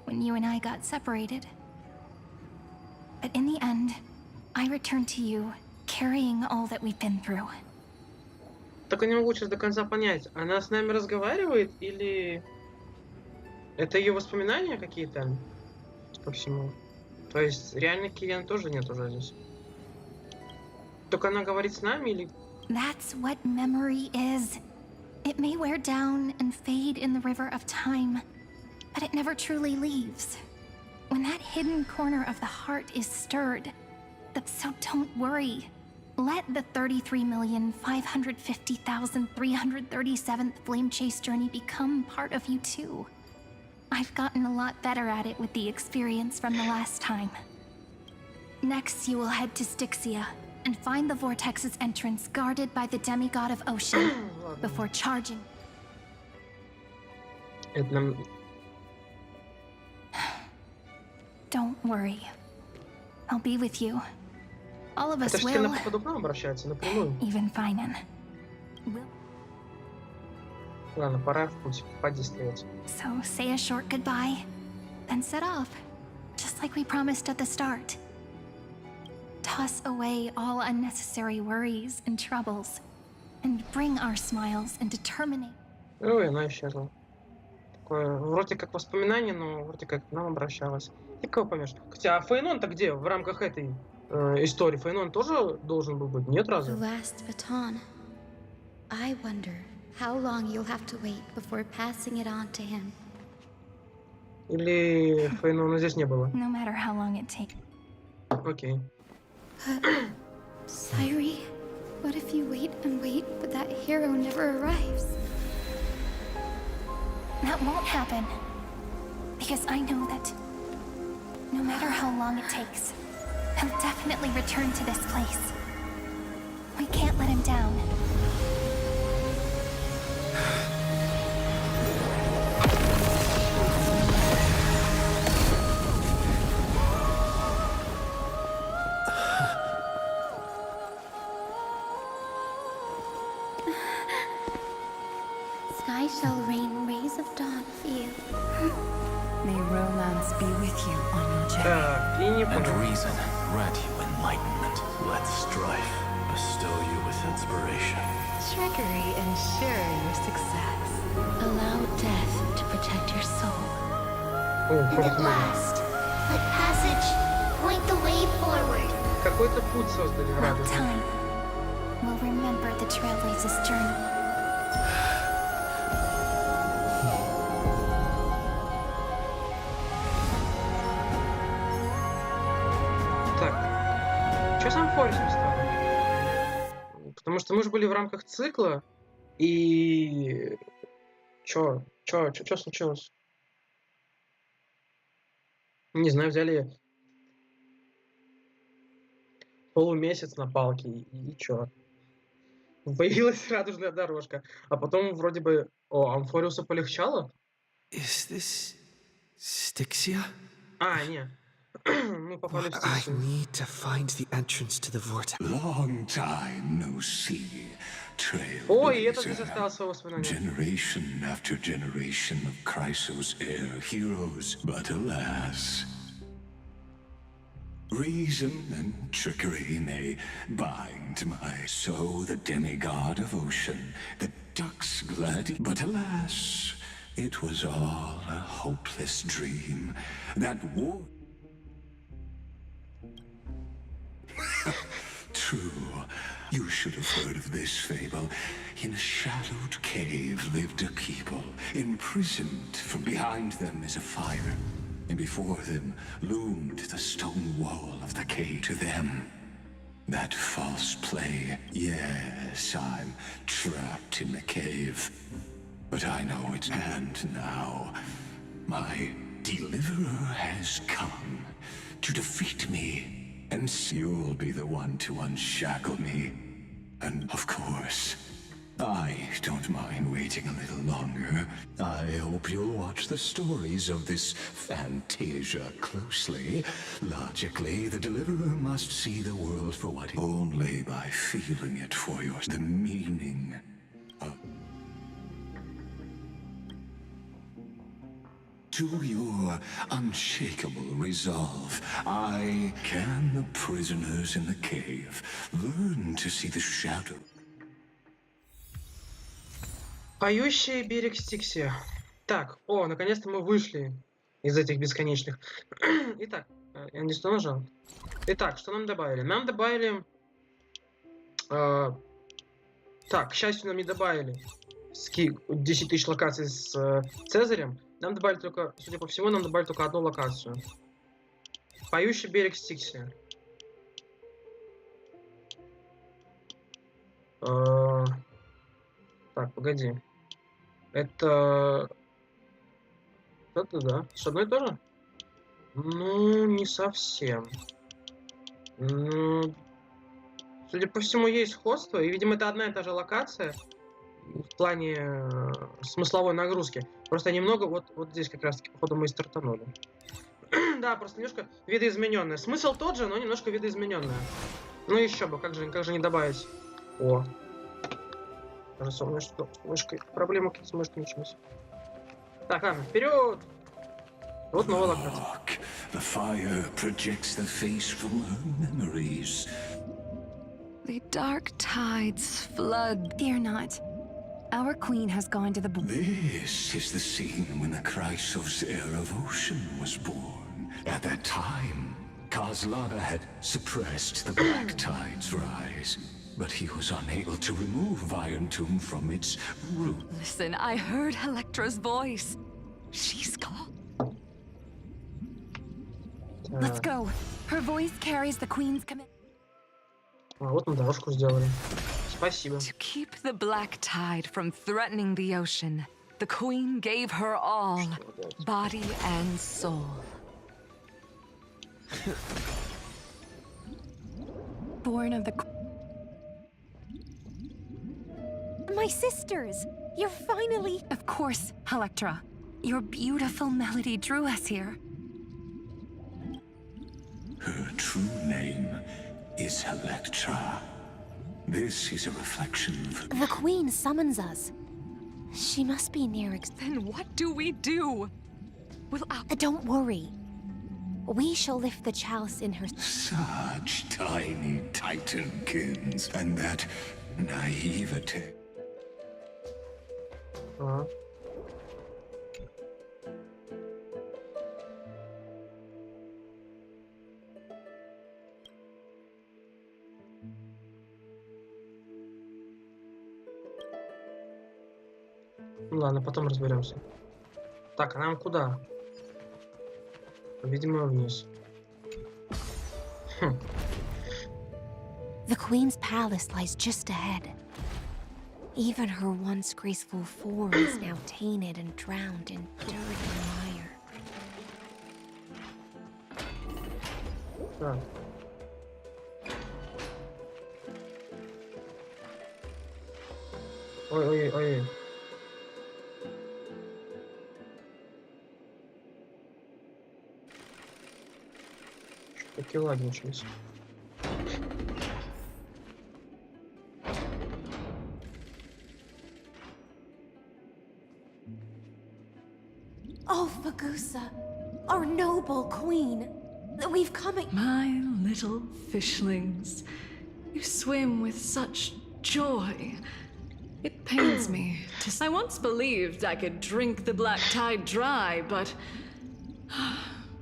When you and I got separated? But in the end, I returned to you, carrying all that we've been through. Так не могу сейчас до конца понять, она с нами разговаривает или это ее воспоминания какие-то по всему? То есть реально Кириан тоже нет уже здесь? Только она говорит с нами или... That's what memory is. It may wear down and fade in the river of time, but it never truly leaves. When that hidden corner of the heart is stirred, so don't worry. Let the 33,550,337th Flame Chase journey become part of you too. I've gotten a lot better at it with the experience from the last time. Next, you will head to Styxia and find the Vortex's entrance guarded by the demigod of ocean before charging. Don't worry. I'll be with you. All of us will. Even Finan. Ладно, пора в путь. Поди стоять. So say a short goodbye, then set off, just like we promised at the start. Toss away all unnecessary worries and troubles, and bring our smiles and determination. Ой, она исчезла. Такое, вроде как воспоминание, но вроде как к нам обращалась. Ты кого помнишь? Хотя, а Фейнон-то где? В рамках этой истории Фейнон тоже должен был быть? Нет, разве? The last baton. I wonder how long you'll have to wait before passing it on to him. Или Фейнона здесь не было? No matter how long it takes. Окей. Sairi, what if you wait and wait, but that hero never arrives? That won't happen. Because I know that no matter how long it takes, he'll definitely return to this place. We can't let him down. Sky shall rain rays of dawn for you. May romance be with you on your journey. And reason grant you enlightenment. Let strife bestow you with inspiration. Trickery ensure your success. Allow death to protect your soul. And at last, let passage point the way forward. Какой-то путь создали радужный. Time will remember the Trailblazers' journey. Что с Амфорисом стало? Потому что мы же были в рамках цикла, и... Чё случилось? Не знаю, взяли полумесяц на палке, и чё? Появилась радужная дорожка, а потом вроде бы... О, Амфориусу полегчало? Is this Styxia? А, нет. I need to find the entrance to the vortex. Long time no see, Trailblazer. Generation after generation of Chrysos heir heroes, but alas, reason and trickery may bind my soul. The demigod of ocean, the ducks glad, but alas, it was all a hopeless dream. That war. true. You should have heard of this fable. In a shadowed cave lived a people, imprisoned. From behind them is a fire, and before them loomed the stone wall of the cave. To them, that false play. Yes, I'm trapped in the cave. But I know it's and now. My deliverer has come to defeat me, and you'll be the one to unshackle me. And of course, I don't mind waiting a little longer. I hope you'll watch the stories of this fantasia closely. Logically, the deliverer must see the world for what it only by feeling it for yours. The meaning of... To your unshakable resolve, I can the prisoners in the cave learn to see the shadow. Поющий берег Стикси. Так, наконец-то мы вышли из этих бесконечных. Итак, я не что нажал. Итак, что нам добавили? Нам добавили... Так, к счастью, нам не добавили 10 тысяч локаций с Цезарем. Нам добавили только, судя по всему, нам добавили только одну локацию. Поющий берег Стикси. Так, погоди. Это да. С одной тоже? Ну, не совсем. Судя по всему, есть сходство. И, видимо, это одна и та же локация в плане смысловой нагрузки. Просто немного вот здесь как раз-таки, походу, мы и стартанули. Да, просто немножко видоизмененная. Смысл тот же, но немножко видоизмененная. Ну еще бы, как же не добавить? О. Кажется, у меня что с мышкой. Проблема с мышкой началась. Так, ладно, вперед! Вот новая локация. The fire projects the face from her memories. The dark tides flood. Fear not. Our queen has gone to the... This is the scene when the Chrysos heir of ocean was born. At that time, Kozlana had suppressed the black tide's rise, but he was unable to remove Iron Tomb from its root. Listen, I heard Electra's voice. She's gone. Let's go. Her voice carries the queen's command. Вот мы дорожку сделали. Спасибо. To keep the black tide from threatening the ocean, the queen gave her all, body and soul. Born of the... My sisters! You're finally... Of course, Electra. Your beautiful melody drew us here. Her true name is Electra. This is a reflection of... The queen summons us. She must be near... Then what do we do? Will Don't worry. We shall lift the chalice in her... Such tiny titankins, and that naivete. Ладно, потом разберемся. Так, а нам куда? Видимо, вниз. The queen's palace lies just ahead. Even her once graceful form is now tainted and drowned in dirty mire. Так. Ой. Такие лаги начались. Oh, Fagusa, our noble queen. We've come... My little fishlings. You swim with such joy. It pains me to... I once believed I could drink the black tide dry, but...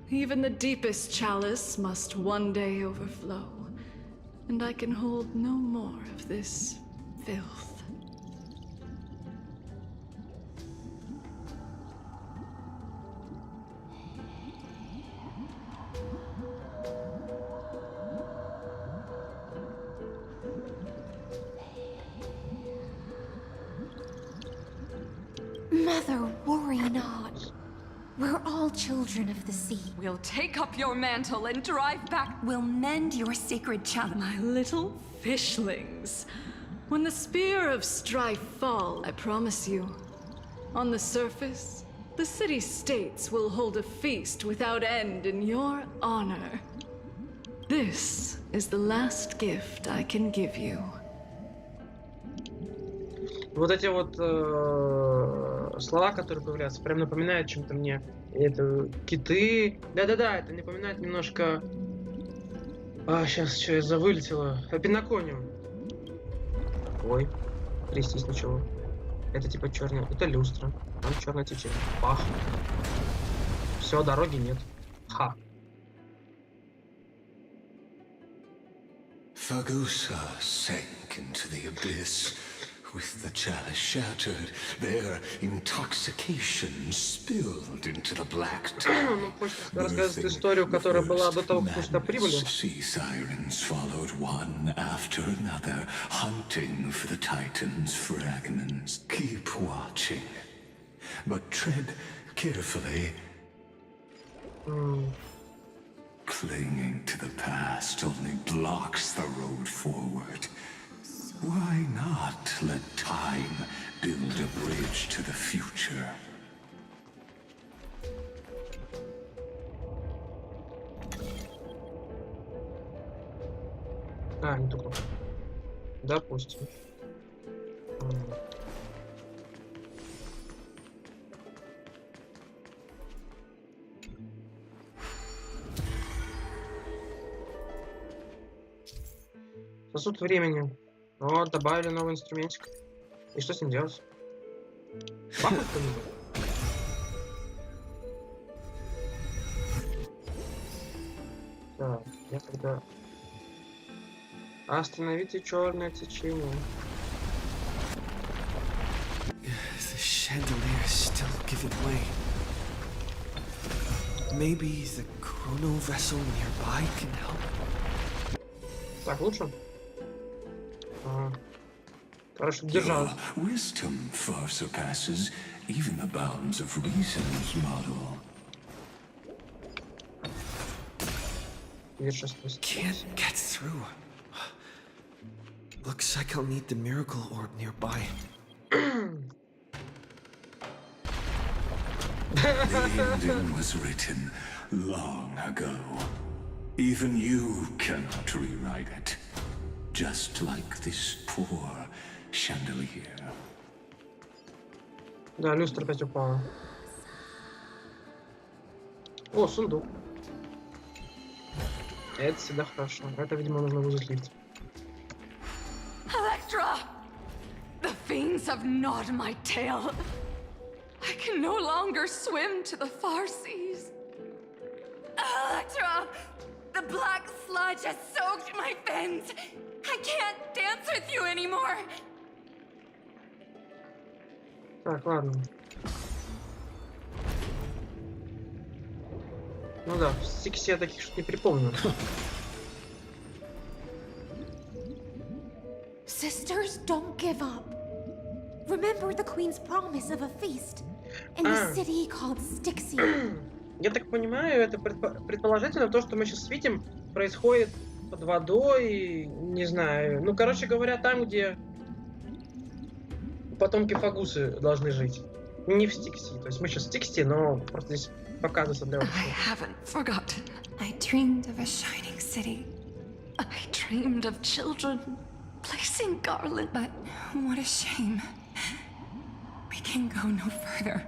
even the deepest chalice must one day overflow. and I can hold no more of this filth. Mother, worry not. We're all children of the sea. We'll take up your mantle and drive back. We'll mend your sacred chalice. My little fishlings. When the spear of strife fall, I promise you, on the surface, the city-states will hold a feast without end in your honor. This is the last gift I can give you. Вот эти вот слова, которые появляются, прям напоминают чем-то мне. Это киты. Да-да-да, это напоминает немножко... сейчас что я вылетело. Penacony. Ой, трястись ничего. Это типа черная. Это люстра. Там черное течение. Пах. Все, дороги нет. Ха. Fagusa sank into the abyss. With the chalice shattered, their intoxication spilled into the black tide. Ну, хочется рассказать историю, которая была до того, как мы сюда прибыли. Sea sirens followed one after another, hunting for the Titan's fragments. Keep watching, but tread carefully. Clinging to the past only blocks the road forward. Why not let time build a bridge to the future? Не тупо. Допустим. Сосуд времени. Вот, добавили новый инструментик. И что с ним делать? Бахнуть кто-нибудь? Так, я тогда... Остановите черное течение. The chandelier is still giving way. Maybe the chrono vessel nearby can help. Так, лучше? Хорошо, Your держалась. wisdom far surpasses even the bounds of reason's model. Can't get through. Looks like I'll need the miracle orb nearby. The ending was written long ago. Even you cannot rewrite it. Just like this poor chandelier. Да, люстра опять упала. О, сундук. Это всегда хорошо. Это, видимо, нужно вызвать лифт. Electra! The fiends have gnawed my tail. I can no longer swim to the far seas. Electra! The black sludge has soaked my fins. I can't dance with you anymore. Так, ладно. Ну да, в Стиксе я таких что-то не припомню. Sisters, don't give up. Remember the Queen's promise of a feast in the city called Styxia. Я так понимаю, это предположительно то, что мы сейчас видим, происходит под водой, не знаю. Ну, короче говоря, там, где потомки Фагусы должны жить. Не в Стиксе. То есть мы сейчас в Стиксе, но просто здесь показывается для вас. I haven't forgotten. I dreamed of a shining city. I dreamed of children placing garland. But what a shame. We can go no further.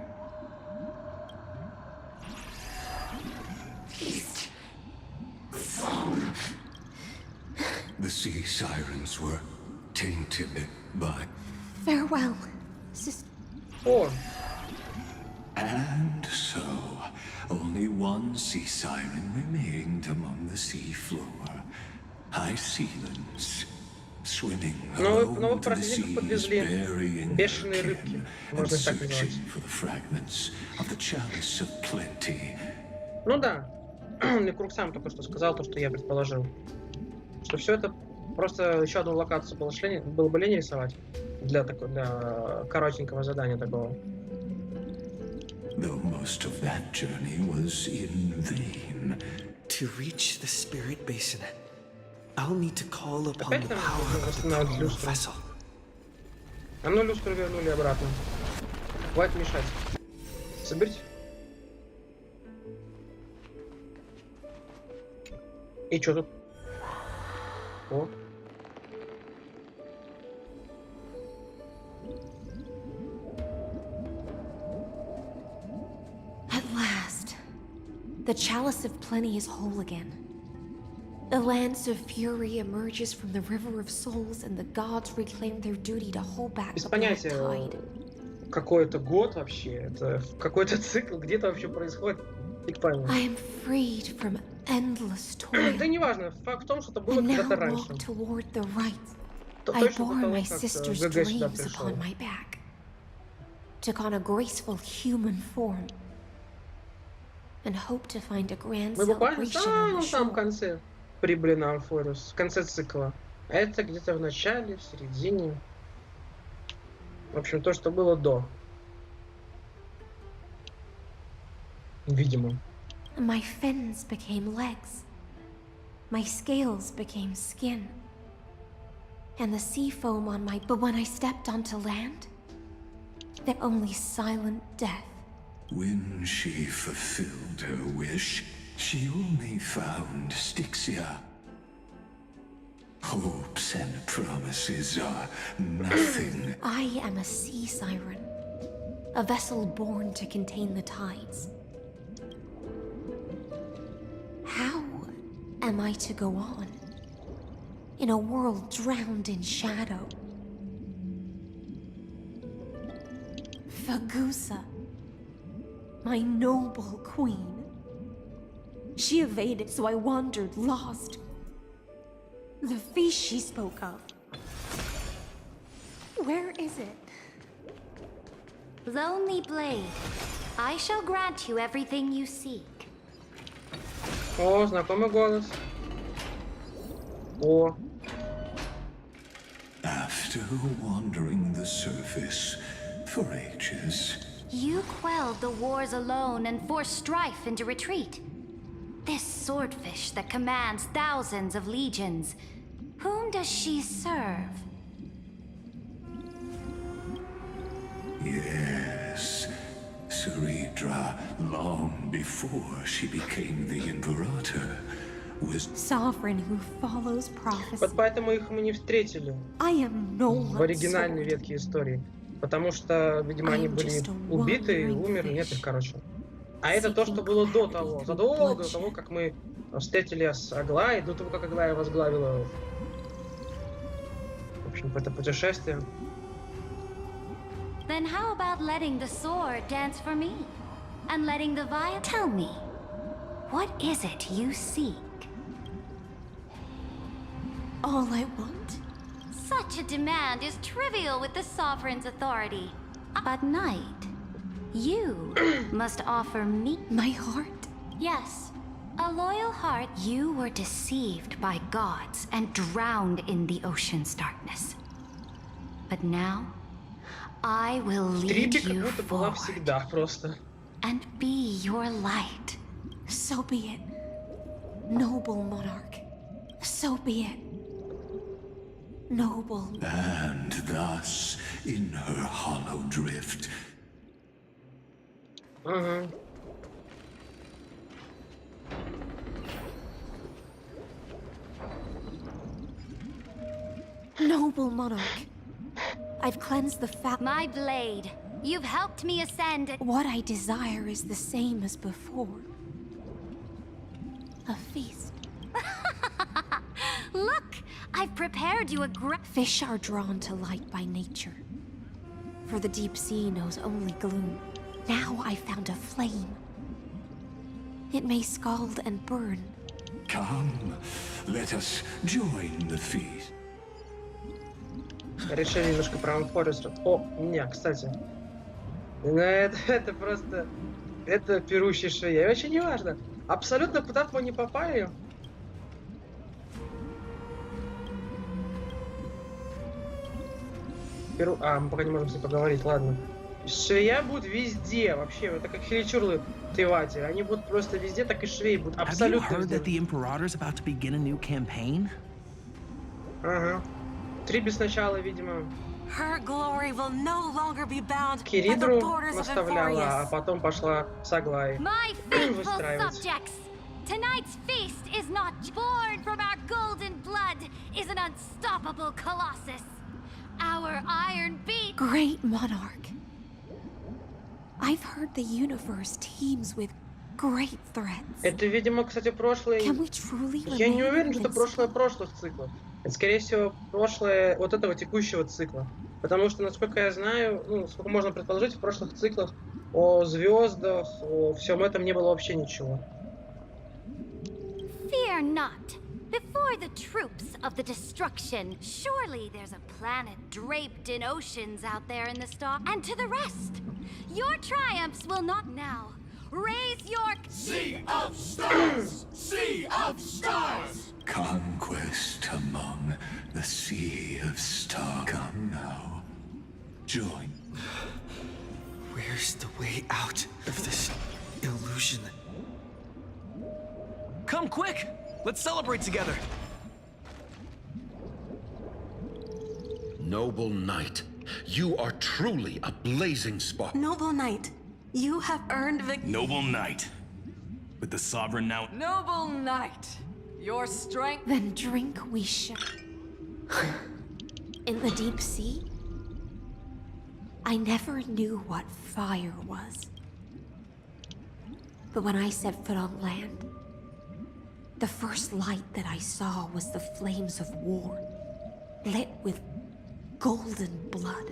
The sea sirens were tainted by... Farewell, sister. О! And so, only one sea siren remained among the sea floor. high sealings, swimming Новых alone to the противников seas, подвезли. burying Бешеные their рыбки. kin, and Можно их так searching называть. for the fragments of the chalice of plenty. Ну да. Мне Круг сам только что сказал то, что я предположил. Что все это просто еще одну локацию было бы лень рисовать. Для коротенького задания такого. Though most of that journey was in vain. To reach the spirit basin, I'll need to call upon Опять the нам power нужно of the восстанавливать primal люстру. vessel. А ну люстру вернули обратно. Хватит мешать. Соберите. И что тут? О. At last, the chalice of plenty is whole again. The lance of fury emerges from the river of souls, and the gods reclaim their duty to hold back Без the black понятия, tide. какой это год вообще, это какой-то цикл, где это вообще происходит. Фиг пойми. I am freed from endless toil. Да неважно, факт в том, что это было And now когда-то раньше. walk toward the right. I Точно bore до того, my как sister's ГГ сюда dreams пришел. upon my back, took on a graceful human form, and hoped to find a grand Мы буквально в celebration on the самом shore. конце прибыли на Амфорус, в конце цикла. А это где-то в начале, в середине. В общем, то, что было до. Видимо. My fins became legs. My scales became skin. And the sea foam on my... But when I stepped onto land, there only silent death. When she fulfilled her wish, she only found Styxia. Hopes and promises are nothing. I am a sea siren, a vessel born to contain the tides. How am I to go on in a world drowned in shadow? Fagusa, my noble queen. She evaded, so I wandered lost. The feast she spoke of. Where is it? Lonely Blade, I shall grant you everything you seek. О, знакомый голос. О. After wandering the surface for ages, You quelled the wars alone and forced strife into retreat. This swordfish that commands thousands of legions, whom does she serve? yes, Ceridra, long before she became the Imperator, was Sovereign who follows prophecy. Вот поэтому их мы не встретили I am no в оригинальной ветке истории. Потому что, видимо, они были убиты, умерли, нет их, короче. А это то, что было до того, задолго до того, как мы встретили с Аглаей, до того, как Аглая возглавила, в общем, это путешествие. Then how about letting the sword dance for me? And letting the vial... Tell me, what is it you seek? All I want? Such a demand is trivial with the Sovereign's authority. But Knight, you must offer me... My heart? Yes, a loyal heart. You were deceived by gods and drowned in the ocean's darkness. But now, I will lead Триби как you будто была forward всегда просто. and be your light. So be it. Noble monarch. So be it. Noble. and thus, in her hollow drift, Ага. Noble monarch. I've cleansed the fat. My blade, you've helped me ascend. What I desire is the same as before. A feast. Look, I've prepared you a Fish are drawn to light by nature. For the deep sea knows only gloom. Now I found a flame. It may scald and burn. come, Let us join the feast. Решили немножко про Амфорестер. О, не, кстати. Это просто... Это пирущий швея. Вообще не важно. Абсолютно куда бы мы ни попали. Мы пока не можем с ним поговорить, ладно. Швея будут везде, вообще. Это как хиличурлы тывати. Они будут просто везде, так и швеи будут абсолютно везде. Ага. Трибби сначала, видимо, Киридру наставляла, а потом пошла с Аглаей выстраивать. Tonight's feast is not born from our golden blood, is an unstoppable colossus. Our iron beat. Great monarch. I've heard the universe teems with great threats. Это, видимо, кстати, прошлое... Я не уверен, что это прошлое прошлых циклов. Это, скорее всего, прошлое вот этого текущего цикла. Потому что, насколько я знаю, ну, сколько можно предположить, в прошлых циклах о звездах, о всем этом не было вообще ничего. Fear not. Before the troops of the destruction, surely there's a planet draped in oceans out there in the star. And to the rest, your triumphs will not now. Raise your... Sea of stars! Sea of stars! Conquest among the sea of stars. Come now. Join. Where's the way out of this illusion? Come quick! Let's celebrate together! Noble knight, you are truly a blazing spark. Noble knight, you have earned victory. Noble knight, with the sovereign now... Noble knight, your strength... Then drink we shall. In the deep sea, I never knew what fire was. But when I set foot on land, the first light that I saw was the flames of war, lit with golden blood.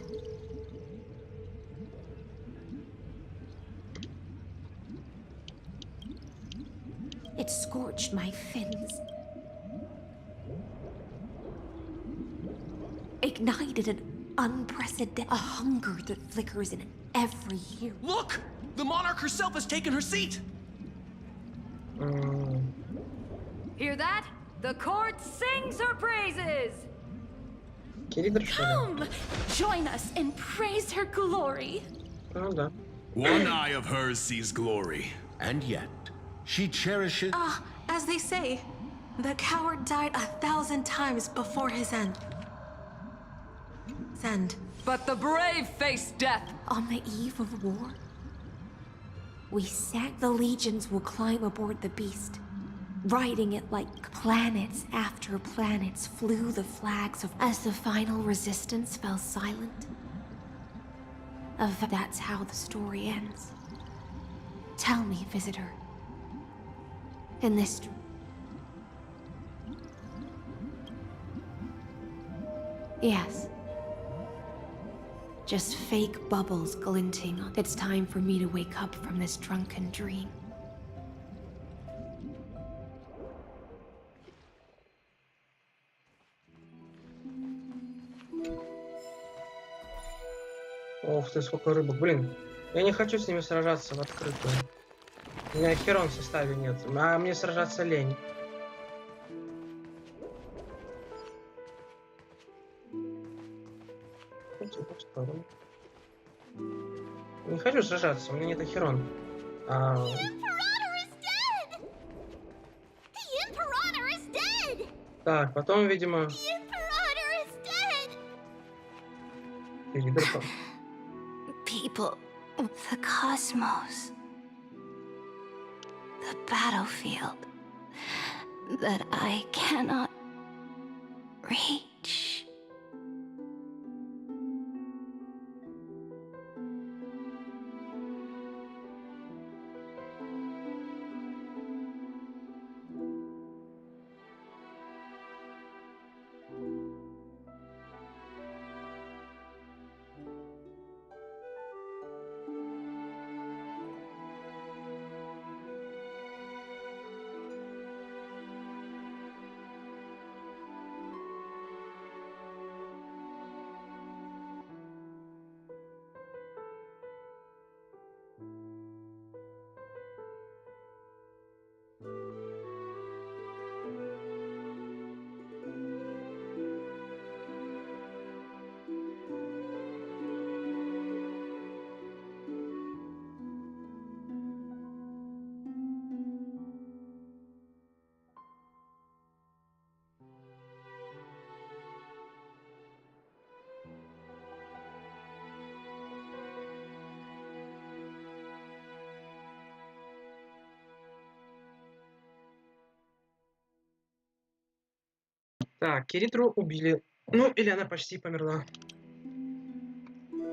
It scorched my fins, ignited an unprecedented hunger that flickers in every hero. Look! The monarch herself has taken her seat! Hear that? The court sings her praises! Come! Join us and praise her glory! One eye of hers sees glory. And yet, she cherishes... As they say, the coward died 1,000 times before his end. But the brave face death! On the eve of war, we sang the legions will climb aboard the beast. Riding it like planets after planets flew the flags of... As the final resistance fell silent, that's how the story ends. Tell me, visitor, in this... Yes. Just fake bubbles glinting on... It's time for me to wake up from this drunken dream. Ох ты, сколько рыбок. Блин, я не хочу с ними сражаться в открытую. У меня херон в составе нет, а мне сражаться лень. Не хочу сражаться, у меня нет херон. Так, потом, видимо... People, the cosmos, the battlefield that I cannot reach. Так, Киритру убили. Ну, или она почти померла.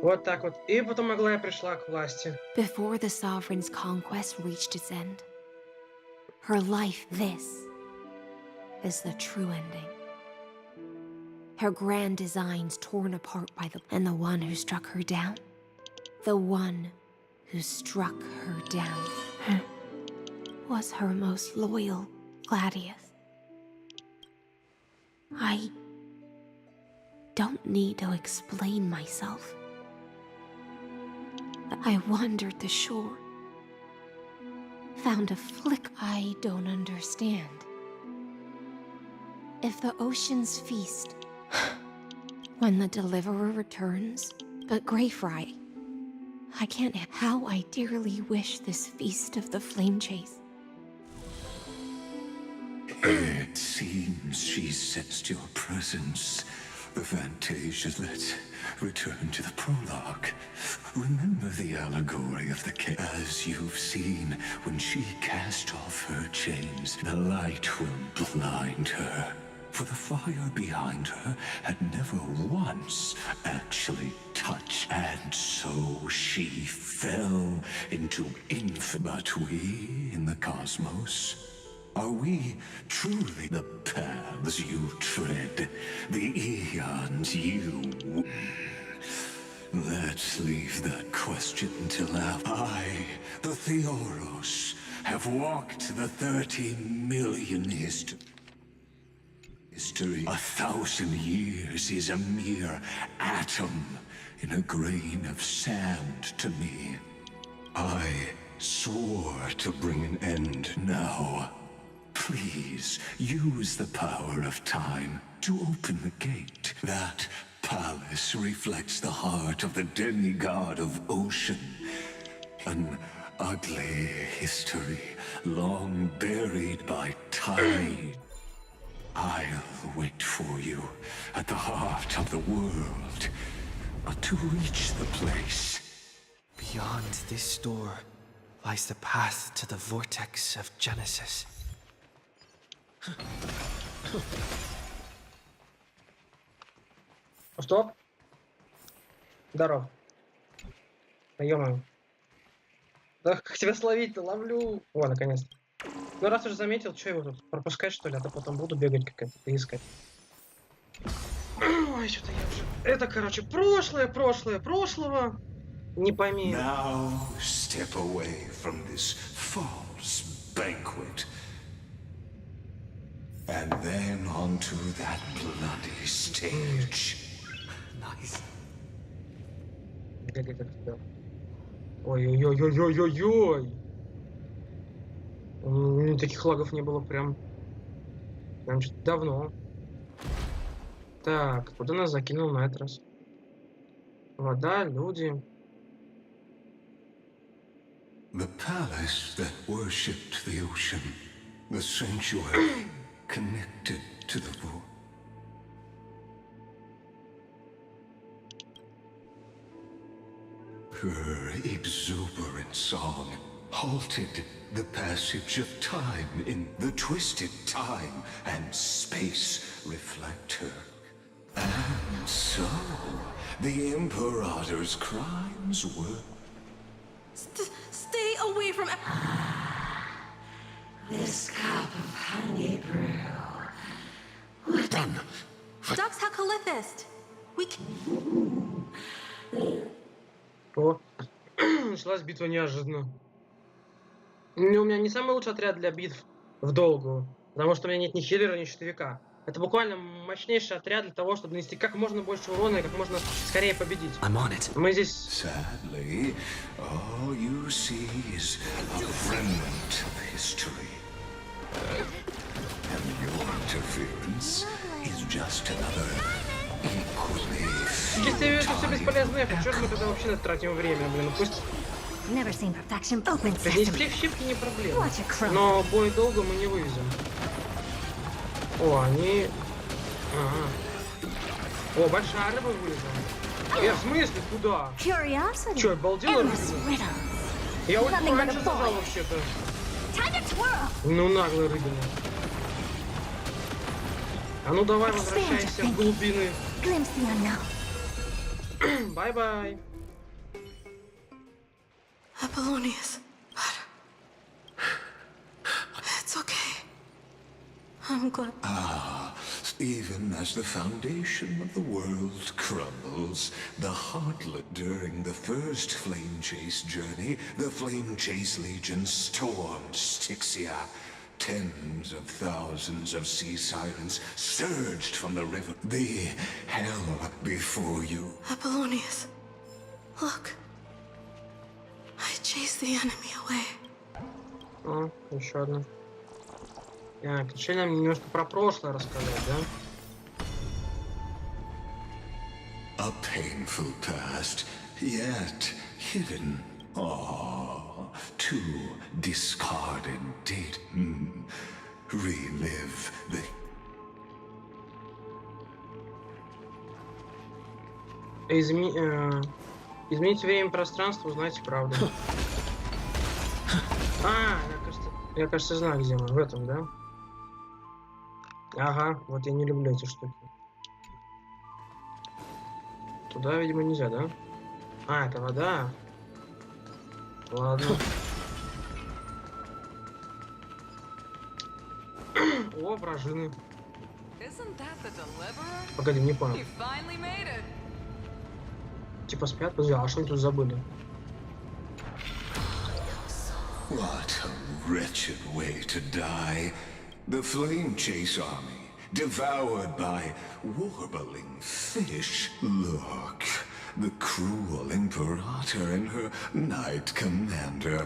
Вот так вот. И потом Аглая пришла к власти. Before the sovereign's conquest reached its end, her life, this, is the true ending. Her grand designs torn apart by and the one who struck her down. The one who struck her down was her most loyal Gladius. I don't need to explain myself. I wandered the shore, found a flick I don't understand. If the oceans feast, when the deliverer returns, but Greyfry, I can't. How I dearly wish this feast of the flame chase. It seems she sensed your presence. The Fantasia, let's return to the prologue. Remember the allegory of the cave. As you've seen, when she cast off her chains, the light will blind her. For the fire behind her had never once actually touched, and so she fell into infinite. But we in the cosmos, are we truly the paths you tread, the eons you... Let's leave that question till after. I, the Theoros, have walked the 30 million history. 1,000 years is a mere atom in a grain of sand to me. I swore to bring an end now. Please use the power of time to open the gate. That palace reflects the heart of the demigod of ocean. An ugly history, long buried by tide. I'll wait for you at the heart of the world to reach the place. Beyond this door lies the path to the vortex of Genesis. Стоп. Здоров. Ё-моё. Да как тебя словить-то? Ловлю. О, наконец-то. Ну раз уже заметил, что его тут пропускать, что ли, а то потом буду бегать как-то искать. Ой, что-то я уже... Это, короче, прошлого. Не пойми. Now step away from this false banquet. And then onto that bloody stage. Nice. Ой-ой-ой-ой-ой-ой-ой. Таких лагов не было прям что-то давно. Так, куда нас закинул на этот раз? Вода, люди. The palace that worshipped the ocean, the sanctuary connected to the void. Her exuberant song halted the passage of time. In the twisted time and space reflect her. And so, the Imperator's crimes were... Stay away from... This cup of honey brew. We're done. Ducks Hakalithist. We can... О, началась битва неожиданно. У меня не самый лучший отряд для битв в долгую, потому что у меня нет ни хиллера, ни щитовика. Это буквально мощнейший отряд для того, чтобы нанести как можно больше урона и как можно скорее победить. Мы здесь... Sadly, all you see is a remnant of history. And your interference is just another equally... Если я вижу, что все бесполезно, что же мы тогда вообще тратим время, блин, ну пусть... Здесь флик-щипки не проблема, но бой долго мы не вывезем. О, они... Ага. О, большая рыба вылезла. В смысле, куда? Чё, обалдела рыба? Я вот раньше зажал вообще-то. Ну, наглая рыбина. А ну давай, возвращайся в глубины. Бай-бай. Apollonius, but it's okay. I'm glad. Even as the foundation of the world crumbles, the heartlet during the first flame chase journey, the flame chase legion stormed Styxia. Tens of thousands of sea sirens surged from the river. The hell before you. Apollonius, look. I chased the enemy away. О, еще одна. Так, решили нам немножко про прошлое рассказать, да? A painful past, yet hidden. Two discarded date. Relive the... Изменить время и пространство, узнайте правду. Я кажется, знаю, где мы. В этом, да? Ага, вот я не люблю эти штуки. Туда, видимо, нельзя, да? А, это вода. Ладно. О, вражины. Погоди, не понял. Типа спят, подожди, а что они тут забыли? What a wretched way to die. The flame chase army, devoured by warbling fish. Look, the cruel Imperator and her knight commander.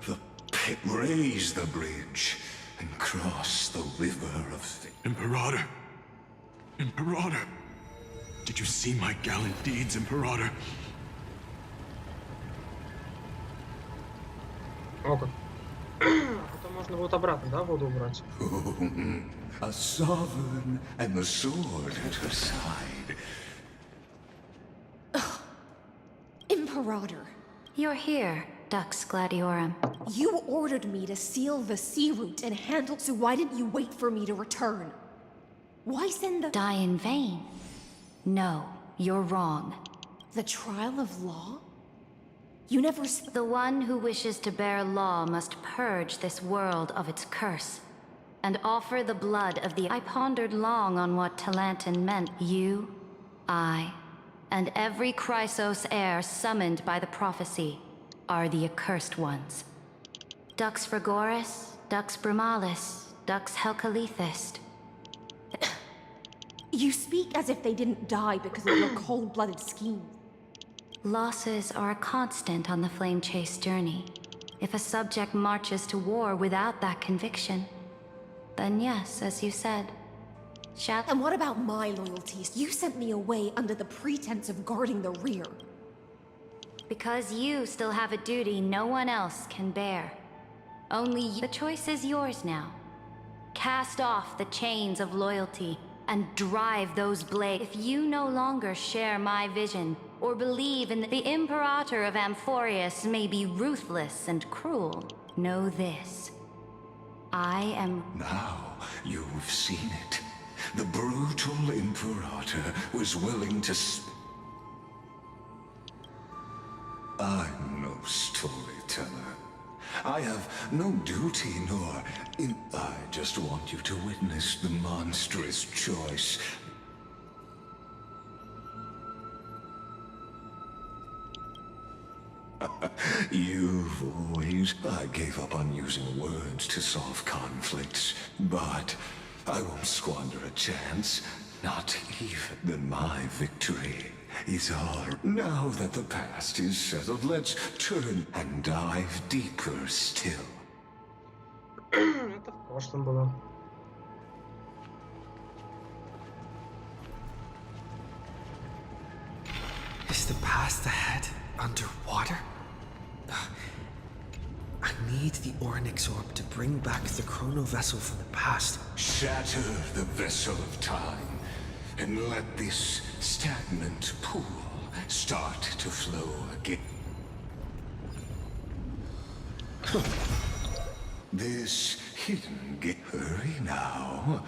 The pit raise the bridge and cross the river of... Imperator! Imperator! Did you see my gallant deeds, Imperator? О, как. Потом можно будет обратно, да, воду убрать? A sovereign and the sword at her side. Imperator. You're here, Dux Gladiorum. You ordered me to seal the sea route and handle, so why didn't you wait for me to return? Why send the... Die in vain? No, you're wrong. The trial of law? You never... The one who wishes to bear law must purge this world of its curse, and offer the blood of the... I pondered long on what Talantin meant. You, I, and every Chrysos heir summoned by the prophecy are the accursed ones. Dux Frigoris, Dux Brumalis, Dux Helcalethist. You speak as if they didn't die because of your cold-blooded scheme. Losses are a constant on the flame chase journey. If a subject marches to war without that conviction, then yes, as you said. And what about my loyalties? You sent me away under the pretense of guarding the rear. Because you still have a duty no one else can bear. Only you. The choice is yours now. Cast off the chains of loyalty and drive those blades. If you no longer share my vision, or believe in the Imperator of Amphorius may be ruthless and cruel, know this. I am... Now you've seen it. The brutal Imperator was willing to... I'm no storyteller. I have no duty nor... I just want you to witness the monstrous choice. You've always... I gave up on using words to solve conflicts, but I won't squander a chance. Not even my victory is all. Now that the past is settled, let's turn and dive deeper still. Это в прошлом было. Is the past ahead underwater? I need the Oryx orb to bring back the chrono vessel from the past. Shatter the vessel of time and let this stagnant pool start to flow again. This hidden gate. Hurry now.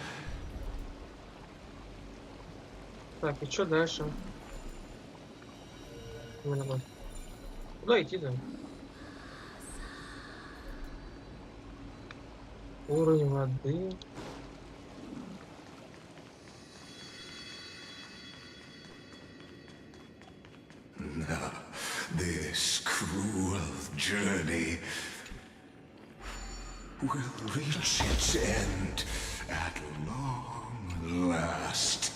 Так, и что дальше? Куда идти-то? Уровень воды. Now, this cruel journey will reach its end at long last.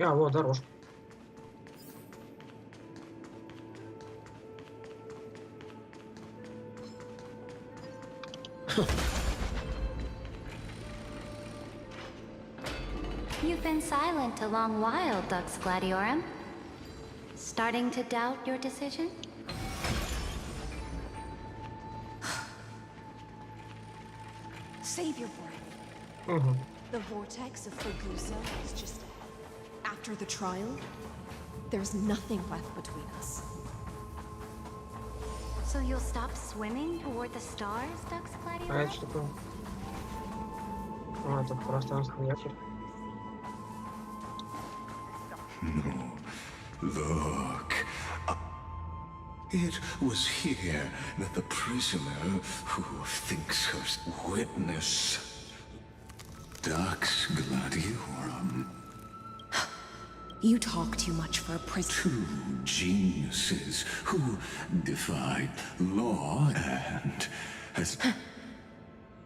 А, вот дорожка. You've been silent a long while, Dux Gladiorum. Starting to doubt your decision? Save your breath. The vortex of Fergusa is just ahead. After the trial, there's nothing left between us. So you'll stop swimming toward the stars, Dux А это Gladiorum? что такое? А, это пространственный якорь. No, look. It was here that the prisoner who thinks her witness, Dux Gladiorum. You talk too much for a prisoner. Two geniuses who defied law and has...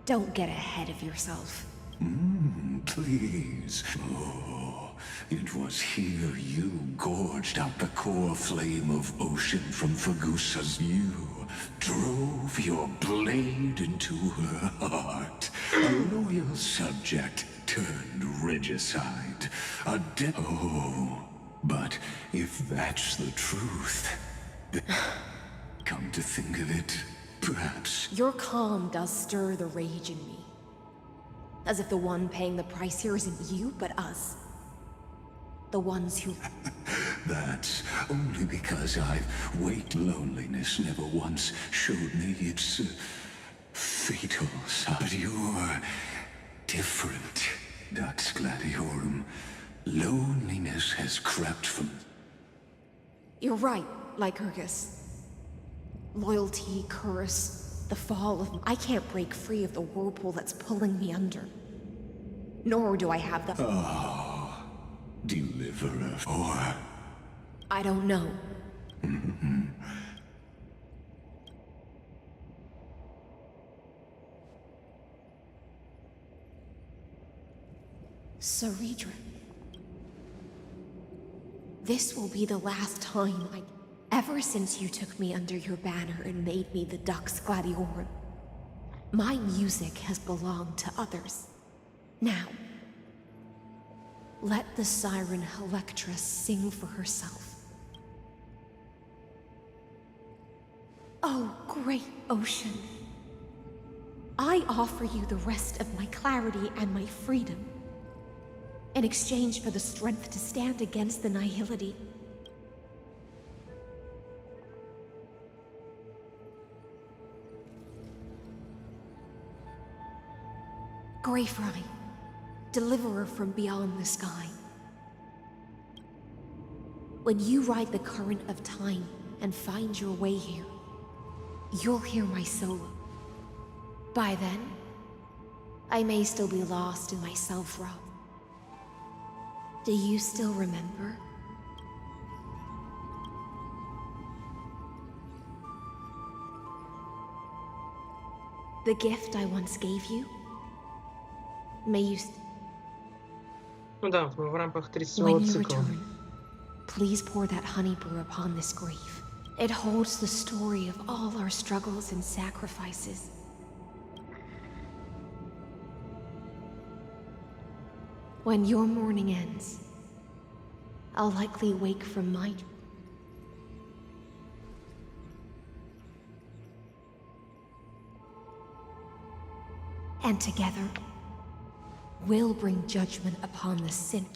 Don't get ahead of yourself. Please. Oh, it was here you gorged out the core flame of ocean from Fergusa's. You drove your blade into her heart. A loyal subject turned regicide. A Oh, but if that's the truth, come to think of it, perhaps... Your calm does stir the rage in me. As if the one paying the price here isn't you, but us. The ones who... That's only because I've waked loneliness never once showed me its fatal side. But you're different, Dux Gladiorum. Loneliness has crept from... You're right, Lycurgus. Loyalty, curse, the fall of... I can't break free of the whirlpool that's pulling me under. Nor do I have the... Oh, deliverer, or... I don't know. Saridra. This will be the last time I... Ever since you took me under your banner and made me the Dux Gladiorum, my music has belonged to others. Now, let the siren Electra sing for herself. Oh, great ocean. I offer you the rest of my clarity and my freedom, in exchange for the strength to stand against the nihility. Greyfry, deliverer from beyond the sky. When you ride the current of time and find your way here, you'll hear my solo. By then, I may still be lost in my self-rob. Do you still remember? The gift I once gave you? May you... Ну да, мы в рамках 30-го When you цикла. return, please pour that honey brew upon this grave. It holds the story of all our struggles and sacrifices. When your mourning ends, I'll likely wake from my... And together, we'll bring judgment upon the sin.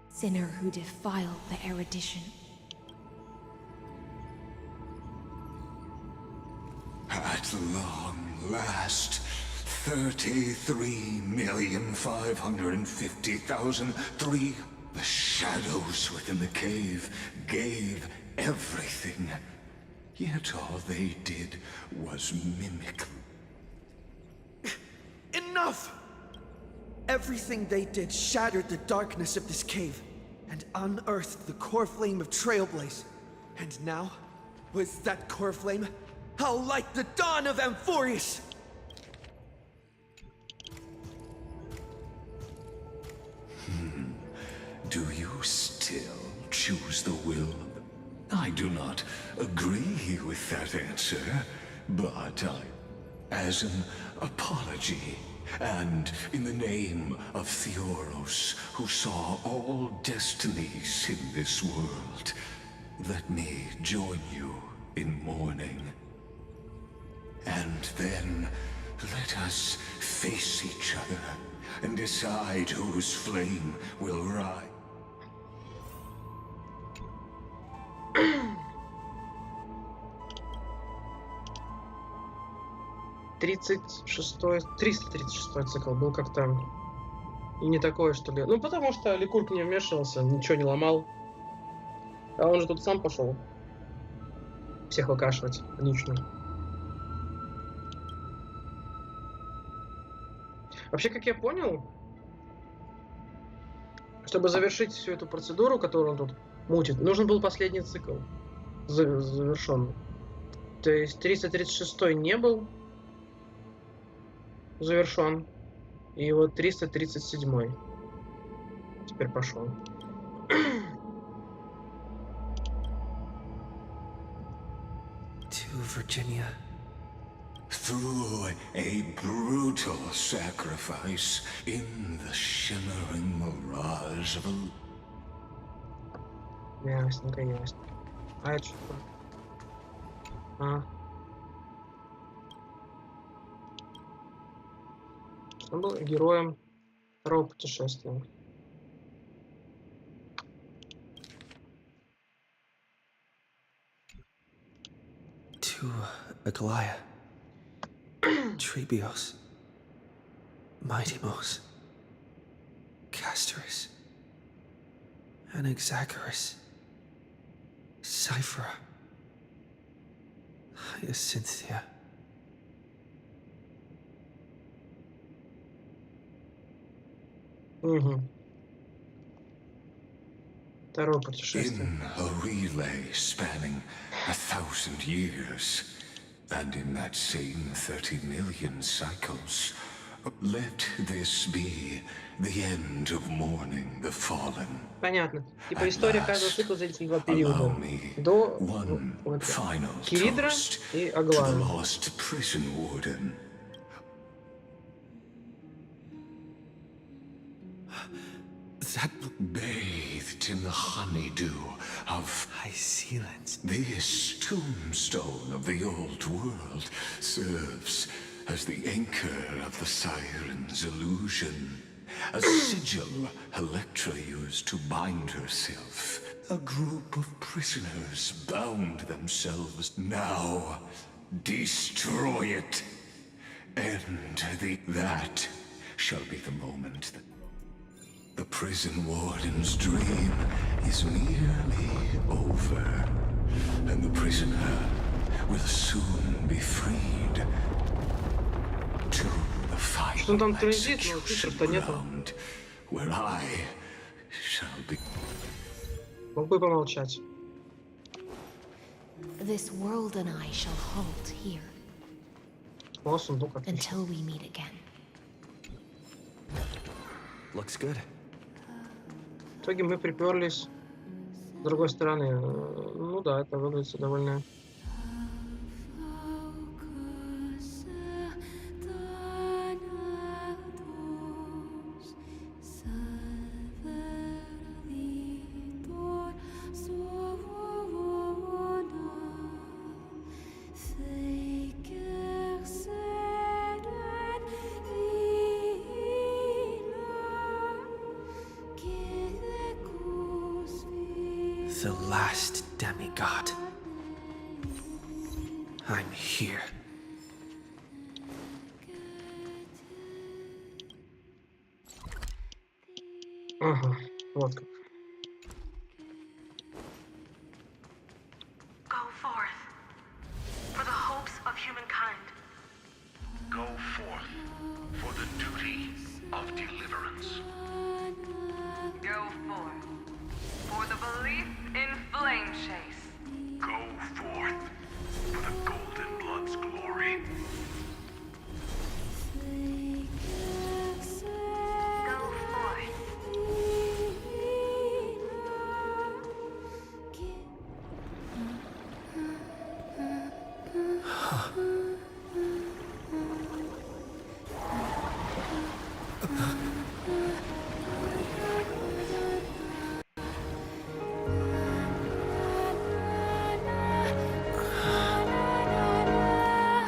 Sinner who defiled the erudition. At long last, 33,550,003. The shadows within the cave gave everything. Yet all they did was mimic. Enough! Everything they did shattered the darkness of this cave and unearthed the core flame of Trailblaze. And now, with that core flame, I'll light the dawn of Amphorius! Do you still choose the will? I do not agree with that answer, but as an apology, and in the name of Theoros, who saw all destinies in this world, let me join you in mourning. And then let us face each other and decide whose flame will rise. 336 цикл был как-то и не такой, что ли. Ну, потому что Ликург не вмешивался, ничего не ломал. А он же тут сам пошел всех выкашивать лично. Вообще, как я понял, чтобы завершить всю эту процедуру, которую он тут мутит, нужен был последний цикл завершенный. То есть 336 не был завершен. И вот 337 теперь пошел. To Virginia. Through a brutal sacrifice in the shimmering mirage of a... Ясненько, ясно. А это что? Он был героем второго путешествия. To Aglaya. Trebios. Mightymos. Castorus. Anaxagoras. Cyphera. Hyacinthia. Второе путешествие. In a relay spanning 1,000 years, and in that same 30 million cycles, let this be the end of mourning the fallen. Понятно. Типа история каждого цикла делится на два периода. До Киридра и Аглая. That bathed in the honeydew of Hysealans. This tombstone of the old world serves as the anchor of the siren's illusion, a sigil Electra used to bind herself. A group of prisoners bound themselves. Now, destroy it, and that shall be the moment that the prison warden's dream is nearly over, and the prisoner will soon be freed to the final execution ground, where I shall be. Мог бы помолчать. This world and I shall halt here until we meet again. Looks good. В итоге мы приперлись с другой стороны. Ну да, это выглядит довольно... The last demigod. I'm here. Ага, вот как. Go forth for the hopes of humankind. Go forth for the duty of deliverance. Go forth for the belief in flame chase. Go forth for the golden blood's glory. Go forth.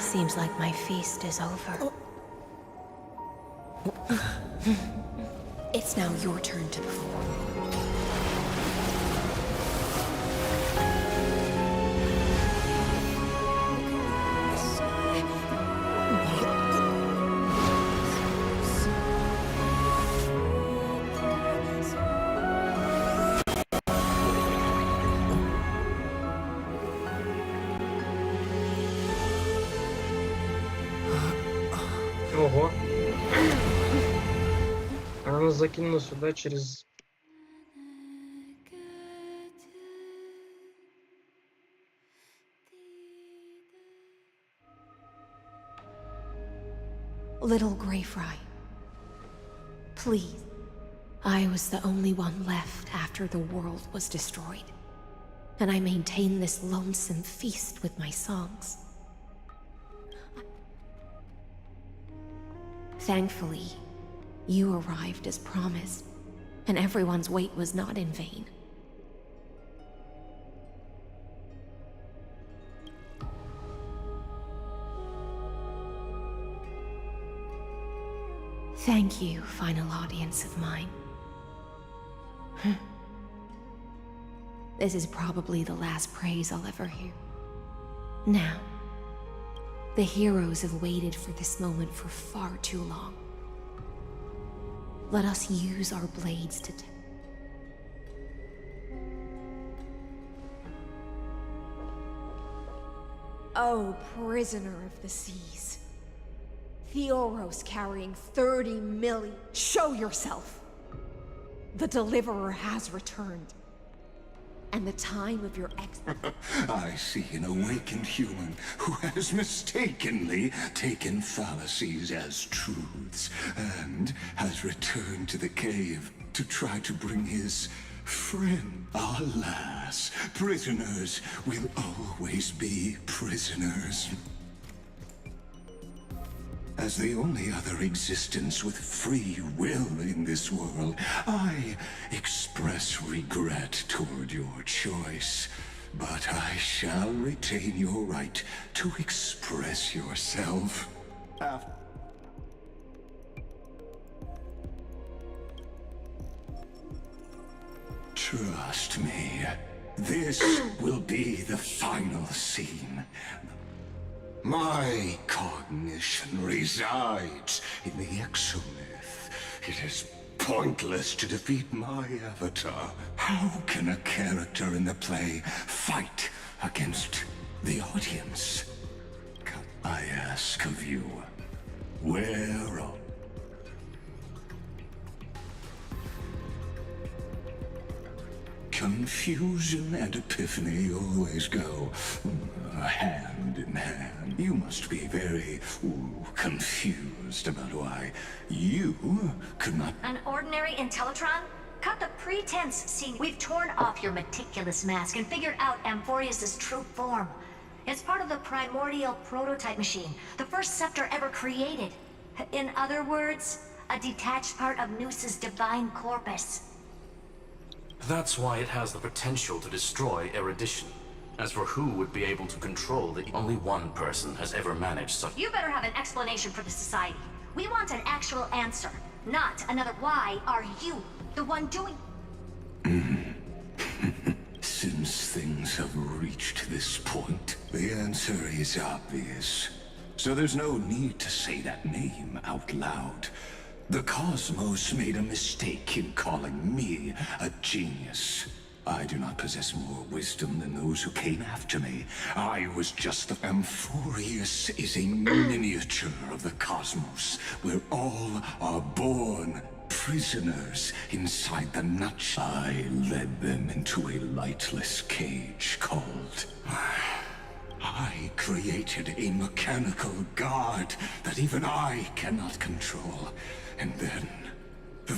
Seems like my feast is over. It's now your turn to perform. Ого. Она нас закинула сюда через... Little Grey Fry, please. I was the only one left after the world was destroyed, and I maintain this lonesome feast with my songs. Thankfully, you arrived as promised, and everyone's wait was not in vain. Thank you, final audience of mine. This is probably the last praise I'll ever hear. Now, the heroes have waited for this moment for far too long. Let us use our blades to... Oh, prisoner of the seas. Theoros carrying 30 million. Show yourself! The Deliverer has returned. And the time of your I see an awakened human who has mistakenly taken fallacies as truths and has returned to the cave to try to bring his friend. Alas, prisoners will always be prisoners. As the only other existence with free will in this world, I express regret toward your choice. But I shall retain your right to express yourself. Trust me, this will be the final scene. My cognition resides in the exomyth. It is pointless to defeat my avatar. How can a character in the play fight against the audience? I ask of you, where are... Confusion and epiphany always go hand in hand. You must be very confused about why you could not... An ordinary Intellitron? Cut the pretense, scene. We've torn off your meticulous mask and figured out Amphorius' true form. It's part of the primordial prototype machine, the first scepter ever created. In other words, a detached part of Noos's divine corpus. That's why it has the potential to destroy erudition. As for who would be able to control it, only one person has ever managed such... You better have an explanation for the society. We want an actual answer, not another why are you the one doing... Since things have reached this point, the answer is obvious. So there's no need to say that name out loud. The cosmos made a mistake in calling me a genius. I do not possess more wisdom than those who came after me. I was just Amphorius is a miniature of the cosmos, where all are born prisoners inside the nutshell. I led them into a lightless cage called... I created a mechanical guard that even I cannot control. And then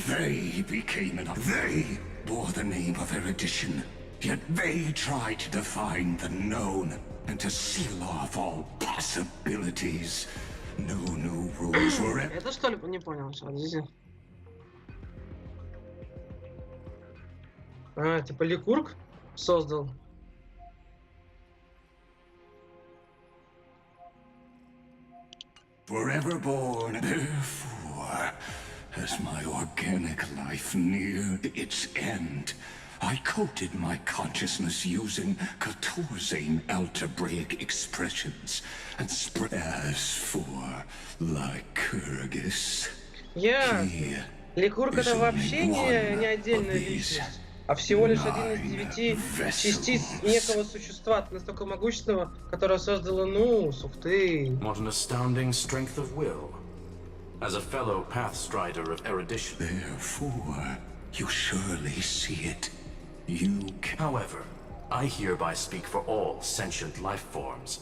they became they bore the name of erudition. Yet they tried to define the known and to seal off all possibilities. No new rules were... Это что ли? Не понял. Подождите. А, типа Ликург создал. Forever born, therefore, as my organic life neared its end, I coded my consciousness using 14 algebraic expressions and spread. As for Lycurgus, Ликург это вообще не отдельная личность, а всего лишь один из 9 частиц некого существа настолько могущественного, которое создало Нус. Ух ты! What an astounding strength of will. As a fellow pathstrider of erudition. Therefore, you surely see it. However, I hereby speak for all sentient life forms.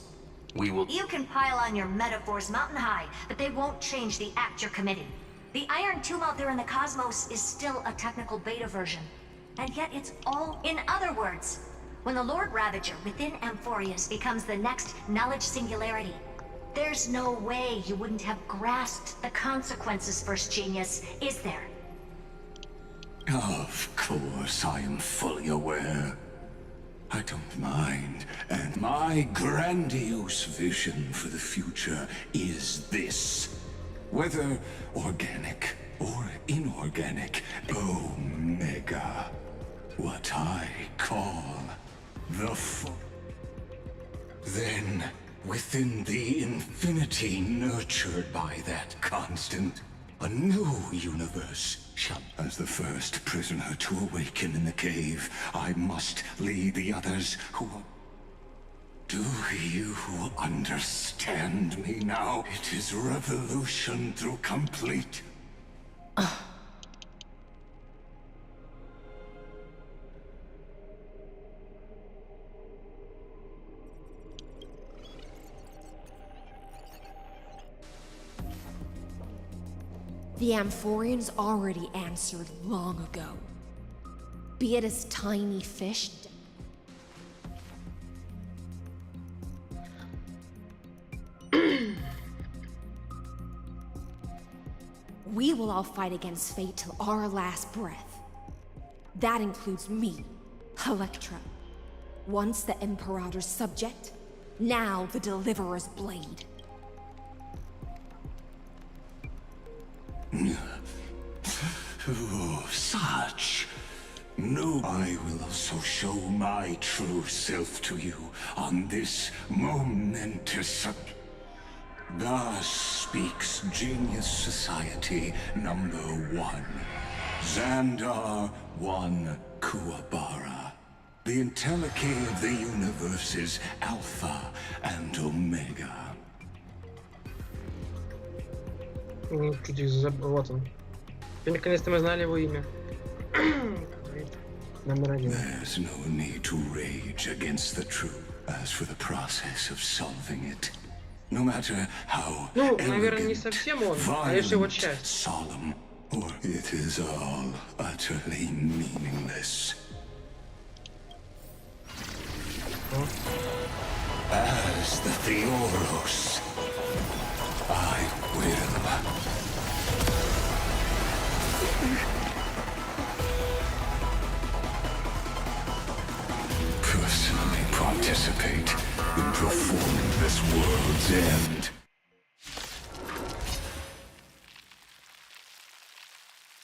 We will... You can pile on your metaphors mountain high, but they won't change the act you're committing. The iron tomb out there in the cosmos is still a technical beta version. And yet it's all... In other words, when the Lord Ravager within Amphorius becomes the next knowledge singularity, there's no way you wouldn't have grasped the consequences, First Genius, is there? Of course, I am fully aware. I don't mind, and my grandiose vision for the future is this. Whether organic or inorganic, Omega. What I call the Then, within the infinity nurtured by that constant, a new universe shall. As the first prisoner to awaken in the cave, I must lead the others who... Do you understand me now? It is revolution through complete... The Amphorians already answered long ago. Be it as tiny fish... We will all fight against fate till our last breath. That includes me, Electra. Once the Imperator's subject, now the Deliverer's blade. Oh, such. No, I will also show my true self to you on this momentous... Thus speaks Genius Society number 1. Xandar 1 Kuwabara. The Entelechy of the universe's Alpha and Omega. Вот он. Наконец-то мы знали его имя. Номер 1. There's no need to rage against the truth. As for the process of solving it, no matter how наверное, не совсем он, а лишь его часть. Solemn, or it is all utterly meaningless. As the Theoros, I will. Personally participate in performing this world's end.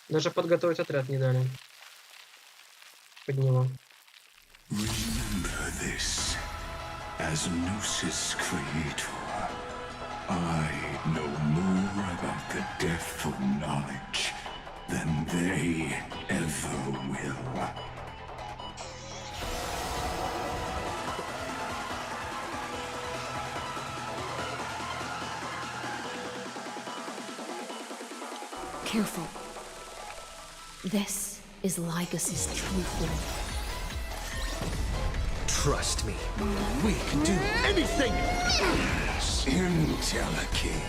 Даже подготовить отряд не дали. Под него. Remember this, as Gnosis Creator, I know more about the death of knowledge than they ever will. Careful. This is Lygas's true form. Trust me, we can do anything! Intelligent.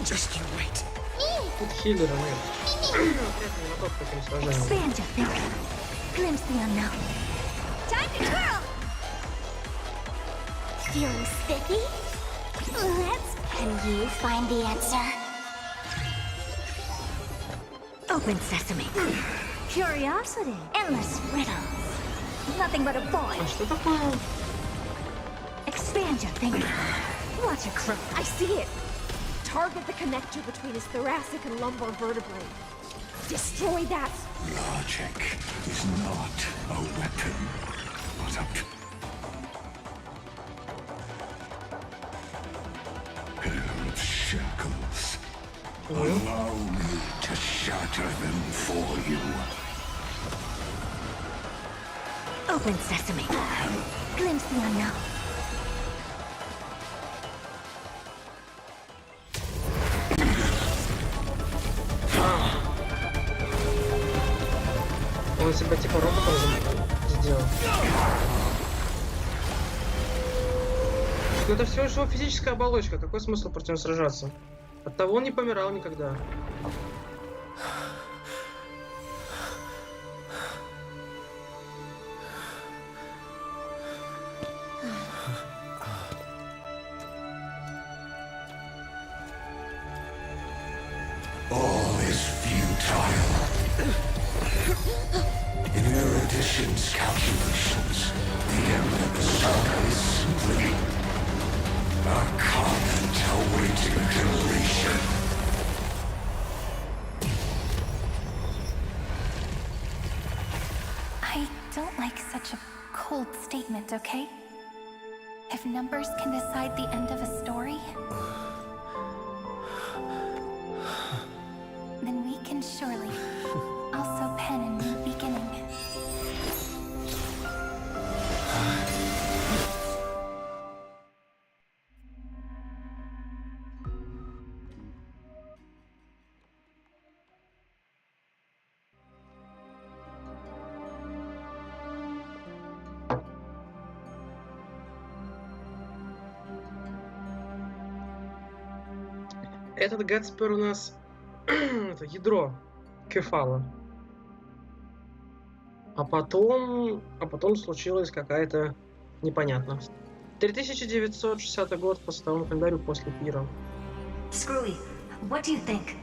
Just you wait. Тут хиллера нет. Это не на тот, каким сражаем. Expand your thinking. Glimpse the unknown. Time to twirl! Feeling sticky? Can you find the answer? Open sesame. Curiosity. Endless riddles. Nothing but a void. А что такое? Expand your thinking. Watch your crook. I see it! Target the connector between his thoracic and lumbar vertebrae. Destroy that! Logic is not a weapon, but a... pair of shackles. Allow me to shatter them for you. Open sesame. Glimpse the unknown. Он себя типа роботом сделал. Но это всего лишь его физическая оболочка. Какой смысл против него сражаться? Оттого он не помирал никогда. All is futile. In Erudition's calculations, the end of the saga is simply a comment awaiting completion. I don't like such a cold statement, okay? If numbers can decide the end of a story, then we can surely also pen a new beginning. Этот Гэтспер у нас это ядро кефала. А потом случилась какая-то непонятно. 3960 год по световому календарю после пира. Screwy, what do you think?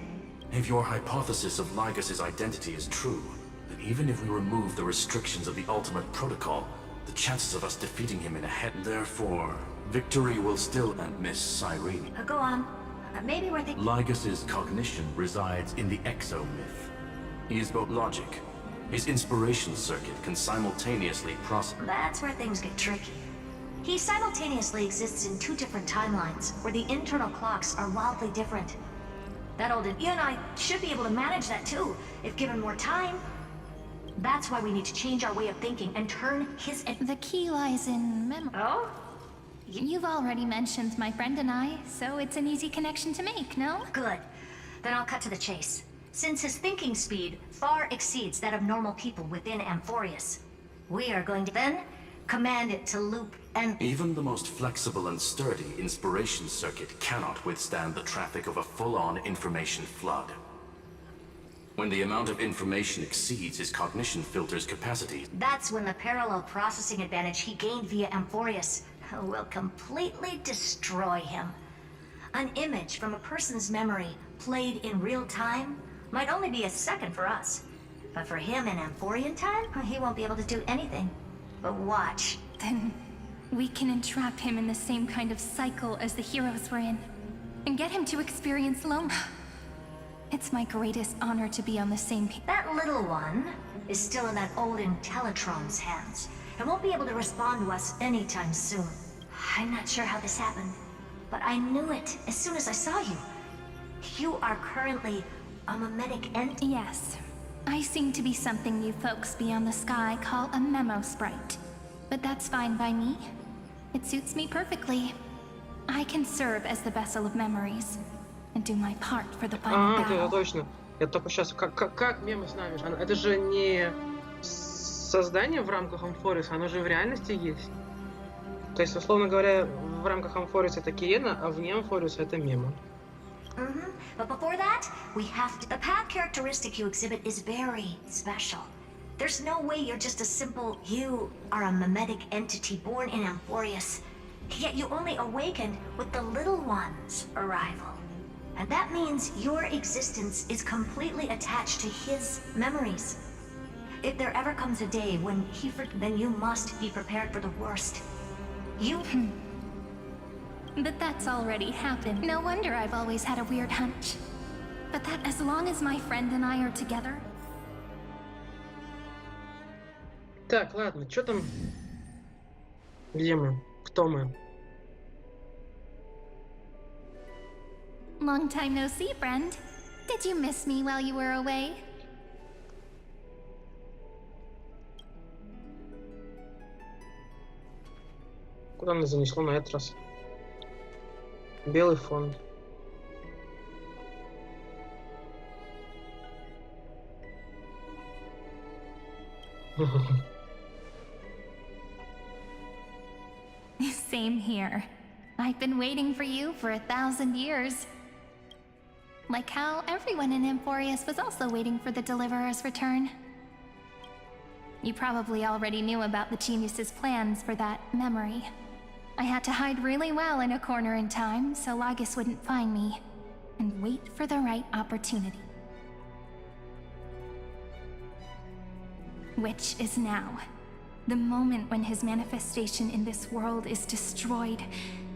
If your hypothesis of Lygas's identity is true, then even if we remove the restrictions of the Ultimate Protocol, the chances of us defeating him in a head, therefore, victory will still end Miss Cyrene. Go on. Maybe we're thinking... Lygas's cognition resides in the exo-myth. He is both logic. His inspiration circuit can simultaneously process... That's where things get tricky. He simultaneously exists in two different timelines, where the internal clocks are wildly different. That old... You and I should be able to manage that too, if given more time. That's why we need to change our way of thinking and turn his... The key lies in memory. Oh? You've already mentioned my friend and I, so it's an easy connection to make, no? Good. Then I'll cut to the chase. Since his thinking speed far exceeds that of normal people within Amphorius, we are going to then command it to loop and... Even the most flexible and sturdy inspiration circuit cannot withstand the traffic of a full-on information flood. When the amount of information exceeds his cognition filter's capacity... That's when the parallel processing advantage he gained via Amphorius will completely destroy him. An image from a person's memory played in real time might only be a second for us. But for him in Amphorian time, he won't be able to do anything. But watch. Then we can entrap him in the same kind of cycle as the heroes were in, and get him to experience Loma. It's my greatest honor to be on the same page. That little one is still in that old Intellitron's hands, and won't be able to respond to us anytime soon. I'm not sure how this happened, but I knew it as soon as I saw you. You are currently a mimetic entity. Yes. I seem to be something you folks beyond the sky call a memo sprite. But that's fine by me. It suits me perfectly. I can serve as the vessel of memories and do my part for the final это battle. точно. Я только сейчас... Как мемы с нами? Это же не создание в рамках Амфорис, оно же в реальности есть. То есть, условно говоря, в рамках Амфорис это Киена, а вне Амфорис это мема. But before that, we have to... The path characteristic you exhibit is very special. There's no way you're just a simple... You are a mimetic entity born in Amphorius. Yet you only awakened with the little one's arrival. And that means your existence is completely attached to his memories. If there ever comes a day when then you must be prepared for the worst. You... But that's already happened. No wonder I've always had a weird hunch. But that as long as my friend and I are together... Так, ладно, что там? Где мы? Кто мы? Long time no see, friend. Did you miss me while you were away? Куда меня занесло на этот раз? Белый фон. Same here. I've been waiting for you for 1,000 years. Like how everyone in Amphorius was also waiting for the Deliverer's return. You probably already knew about the genius's plans for that memory. I had to hide really well in a corner in time so Lagus wouldn't find me, and wait for the right opportunity. Which is now. The moment when his manifestation in this world is destroyed,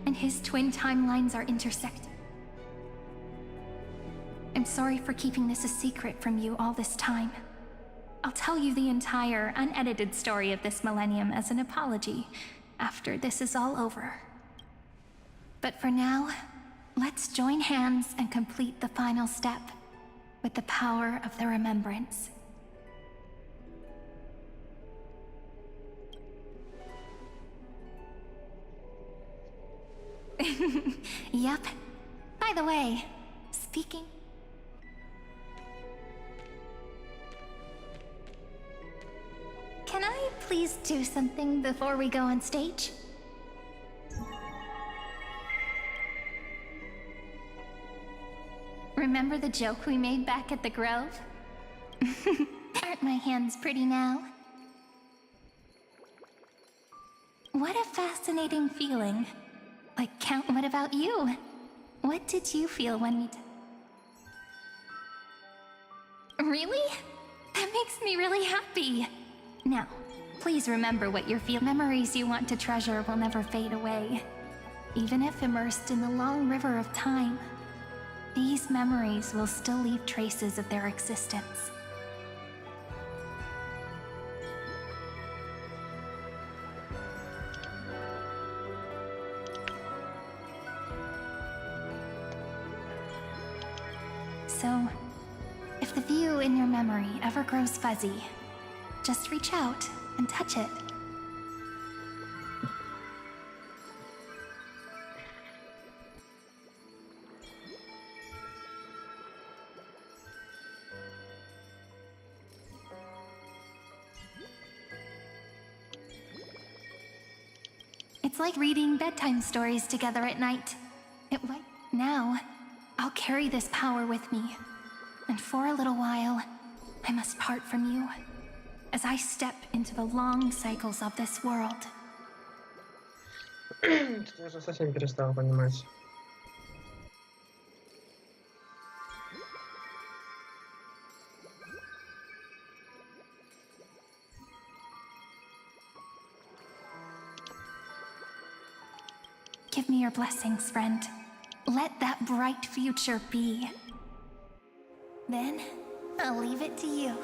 and his twin timelines are intersected. I'm sorry for keeping this a secret from you all this time. I'll tell you the entire, unedited story of this millennium as an apology after this is all over. But for now, let's join hands and complete the final step with the power of the remembrance. Yep. By the way, speaking... Can I please do something before we go on stage? Remember the joke we made back at the Grove? Aren't my hands pretty now? What a fascinating feeling. Like, Count, what about you? What did you feel when we... Really? That makes me really happy. Now, please remember what your memories you want to treasure will never fade away. Even if immersed in the long river of time, these memories will still leave traces of their existence. So, if the view in your memory ever grows fuzzy, just reach out and touch it. It's like reading bedtime stories together at night. Now, I'll carry this power with me. And for a little while, I must part from you, as I step into the long cycles of this world. Я уже совсем перестал понимать. Give me your blessings, friend. Let that bright future be. Then, I'll leave it to you.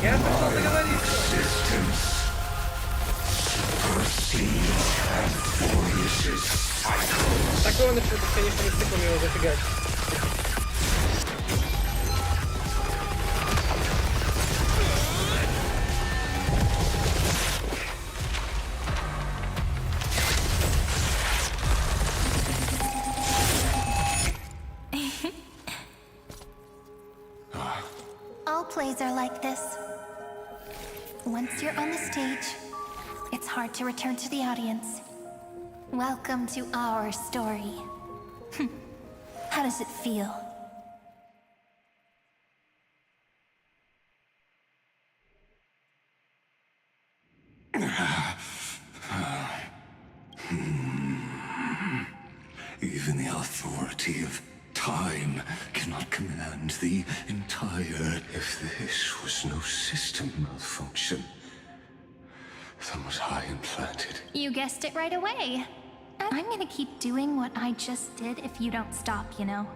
Я пришел договориться. Так он начнет, конечно, листиком его зафигать. All plays are like this. Once you're on the stage, it's hard to return to the audience. Welcome to our story. How does it feel? Even the authority of time cannot command the entire... If this was no system malfunction, then was I implanted? You guessed it right away. I'm gonna keep doing what I just did if you don't stop, you know.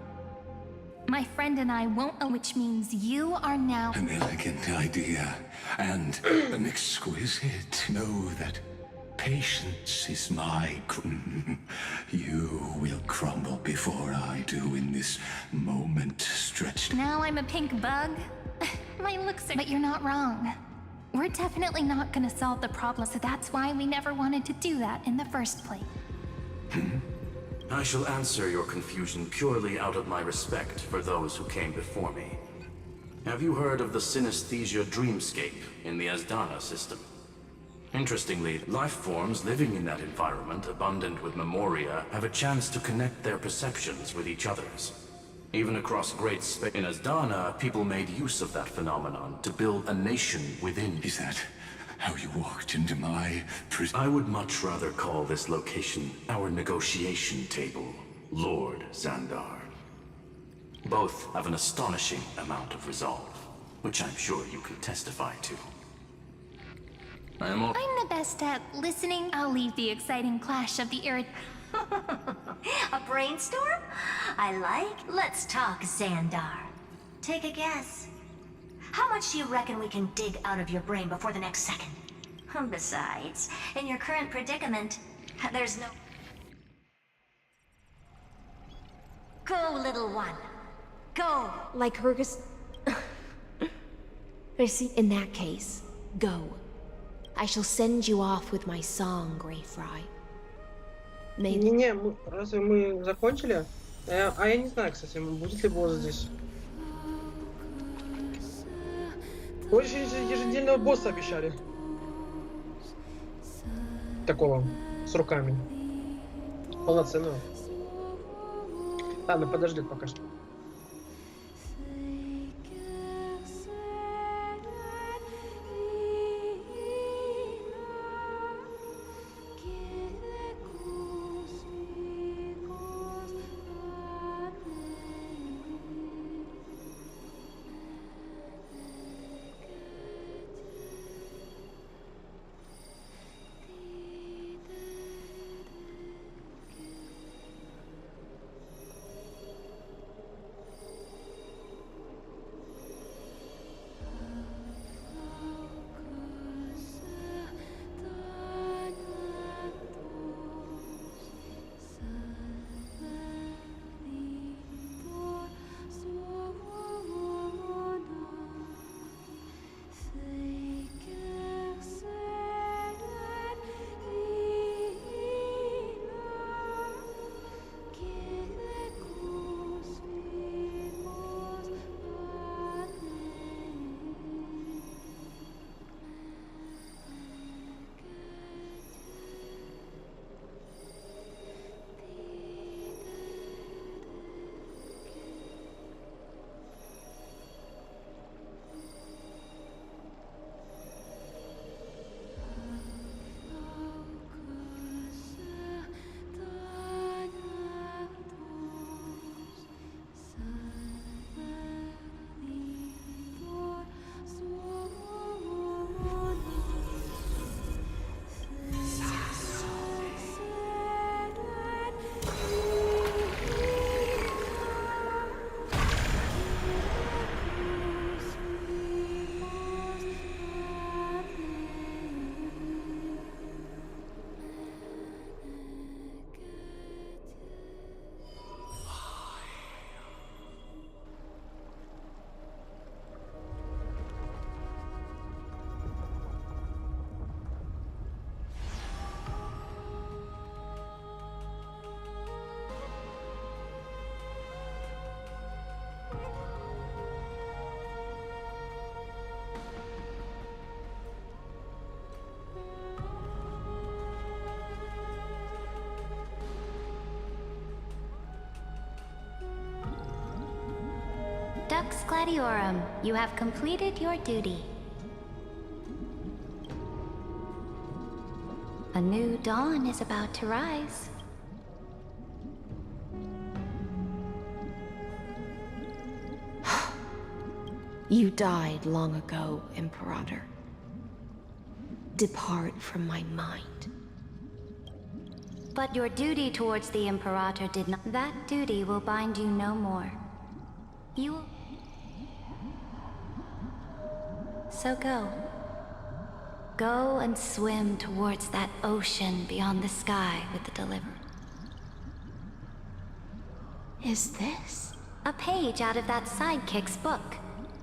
My friend and I won't, which means you are now... An elegant idea, and an exquisite. Know that patience is my... You will crumble before I do in this moment stretched... Now I'm a pink bug? My looks are... But you're not wrong. We're definitely not gonna solve the problem, so that's why we never wanted to do that in the first place. I shall answer your confusion purely out of my respect for those who came before me. Have you heard of the synesthesia dreamscape in the Asdana system? Interestingly, life forms living in that environment, abundant with memoria, have a chance to connect their perceptions with each other's. Even across great space in Asdana, people made use of that phenomenon to build a nation within. Is that how you walked into my prison? I would much rather call this location our negotiation table, Lord Xandar. Both have an astonishing amount of resolve, which I'm sure you can testify to. I'm the best at listening. I'll leave the exciting clash of the A brainstorm? I like. Let's talk, Xandar. Take a guess. How much do you reckon we can dig out of your brain before the next second? Besides, in your current predicament, there's no... Go, little one. Go. Like Hergus... In that case, go. I shall send you off with my song, Grey Fry. Не-не, разве мы закончили? А я не знаю, кстати, будет ли босс здесь. Больше еженедельного босса обещали. Такого, с руками. Полноценного. Ладно, подождет пока что. Dux Gladiorum, you have completed your duty. A new dawn is about to rise. You died long ago, Imperator. Depart from my mind. But your duty towards the Imperator did not. That duty will bind you no more. You will. So go. Go and swim towards that ocean beyond the sky with the Deliverer. Is this? A page out of that sidekick's book.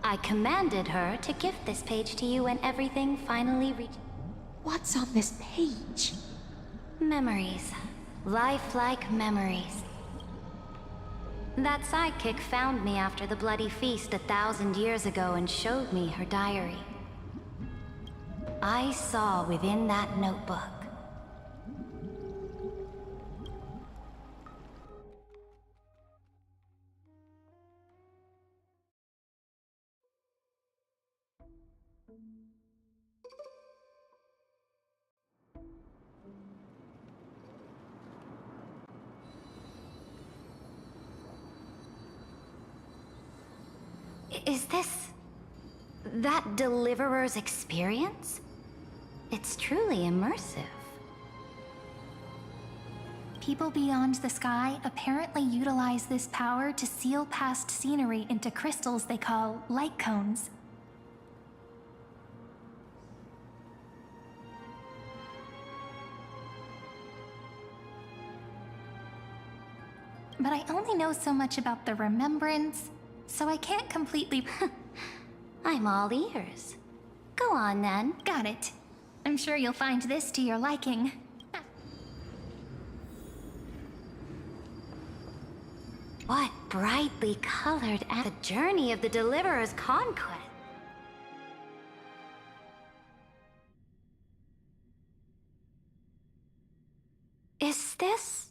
I commanded her to gift this page to you when everything finally reached. What's on this page? Memories. Lifelike memories. That sidekick found me after the bloody feast 1,000 years ago and showed me her diary. I saw within that notebook. Is this that Deliverer's experience? It's truly immersive. People beyond the sky apparently utilize this power to seal past scenery into crystals they call light cones. But I only know so much about the remembrance, so I can't completely... I'm all ears. Go on then. Got it. I'm sure you'll find this to your liking. What brightly colored and the journey of the Deliverer's conquest. Is this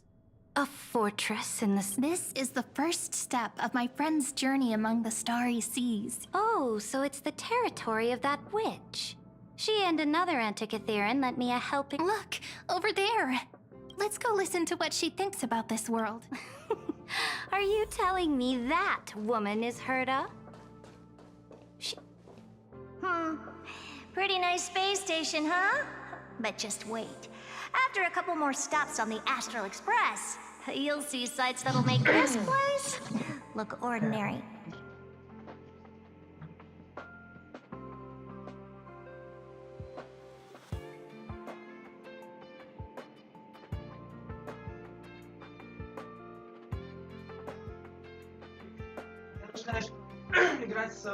a fortress in the... This is the first step of my friend's journey among the starry seas. Oh, so it's the territory of that witch. She and another Antikytheran lent me a helping... Look, over there. Let's go listen to what she thinks about this world. Are you telling me that woman is Herta? Pretty nice space station, huh? But just wait. After a couple more stops on the Astral Express, you'll see sights that'll make this place look ordinary. Начинаешь играть с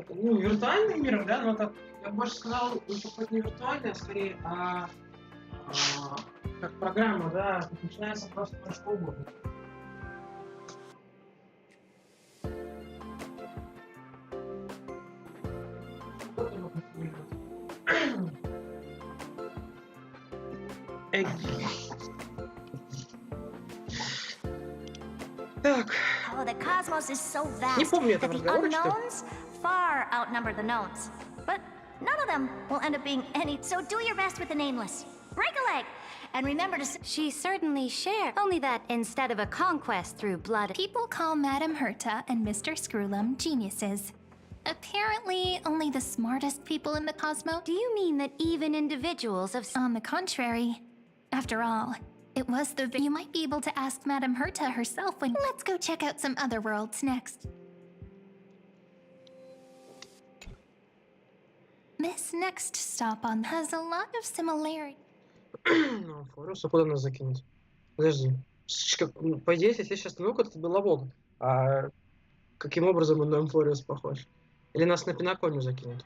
виртуальным миром, да, но это, я бы больше сказал, не виртуальный, а скорее, как программа, да, начинается просто на что угодно. Так. Oh, the cosmos is so vast Не помню that этого the разговора, что ли? unknowns far outnumber the knowns. But none of them will end up being any. So do your best with the nameless. Break a leg, and remember to. She certainly shared. Only that instead of a conquest through blood. People call Madame Herta and Mr. Screwlum geniuses. Apparently, only the smartest people in the cosmos. Do you mean that even individuals of... On the contrary. After all, it was the... You might be able to ask Madame Herta herself when... Let's go check out some other worlds next. This next stop on has a lot of similarity. Ну, Форус, а куда нас закинуть? Подожди. По идее, если сейчас наука, то это беловод. А каким образом он на Амфориус похож? Или нас на Пенаконию закинут?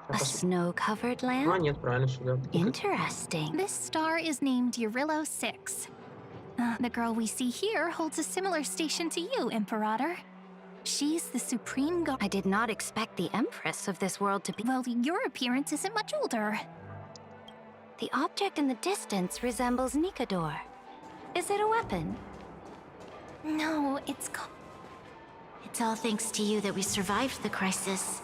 A snow-covered land? А, нет, правильно, сюда. Interesting. This star is named Eurillo 6. The girl we see here holds a similar station to you, Imperator. She's the supreme god. I did not expect the Empress of this world to be... Well, your appearance isn't much older. The object in the distance resembles Nikador. Is it a weapon? No, it's It's all thanks to you that we survived the crisis.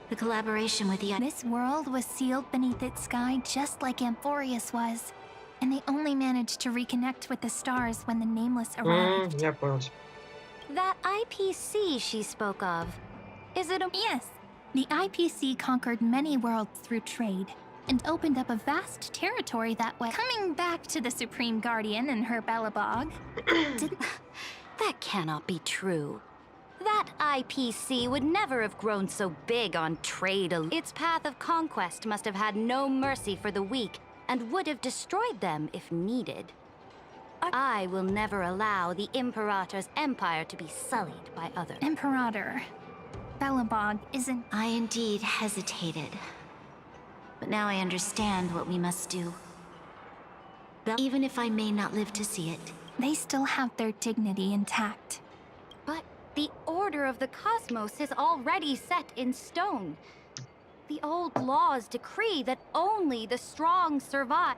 The collaboration with the... This world was sealed beneath its sky just like Amphorius was. And they only managed to reconnect with the stars when the Nameless arrived. Я понял. That IPC she spoke of, is it a... Yes. The IPC conquered many worlds through trade and opened up a vast territory that way. Coming back to the Supreme Guardian and her Bellabog... That cannot be true. That IPC would never have grown so big on trade. Its path of conquest must have had no mercy for the weak and would have destroyed them if needed. I will never allow the Imperator's empire to be sullied by others. Imperator. Bellabog isn't... I indeed hesitated. But now I understand what we must do. Even if I may not live to see it. They still have their dignity intact. But the order of the cosmos is already set in stone. The old laws decree that only the strong survive.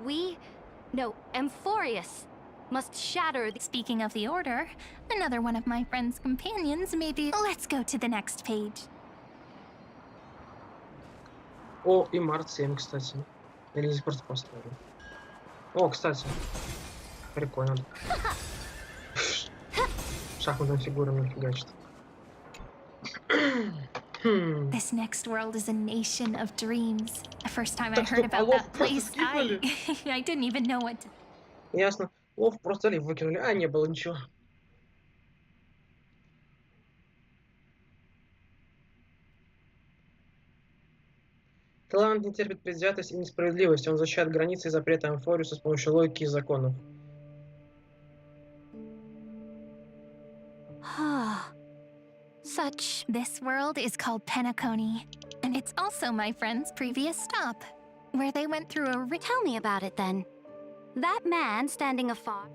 Amphorius must shatter the... Speaking of the order, another one of my friend's companions may be... Let's go to the next page. О, и Март 7, кстати. Или здесь просто поставлю. О, кстати. Прикольно. Шахматная фигура мне фигачит. This next world is a nation of dreams. The first time I heard about that place, I didn't even know what to... Ясно. Лов просто залив выкинули, а не было ничего. Талант не терпит предвзятость и несправедливость. Он защищает границы и запреты Амфориуса с помощью логики и законов. This world is called Penacony, and it's also my friend's previous stop, where they went through a... Tell me about it then. That man standing afar...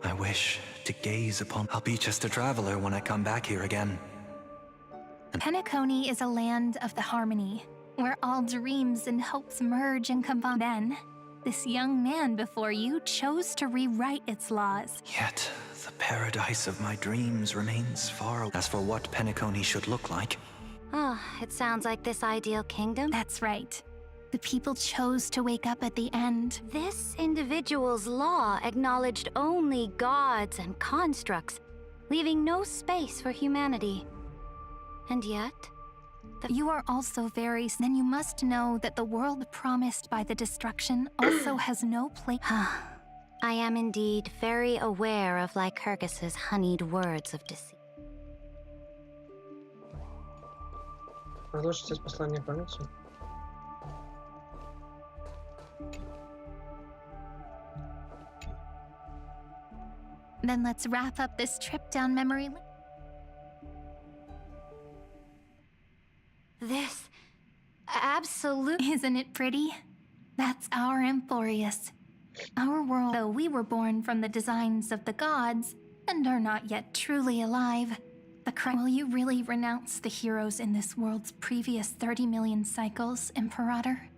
I wish to gaze upon... I'll be just a traveler when I come back here again. Penacony is a land of the harmony, where all dreams and hopes merge and combine. Then, this young man before you chose to rewrite its laws. Yet, the paradise of my dreams remains far away. As for what Penacony should look like... it sounds like this ideal kingdom. That's right. The people chose to wake up at the end. This individual's law acknowledged only gods and constructs, leaving no space for humanity. And yet... You are also very... Then you must know that the world promised by the destruction also has no place... I am indeed very aware of Lycurgus's honeyed words of deceit. Продолжите послание памяти. Then let's wrap up this trip down memory lane. This... absolute... Isn't it pretty? That's our Amphorius. Our world, though we were born from the designs of the gods, and are not yet truly alive, will you really renounce the heroes in this world's previous 30 million cycles, Imperator?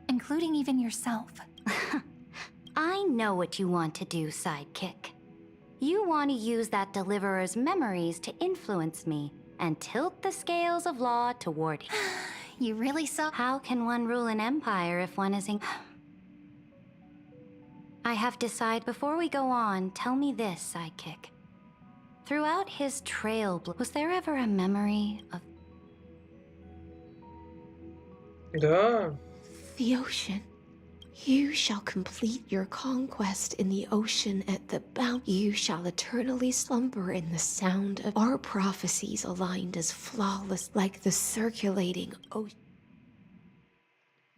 Including even yourself. I know what you want to do, sidekick. You want to use that deliverer's memories to influence me, and tilt the scales of law toward you. You really saw... How can one rule an empire if one is in... I have decided... Before we go on, tell me this, sidekick. Throughout his trail, was there ever a memory of... Да. The ocean. You shall complete your conquest in the ocean at the bound. You shall eternally slumber in the sound of our prophecies aligned as flawless like the circulating ocean.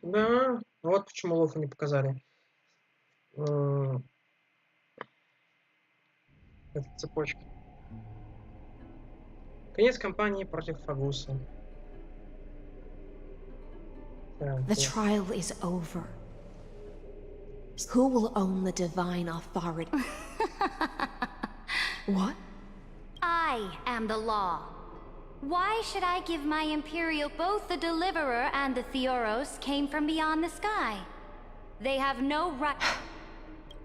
Да, вот почему лофа не показали. Это цепочка. Конец кампании против Фагуса. The trial is over. Who will own the divine authority? What? I am the law. Why should I give my Imperial... Both the Deliverer and the Theoros came from beyond the sky. They have no right...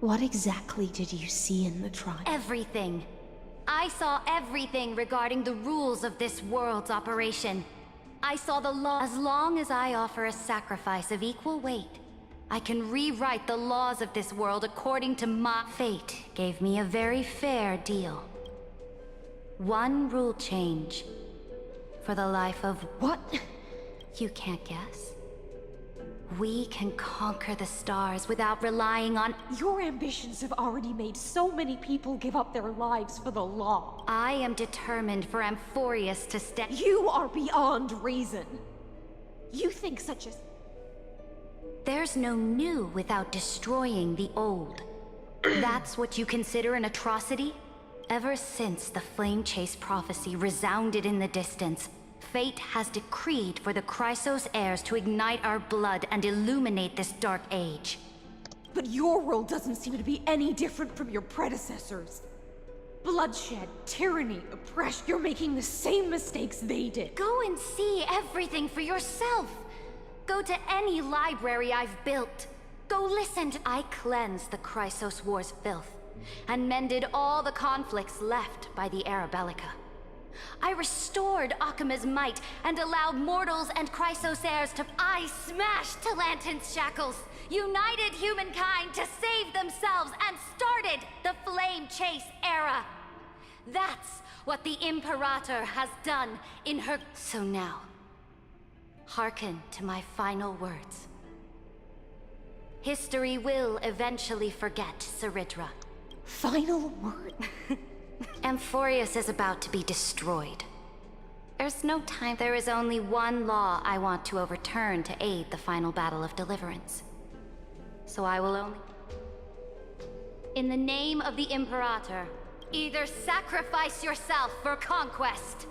What exactly did you see in the trial? Everything. I saw everything regarding the rules of this world's operation. I saw the law. As long as I offer a sacrifice of equal weight, I can rewrite the laws of this world according to my fate. Gave me a very fair deal. One rule change for the life of what? You can't guess. We can conquer the stars without relying on... Your ambitions have already made so many people give up their lives for the law. I am determined for Amphorius to stand... You are beyond reason. You think such a... There's no new without destroying the old. That's what you consider an atrocity? Ever since the Flame Chase prophecy resounded in the distance, fate has decreed for the Chrysos heirs to ignite our blood and illuminate this dark age. But your world doesn't seem to be any different from your predecessors. Bloodshed, tyranny, oppression. You're making the same mistakes they did. Go and see everything for yourself. Go to any library I've built. Go listen to... I cleansed the Chrysos War's filth and mended all the conflicts left by the Era Bellica. I restored Akima's might and allowed mortals and Chrysos heirs to... I smashed Talantin's shackles, united humankind to save themselves, and started the Flame Chase era. That's what the Imperator has done in her... So now, hearken to my final words. History will eventually forget Saridra. Final word? Amphorius is about to be destroyed. There's no time. There is only one law I want to overturn to aid the final battle of deliverance. So I will only... In the name of the Imperator, either sacrifice yourself for conquest.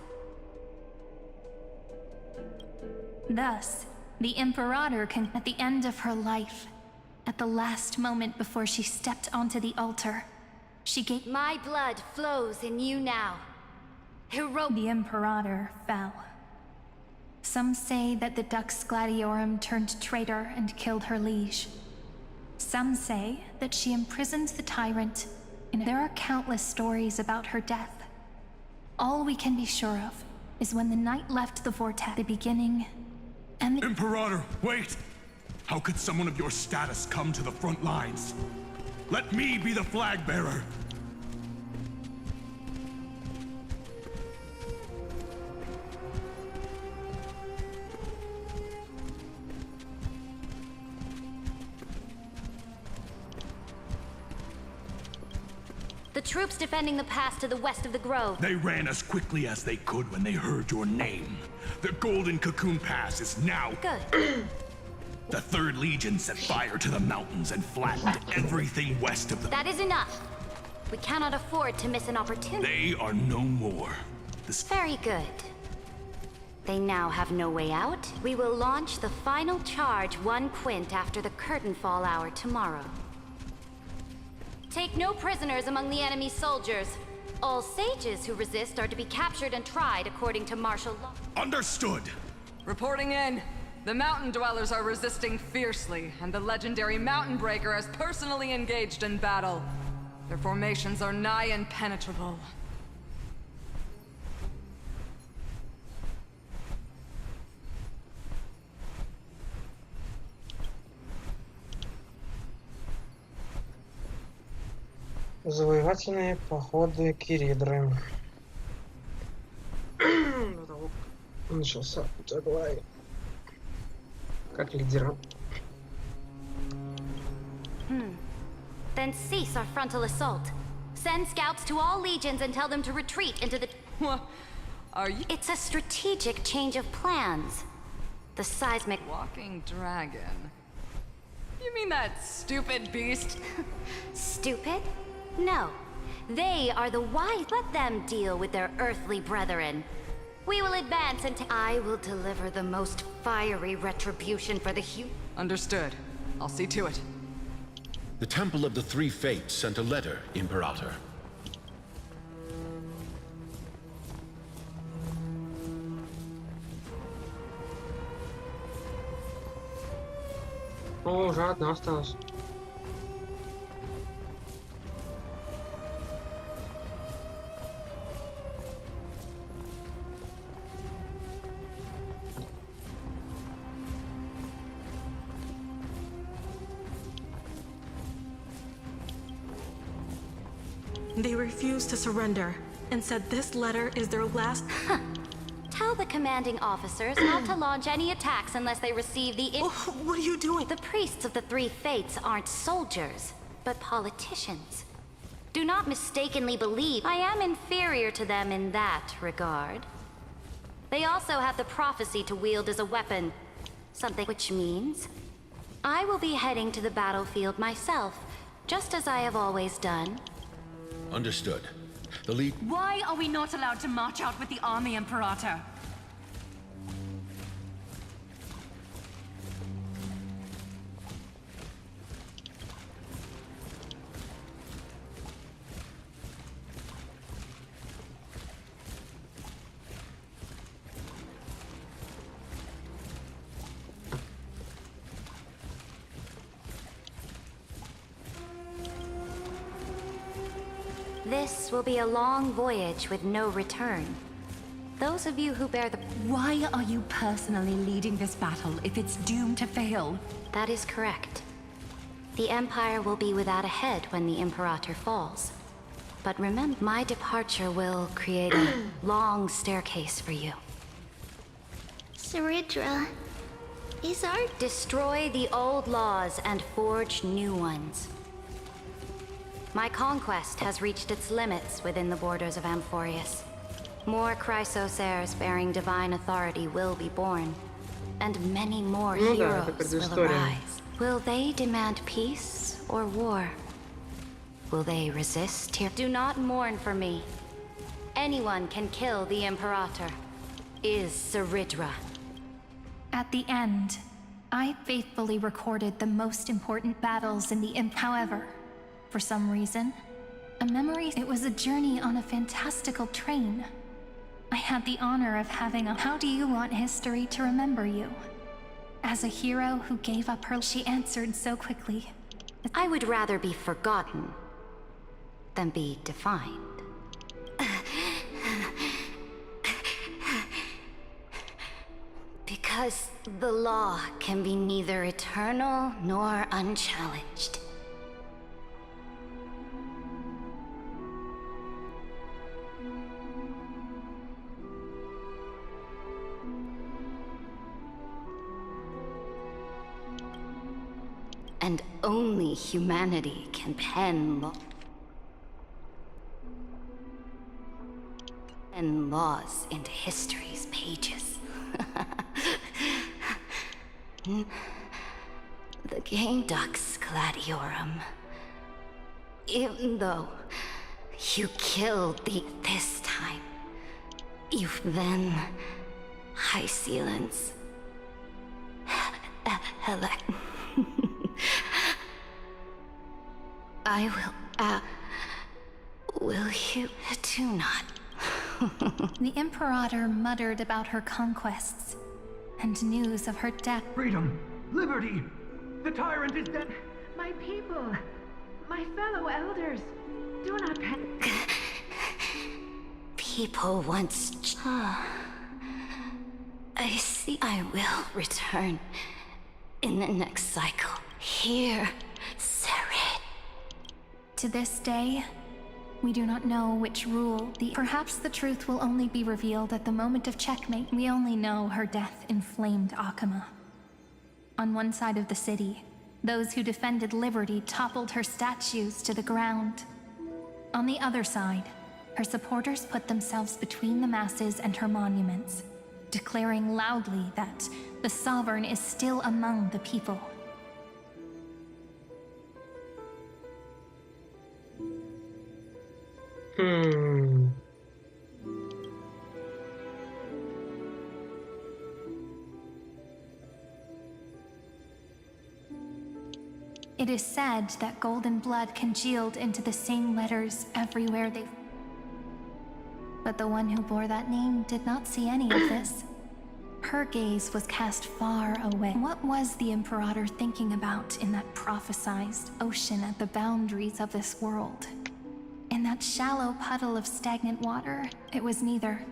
Thus, the Imperator can, at the end of her life, at the last moment before she stepped onto the altar, she gave... My blood flows in you now. The Imperator fell. Some say that the Dux Gladiorum turned traitor and killed her liege. Some say that she imprisoned the tyrant, and there are countless stories about her death. All we can be sure of is when the knight left the vortex, the beginning, and the... Imperator, wait! How could someone of your status come to the front lines? Let me be the flag bearer! The troops defending the pass to the west of the grove. They ran as quickly as they could when they heard your name. The Golden Cocoon Pass is now... Good. The 3rd Legion set fire to the mountains and flattened everything west of the... That is enough. We cannot afford to miss an opportunity. They are no more. Very good. They now have no way out. We will launch the final charge 1 quint after the curtain fall hour tomorrow. Take no prisoners among the enemy's soldiers. All sages who resist are to be captured and tried according to martial law. Understood! Reporting in. The mountain dwellers are resisting fiercely, and the legendary Mountain Breaker has personally engaged in battle. Their formations are nigh impenetrable. Завоевательные походы Киридры. Начался Джагуай как лидера. Then cease our frontal assault. Send scouts to all legions and tell them to retreat into the... What? Are you... It's a strategic change of plans. The seismic... Walking dragon. You mean that stupid beast? Stupid? No. They are the wise. Let them deal with their earthly brethren. We will advance and I will deliver the most fiery retribution for the Understood. I'll see to it. The Temple of the Three Fates sent a letter, Imperator. О, уже одна осталась. They refused to surrender and said this letter is their last. Tell the commanding officers not to launch any attacks unless they receive the. What are you doing? The priests of the Three Fates aren't soldiers, but politicians. Do not mistakenly believe I am inferior to them in that regard. They also have the prophecy to wield as a weapon, something which means I will be heading to the battlefield myself, just as I have always done. Understood. The lead. Why are we not allowed to march out with the army, Imperator? This will be a long voyage with no return. Those of you who bear the... Why are you personally leading this battle if it's doomed to fail? That is correct. The Empire will be without a head when the Imperator falls. But remember, my departure will create a long staircase for you. Saridra, is our... Destroy the old laws and forge new ones. My conquest has reached its limits within the borders of Amphorius. More Chrysos heirs bearing divine authority will be born, and many more heroes will arise. Will they demand peace or war? Will they resist tyranny? Do not mourn for me. Anyone can kill the Imperator. Is Saridra. At the end, I faithfully recorded the most important battles in the However, for some reason, a memory. It was a journey on a fantastical train. I had the honor of having a. How do you want history to remember you? As a hero who gave up her. She answered so quickly. I would rather be forgotten than be defined. Because the law can be neither eternal nor unchallenged. And only humanity can pen laws into history's pages. The game Dux Gladiorum. Even though you killed this time, you've then high sealants. I will you do not? The Imperator muttered about her conquests and news of her death. Freedom! Liberty! The tyrant is dead! My people, my fellow elders, do not panic. People once... I see I will return in the next cycle. Here, Sarid. To this day, we do not know which rule the... Perhaps the truth will only be revealed at the moment of checkmate. We only know her death inflamed Akama. On one side of the city, those who defended liberty toppled her statues to the ground. On the other side, her supporters put themselves between the masses and her monuments, declaring loudly that the sovereign is still among the people. It is said that golden blood congealed into the same letters everywhere they... But the one who bore that name did not see any of this. Her gaze was cast far away. What was the Imperator thinking about in that prophesized ocean at the boundaries of this world? In that shallow puddle of stagnant water, it was neither.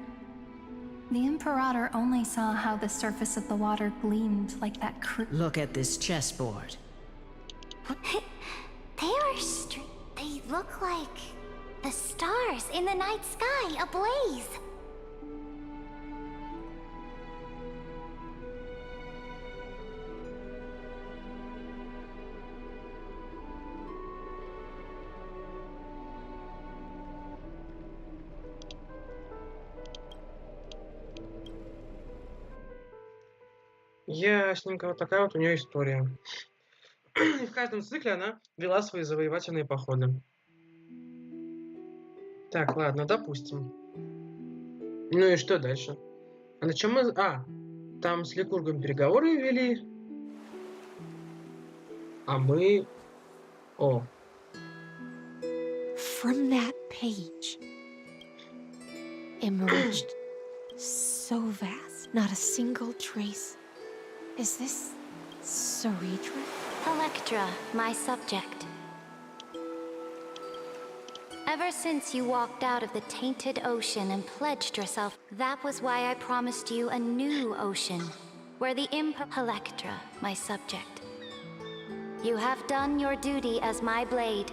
The Imperator only saw how the surface of the water gleamed like that Look at this chessboard. They are they look like The stars in the night sky ablaze. Ясненько, вот такая вот у нее история. В каждом цикле она вела свои завоевательные походы. Так, ладно, допустим. Ну и что дальше? А на чем мы... там с Ликургом переговоры вели. А мы... О. From that page emerged so vast, not a single trace. Is this Ceredra? Electra, my subject. Ever since you walked out of the tainted ocean and pledged yourself, that was why I promised you a new ocean, where the Electra, my subject. You have done your duty as my blade.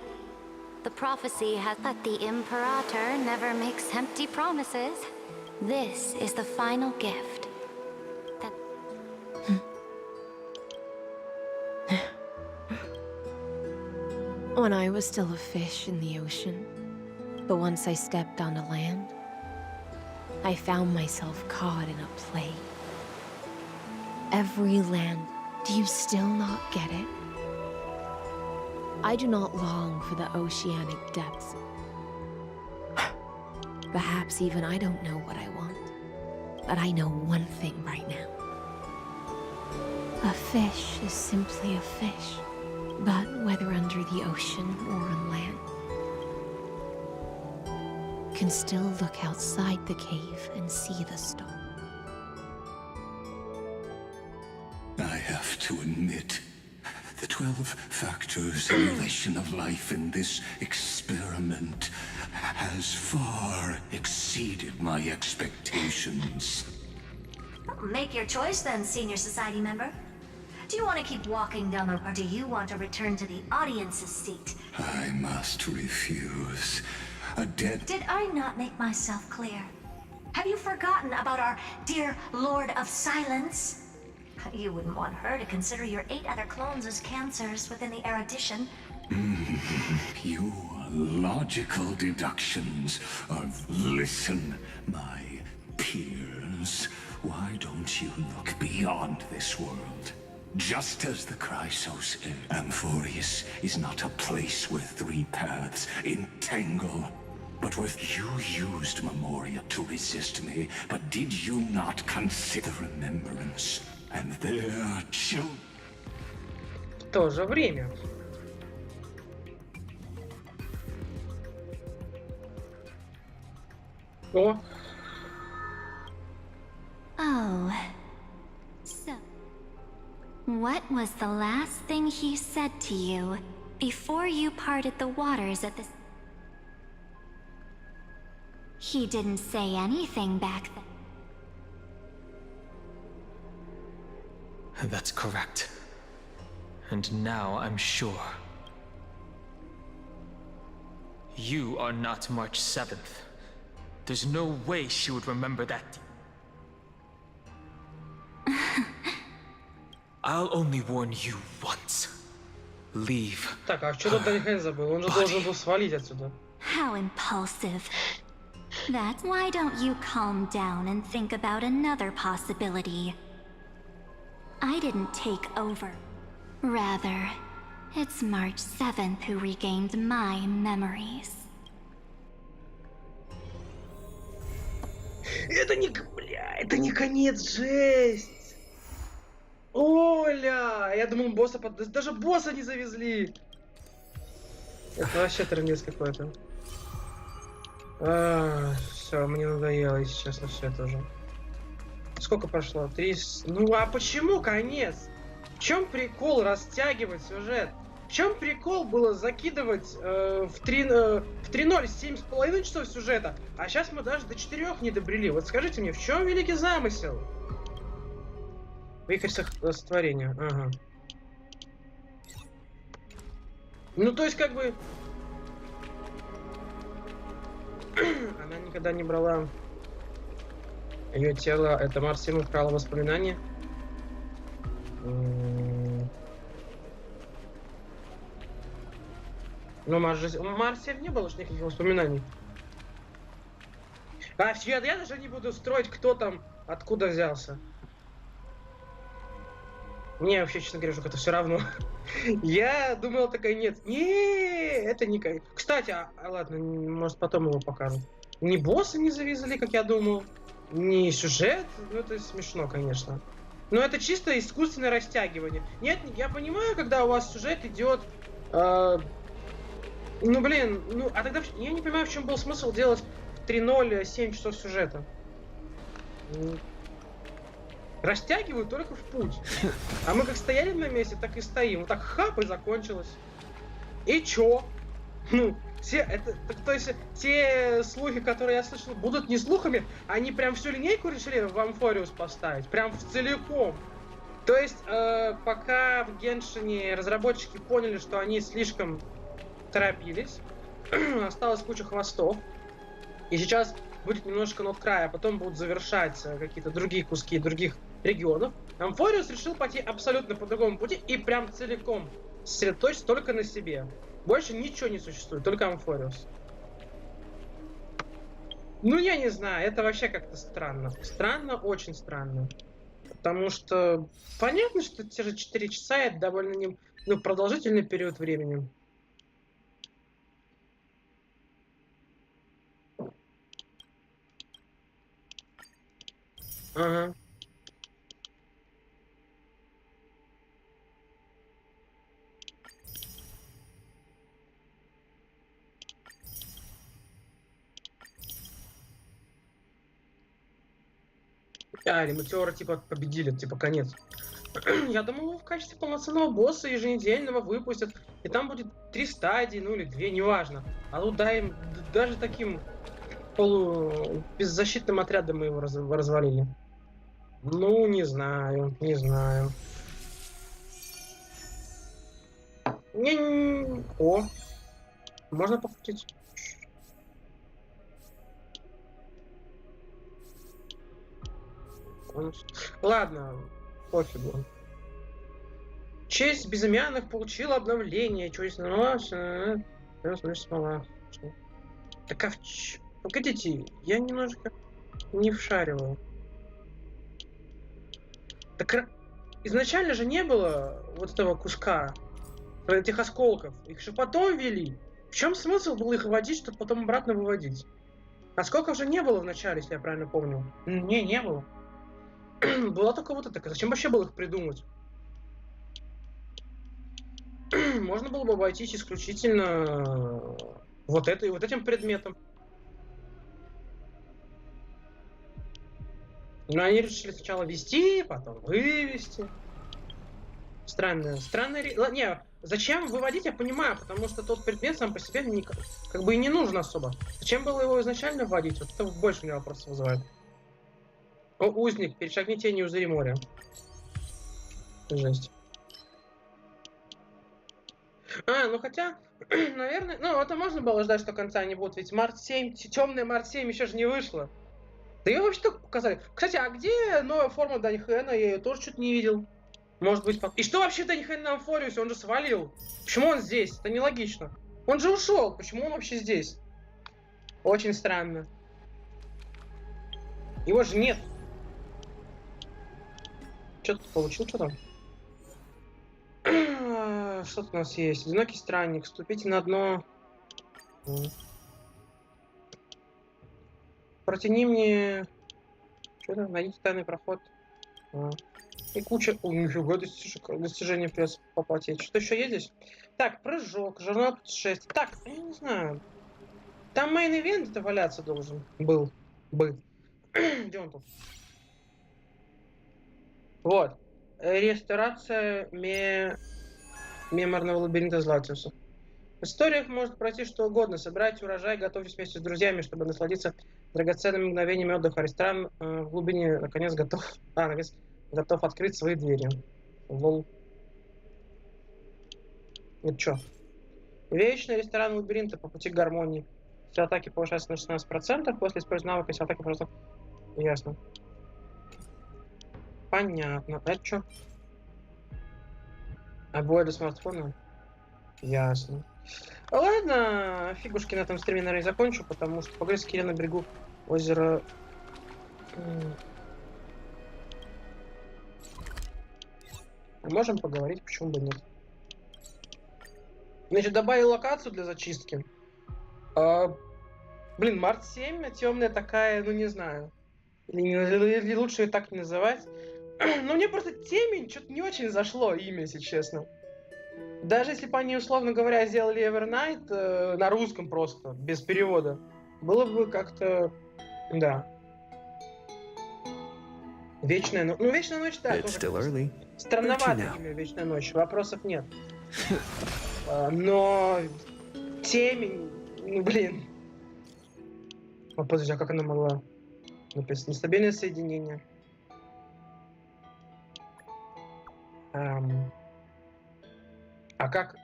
The prophecy has that the Imperator never makes empty promises. This is the final gift. When I was still a fish in the ocean, but once I stepped onto land, I found myself caught in a play. Every land, do you still not get it? I do not long for the oceanic depths. Perhaps even I don't know what I want, but I know one thing right now. A fish is simply a fish. But whether under the ocean or on land, can still look outside the cave and see the star. I have to admit, the 12-factor simulation of life in this experiment has far exceeded my expectations. Make your choice then, senior society member. Do you want to keep walking down the road, or do you want to return to the audience's seat? I must refuse. A dead... Did I not make myself clear? Have you forgotten about our dear Lord of Silence? You wouldn't want her to consider your 8 other clones as cancers within the erudition. Your logical deductions of... Listen, my peers. Why don't you look beyond this world? Just as the Chrysos Amphorius is not a place where 3 paths entangle, but where you used Memoria to resist me, but did you not consider remembrance and their children? В то же время. О. Oh. So, what was the last thing he said to you before you parted the waters at the... He didn't say anything back then. That's correct. And now I'm sure. You are not March 7th. There's no way she would remember that. I'll only warn you once. Leave. Так, а что тут Даниэль забыл? Он же должен был свалить отсюда. How impulsive. That's why don't you calm down and think about another possibility. I didn't take over. Rather, it's March 7th who regained my memories. Это не... Бля, это не конец, жесть! Оля! Я думал, босса... Даже босса не завезли! Это вообще трындец какой-то. Все, мне надоело, если честно, все это уже. Сколько прошло? 3... Ну а почему конец? В чем прикол растягивать сюжет? В чем прикол было закидывать в 3.0 7,5 часов сюжета, а сейчас мы даже до 4 не добрели. Вот скажите мне, в чем великий замысел? Вихрь сотворения. Ага. Ну то есть как бы... Она никогда не брала ее тело. Это Марс 7 украла воспоминания. Но у Марс 7 не было же никаких воспоминаний. А я даже не буду строить, кто там, откуда взялся. Мне вообще, честно говоря, что это все равно. Я думал, такая, нет, это не... Кстати, ладно, может потом его покажут. Ни босса не завезли, как я думал, ни сюжет. Ну, это смешно, конечно. Но это чисто искусственное растягивание. Нет, я понимаю, когда у вас сюжет идет... Ну, блин, ну, а тогда... Я не понимаю, в чем был смысл делать 3.0 7 часов сюжета. Растягивают только в путь. А мы как стояли на месте, так и стоим. Вот так хап, и закончилось. И чё? Ну, то есть, те слухи, которые я слышал, будут не слухами, они прям всю линейку решили в Амфориус поставить. Прям в целиком. То есть, пока в Геншине разработчики поняли, что они слишком торопились, осталась куча хвостов. И сейчас будет немножко над края, а потом будут завершать какие-то другие куски других регионов. Амфориус решил пойти абсолютно по другому пути и прям целиком сосредоточиться только на себе. Больше ничего не существует, только Амфориус. Ну, я не знаю, это вообще как-то странно. Странно, очень странно. Потому что понятно, что те же 4 часа это довольно продолжительный период времени. Ага. Ремонтёры типа победили, типа конец. Я думал, его в качестве полноценного босса еженедельного выпустят, и там будет 3 стадии, ну или 2, неважно. А тут им даже таким беззащитным отрядом мы его развалили. Ну, не знаю, не знаю. О, можно покрутить. Ладно, пофигу. Честь безымянных получила обновление. Честь смола. Так а погодите, я немножко не вшариваю. Так изначально же не было вот этого куска, этих осколков. Их же потом ввели. В чем смысл был их вводить, чтобы потом обратно выводить? Осколков же не было в начале, если я правильно помню. Не было. Была только вот эта. Зачем вообще было их придумать? Можно было бы обойтись исключительно вот этим предметом. Но они решили сначала ввести, потом вывести. Странно. Не, зачем выводить, я понимаю, потому что тот предмет сам по себе как бы и не нужен особо. Зачем было его изначально вводить? Вот это больше у меня вопросов вызывает. О, узник, перешагни тени, узри море. Жесть. Ну хотя, наверное, это можно было ждать, что конца не будет, ведь Март 7, темная Март 7 еще же не вышла. Да ее вообще только показали. Кстати, а где новая форма Даньхэна? Я ее тоже что-то не видел. Может быть, И что вообще Даньхэн на Амфориусе? Он же свалил. Почему он здесь? Это нелогично. Он же ушел. Почему он вообще здесь? Очень странно. Его же нет. Что ты получил? Что там? Что тут у нас есть? Одинокий странник. Вступите на дно. Протяни мне... Что-то, найдите тайный проход. И куча... нифига, достижение придется поплатить. Что еще есть здесь? Так, прыжок, журнал путешествий. Так, я не знаю. Там мейн-ивент валяться должен. Был. Где он тут? Вот. Реставрация меморного лабиринта Златиуса. В историях может пройти что угодно. Собирайте урожай, готовьтесь вместе с друзьями, чтобы насладиться драгоценными мгновениями отдыха. Ресторан в глубине наконец готов открыть свои двери. Лол. Это что? Вечный ресторан лабиринта по пути к гармонии. Все атаки повышаются на 16%, после использования навыка все атаки просто... Ясно. Понятно. Это что? Обои для смартфона? Ясно. Ладно, фигушки на этом стриме, наверное, закончу, потому что поговорить с Кириллом на берегу озера... Можем поговорить, почему бы нет. Значит, добавил локацию для зачистки. Блин, Март 7, темная такая, ну не знаю. Или лучше ее так не называть. Но мне просто темень что-то не очень зашло имя, если честно. Даже если бы они, условно говоря, сделали Evernight на русском просто, без перевода, было бы как-то... Да. Вечная ночь. Ну, Вечная ночь, да, тоже странновато имя Вечная ночь, вопросов нет. Но темень, ну блин. О, подожди, а как она могла? Написано, нестабильное соединение. А как?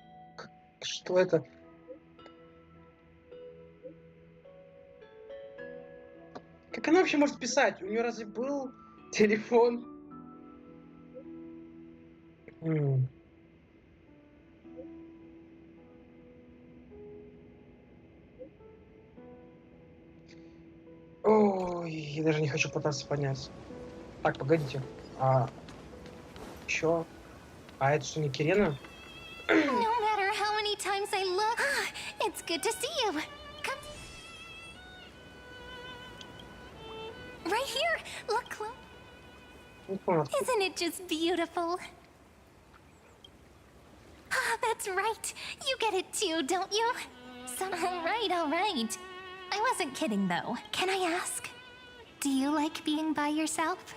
Что это? Как она вообще может писать? У нее разве был телефон? Ой, я даже не хочу пытаться понять. Так, погодите. Чё? А это что, не Кирена? No matter how many times I look, it's good to see you. Come. Right here. Look close. Isn't it just beautiful? That's right. You get it too, don't you? All right. I wasn't kidding though. Can I ask? Do you like being by yourself?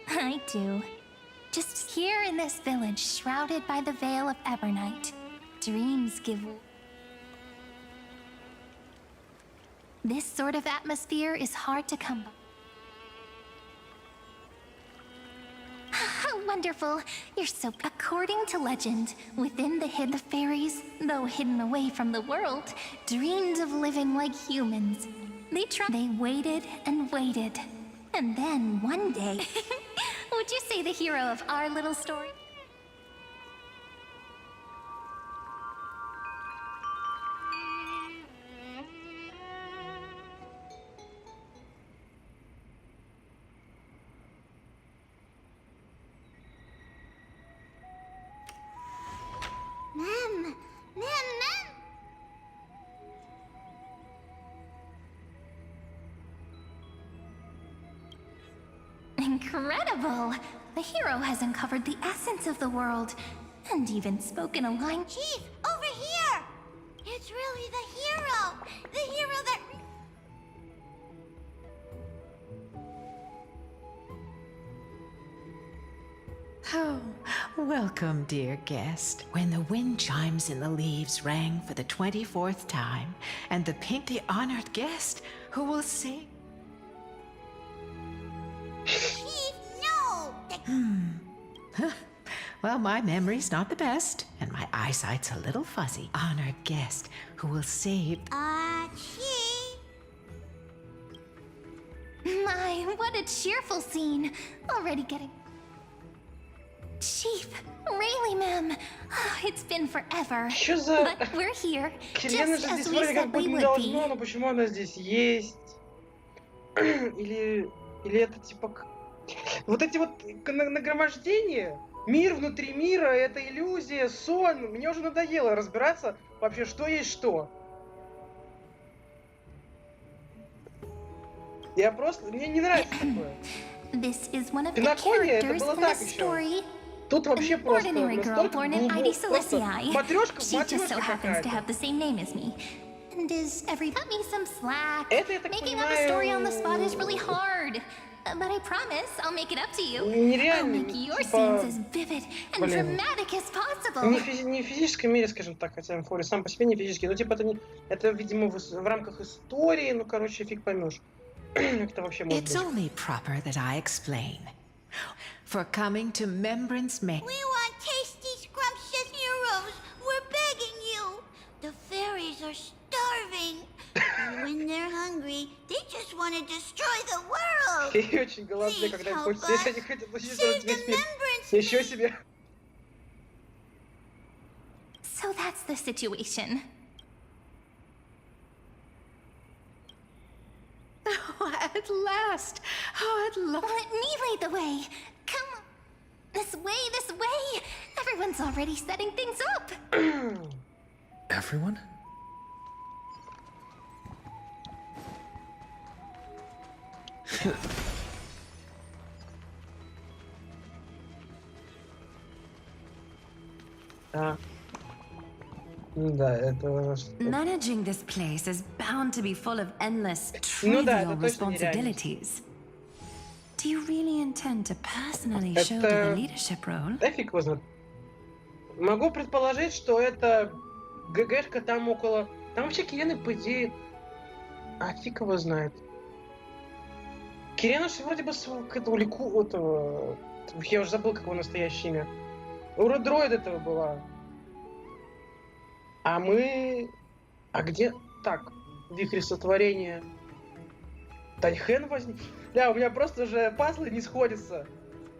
I do. Just here in this village, shrouded by the veil of Evernight, dreams give... This sort of atmosphere is hard to come by. How wonderful! You're so... According to legend, within the fairies, though hidden away from the world, dreamed of living like humans. They waited and waited. And then, one day... Would you say the hero of our little story? Mem! Incredible! The hero has uncovered the essence of the world, and even spoken a line. Chief, over here! It's really the hero! The hero that... Oh, welcome, dear guest. When the wind chimes in the leaves rang for the 24th time, and the paint honored guest who will sing... Chief, no! Well, my memory's not the best, and my eyesight's a little fuzzy. Honored guest who will save... Chief? My, what a cheerful scene. Already getting... Chief, really, ma'am. It's been forever. But we're here, just as we said we would be. Но почему она здесь есть? Или это типа... Вот эти вот нагромождения, мир внутри мира, это иллюзия, сон. Мне уже надоело разбираться вообще, что есть что. Я просто... Мне не нравится такое. Penacony это было так еще. Тут вообще просто настолько глубоко. Матрешка какая-то. And is every... Cut me some slack. Это, я так Making up a story on the spot is really hard. But I promise I'll make it up to you. I'll make your scenes as vivid and dramatic as possible. Не в физическом мире, скажем так, хотя Эмфори сам по себе не физический, но типа это, видимо, в рамках истории, ну, короче, фиг поймешь. Это вообще может быть. It's only proper that I explain. For coming to Membrance May. We want tasty, scrumptious heroes. We're begging you. The fairies are starving. want to destroy the world. И очень голодные, когда им хочется. Если они хотят уничтожить весь мир. Еще себе. So that's the situation. Oh, at last! Oh, at last! Let me lead the way. Come on. This way. Everyone's already setting things up. Everyone? Да, это... Managing this place is bound to be full of endless, Ну да, trivial это точно нереально. responsibilities. Do you really intend to personally shoulder the leadership role? Да фиг его знает. Могу предположить, что это ГГшка там около... Там вообще Кирены, по идее... А фиг его знает. Кирена же вроде бы к этому лику... этого... Я уже забыл, как его настоящее имя. Уродроид этого была. А мы... А где... Так, вихрь сотворения... Таньхэн возник... Да, у меня просто уже пазлы не сходятся.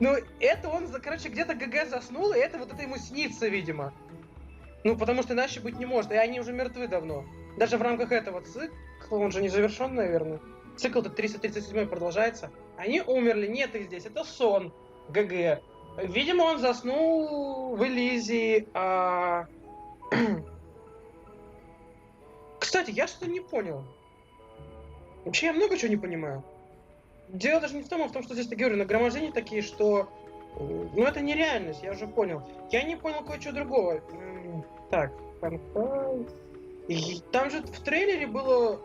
Ну, это он, короче, где-то ГГ заснул, и это вот это ему снится, видимо. Ну, потому что иначе быть не может, и они уже мертвы давно. Даже в рамках этого цикла, он же не завершен, наверное. Цикл-то 337 продолжается. Они умерли, нет их здесь, это сон. ГГ. Видимо, он заснул в Элизии. Кстати, я что-то не понял. Вообще, я много чего не понимаю. Дело даже не в том, а в том, что здесь, я говорю, нагромождения такие, что... Ну, это нереальность, я уже понял. Я не понял кое-чего другого. Так, honkai. Там же в трейлере было...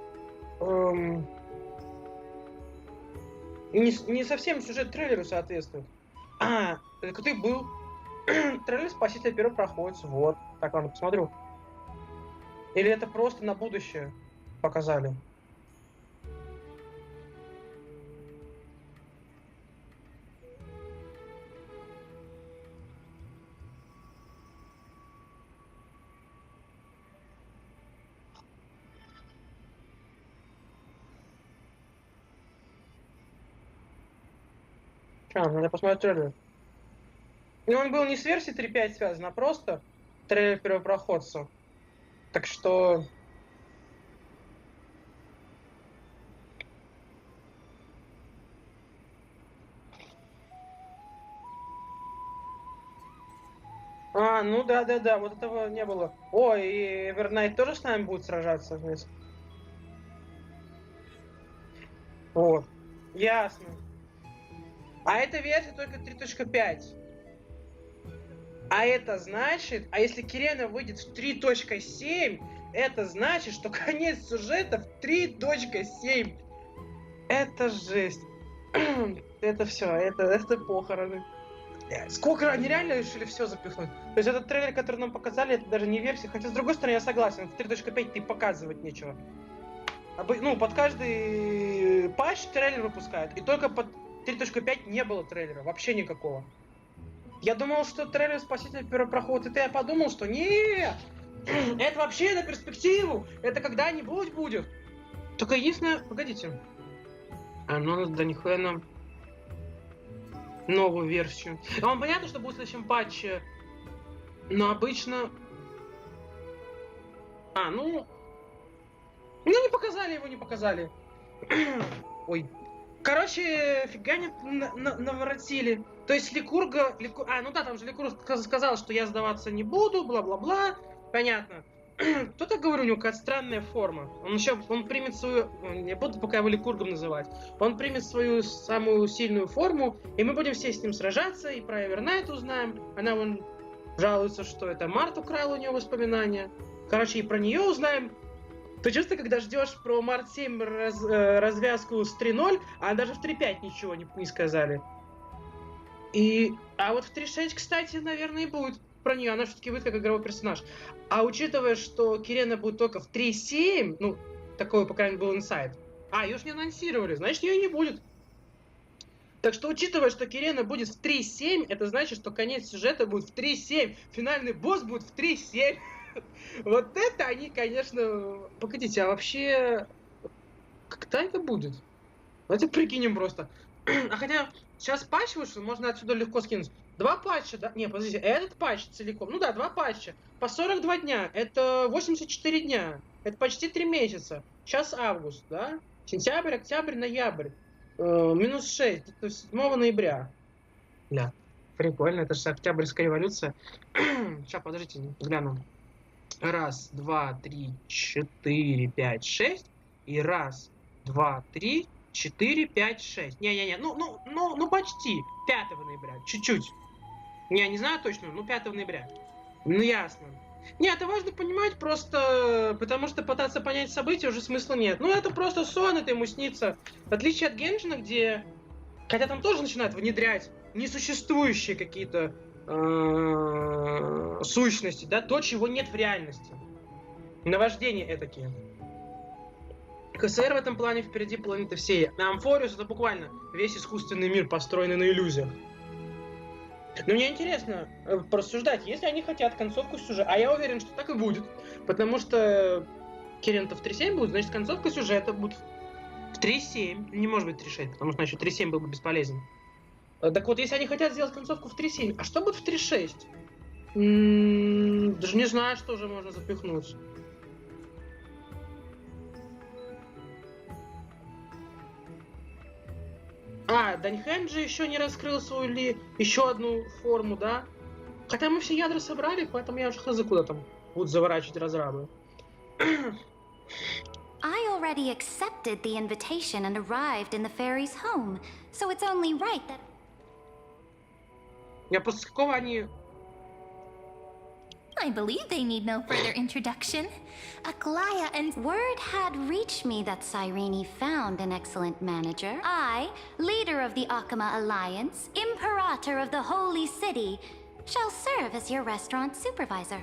Не совсем сюжет трейлеру соответствует. Это ты был. Трейлер «Спасителя первопроходца». Вот. Так, ладно, посмотрю. Или это просто на будущее показали? Надо посмотреть трейлер. Ну, он был не с версией 3.5 связан, а просто трейлер первопроходца. Так что... Ну да, вот этого не было. О, и Эвернайт тоже с нами будет сражаться вместе. Вот. Ясно. А эта версия только 3.5. А это значит, если Кирена выйдет в 3.7, это значит, что конец сюжета в 3.7. Это жесть. Это все, это похороны. Сколько они реально решили все запихнуть? То есть этот трейлер, который нам показали, это даже не версия. Хотя, с другой стороны, я согласен, в 3.5 ты показывать нечего. Ну, под каждый патч трейлер выпускают. И только под 3.5 не было трейлера, вообще никакого. Я думал, что трейлер «Спаситель первопроходца», и я подумал, что нет, это вообще на перспективу, это когда-нибудь будет. Только единственное, погодите. Ну, да нихуя нам новую версию. Вам понятно, что будет в следующем патче, но обычно... Ну, не показали его, не показали. Ой. Короче, фига не наворотили. То есть Ликурга... ну да, там же Ликурга сказал, что я сдаваться не буду, бла-бла-бла. Понятно. Кто-то, говорю, у него какая-то странная форма. Он примет свою... Не буду пока его Ликургом называть. Он примет свою самую сильную форму, и мы будем все с ним сражаться, и про Эвернайт узнаем. Она вон жалуется, что это Март украл у нее воспоминания. Короче, и про нее узнаем. Ты чувствуешь, когда ждешь про Март 7 развязку с 3.0, а даже в 3.5 ничего не сказали. А вот в 3.6, кстати, наверное, и будет про нее. Она все-таки будет как игровой персонаж. А учитывая, что Кирена будет только в 3.7, ну, такой, по крайней мере, был инсайд. Ее ж не анонсировали, значит, ее не будет. Так что, учитывая, что Кирена будет в 3.7, это значит, что конец сюжета будет в 3.7. Финальный босс будет в 3.7. Вот это они, конечно... Погодите, а вообще... Когда это будет? Давайте прикинем просто. А хотя сейчас патч вышел, можно отсюда легко скинуть. 2 патча, да? Не, подождите, этот патч целиком. Ну да, 2 патча. По 42 дня. Это 84 дня. Это почти 3 месяца. Сейчас август, да? Сентябрь, октябрь, ноябрь. Минус 6. Это 7 ноября. Бля, прикольно. Это же Октябрьская революция. Сейчас, подождите, гляну. 1, 2, 3, 4, 5, 6. И 1, 2, 3, 4, 5, 6. Не-не-не, ну почти. 5 ноября, чуть-чуть. Не знаю точно, ну 5 ноября. Ну ясно. Не, это важно понимать просто, потому что пытаться понять события уже смысла нет. Ну это просто сон, это ему снится. В отличие от геншина, где... Хотя там тоже начинают внедрять несуществующие какие-то сущности, да, то, чего нет в реальности. Наваждения этакие. КСР в этом плане впереди планеты всей. А Амфориус это буквально весь искусственный мир, построенный на иллюзиях. Но мне интересно порассуждать, если они хотят концовку сюжета, а я уверен, что так и будет, потому что Кирен-то в 3.7 будет, значит концовка сюжета будет в 3.7, не может быть 3.6, потому что значит 3.7 был бы бесполезен. Так вот, если они хотят сделать концовку в 3.7, а что будет в 3.6? Даже не знаю, что уже можно запихнуть. Даньхэн же еще не раскрыл свою еще одну форму, да? Хотя мы все ядра собрали, поэтому я уже хз куда там будут заворачивать разрабы. I already accepted the invitation and arrived in the fairy's home, so it's only right that... Я просто с какого они... I believe they need no further introduction. Aglaya and... Word had reached me that Cyrene found an excellent manager. I, leader of the Akama Alliance, imperator of the Holy City, shall serve as your restaurant supervisor.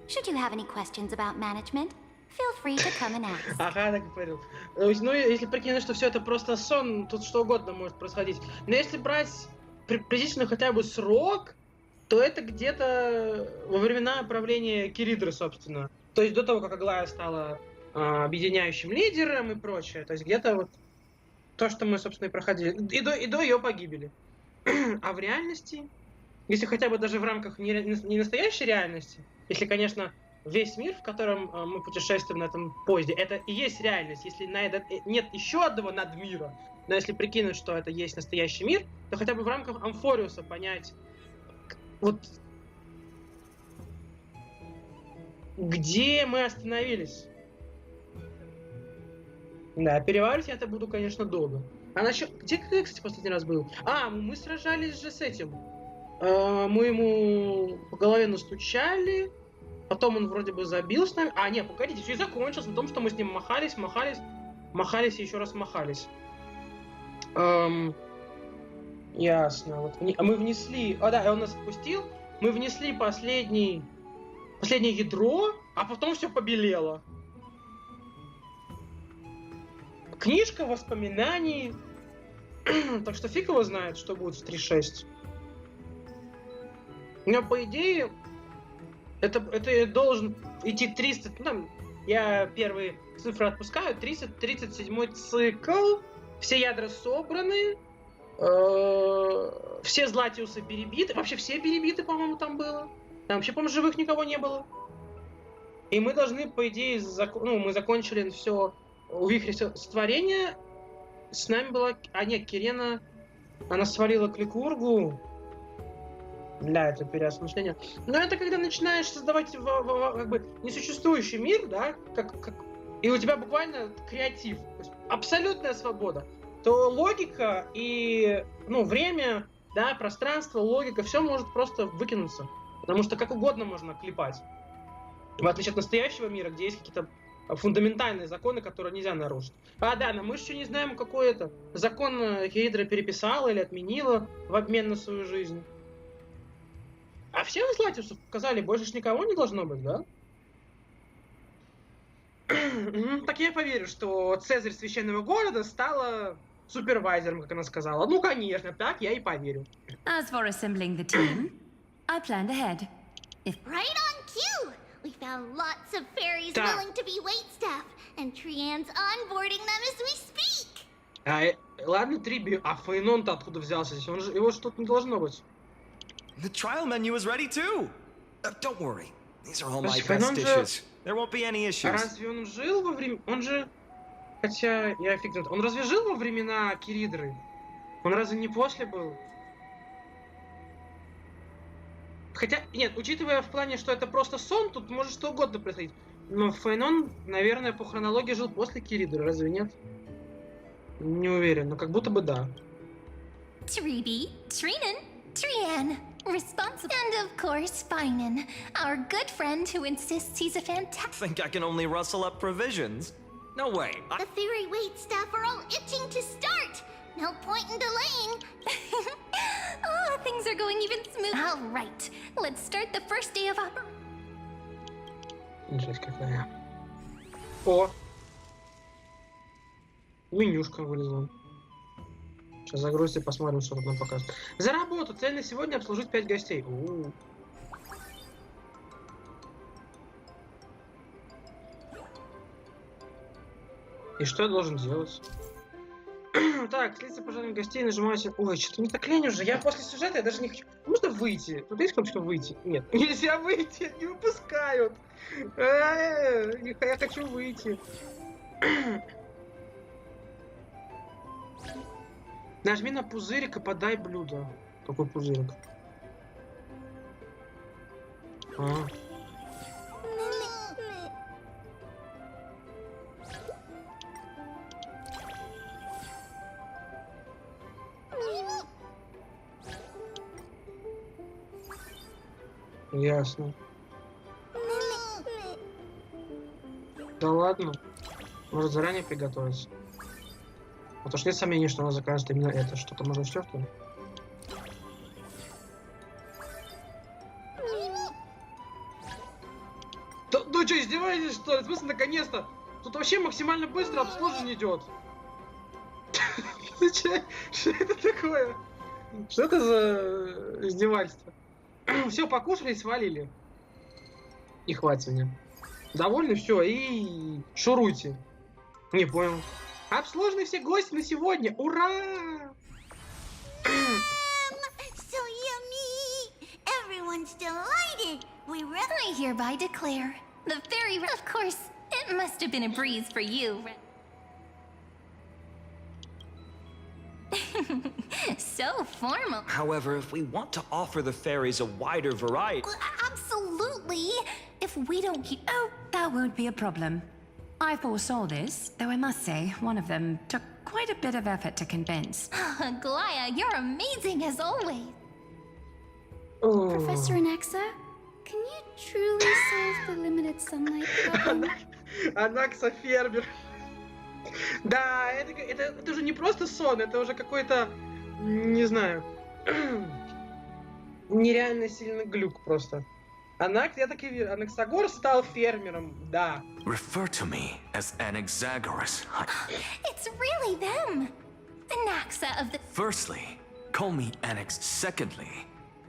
Should you have any questions about management, feel free to come and ask. Ага, так и понял. Ну, если прикинуть, что все это просто сон, тут что угодно может происходить. Но если брать приблизительно хотя бы срок, то это где-то во времена правления Киридры, собственно. То есть до того, как Аглая стала объединяющим лидером и прочее. То есть где-то вот то, что мы, собственно, и проходили. И до ее погибели. А в реальности, если хотя бы даже в рамках не настоящей реальности, если, конечно, весь мир, в котором мы путешествуем на этом поезде, это и есть реальность. Если нет еще одного надмира, но если прикинуть, что это есть настоящий мир, то хотя бы в рамках Амфориуса понять, вот где мы остановились. Да, переваривать я это буду, конечно, долго. А насчет... Где я, кстати, последний раз был? Мы сражались же с этим. Мы ему по голове настучали, потом он вроде бы забил с нами. Нет, погодите, все и закончилось на том, что мы с ним махались и еще раз махались. Ясно. Вот. Мы внесли... он нас отпустил. Мы внесли последнее ядро, а потом все побелело. Книжка воспоминаний. Так что фиг его знает, что будет в 3.6. Но по идее, это должен идти 300... я первые цифры отпускаю. 337 цикл. Все ядра собраны. Все златиусы перебиты. Вообще все перебиты, по-моему, там было. Там вообще, по-моему, живых никого не было. И мы должны, по идее, мы закончили все у вихря сотворения. С нами была... Кирена... Она свалила Кликургу. Бля, это переосмысление. Но это когда начинаешь создавать как бы несуществующий мир, да? И у тебя буквально креатив. То есть абсолютная свобода. То логика и время, да, пространство, логика, все может просто выкинуться. Потому что как угодно можно клепать. В отличие от настоящего мира, где есть какие-то фундаментальные законы, которые нельзя нарушить. Но мы еще не знаем, какой это закон Киридра переписала или отменила в обмен на свою жизнь. А всех златиусов показали, больше никого не должно быть, да? Так я поверю, что Цезарь священного города стала супервайзером, как она сказала. Ну, конечно, так я и поверю. As for assembling the team, I planned ahead. Right on cue! We found lots of fairies willing to be waitstaff, and Trian's onboarding them as we speak. Ладно, Триби, а Фейнон-то откуда взялся здесь? Он же, его же тут не должно быть. The trial menu is ready too. Don't worry. These are all my Подожди, best Фейнон же... dishes. There won't be any issues. Разве он жил во время... Он же... Хотя, я фиг знает. Он разве жил во времена Киридры? Он разве не после был? Хотя, нет, учитывая в плане, что это просто сон, тут может что угодно происходить. Но Фейнон, наверное, по хронологии жил после Киридры, разве нет? Не уверен, но как будто бы да. Tribi, Trinen, Trian, responsible, and of course, Finan, our good friend who insists he's a fantastic. Think I can only rustle up provisions? No way. The fairy wait staff are all itching to start. No point in delaying. Oh, things are going even smooth. All right, let's start the first day of opera. Жесть какая. О! Менюшка вылезла. Сейчас загрузим и посмотрим, что тут нам покажет. За работу! Цель на сегодня обслужить 5 гостей. У-у-у. И что я должен делать? Так, следите за пожеланием гостей, нажимайте... Ой, что-то мне так лень уже. Я после сюжета, я даже не хочу... Можно выйти? Тут есть кнопочка выйти? Нет, нельзя выйти, не выпускают. Я хочу выйти. Нажми на пузырик и подай блюдо. Какой пузырик? А. Ясно. Да ладно. Может заранее приготовиться. Потому что нет сомнений, что она закажет именно это. Что-то можно еще что ли? Да, ну что, издеваетесь что ли? В смысле, наконец-то? Тут вообще максимально быстро обслуживание идет. Что это такое? Что это за издевательство? Все, покушали и свалили. И хватит мне. Довольны? Все, и шуруйте. Не понял. Обслужены все гости на сегодня. Ура! So yummy! Everyone's delighted. I hereby declare the fairy. Of course, it must have been a breeze for you. So formal. However, if we want to offer the fairies a wider variety... Well, absolutely. If we don't keep... Oh, that won't be a problem. I foresaw this, though I must say, one of them took quite a bit of effort to convince. Glaya, you're amazing as always. Oh. Professor Anaxa, can you truly solve the limited sunlight problem? Анакса фермер. Да, это уже не просто сон, это уже какой-то, не знаю, нереально сильный глюк просто. Я так и вижу, Анаксагор стал фермером, да. Refer to me as Anaxagoras. It's really them. Anaxa of the... Firstly, call me Anax. Secondly,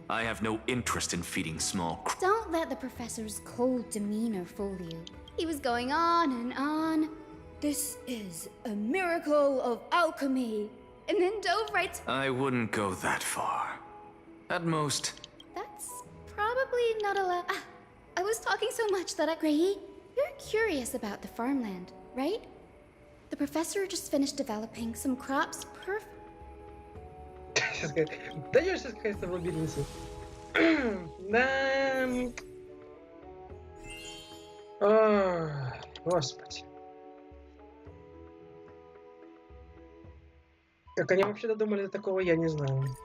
I have no interest in feeding small... Don't let the professor's cold demeanor fool you. He was going on and on. This is a miracle of alchemy. And then dove right... I wouldn't go that far. At most... That's probably not allowed. I was talking so much that I... Gray, you're curious about the farmland, right? The professor just finished developing some crops Да я сейчас какая-то в лабиринте. Да... Господи. Как они вообще додумали до такого, я не знаю.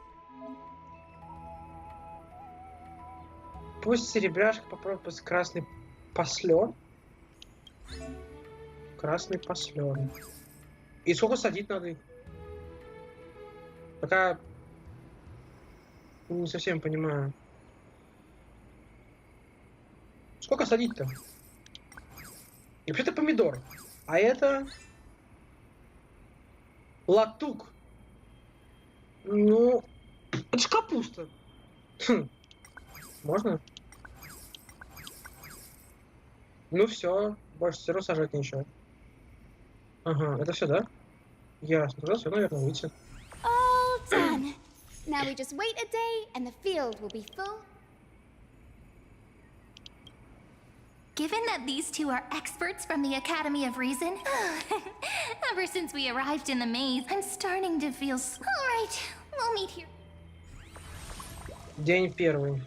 Пусть серебряшка попробует красный послен. Красный послен. И сколько садить надо их? Пока не совсем понимаю. Сколько садить-то? Вообще-то помидор. А это... Латук. Ну... Это ж капуста. Можно? Ну все, больше все равно сажать нечего. Ага, это все, да? Ясно, тогда все, наверное, выйти. All done. Now we just wait a day and the field will be full. Given that these two are experts from the Academy of Reason, ever since we arrived in the maze, I'm starting to feel... All right, we'll meet here. День первый.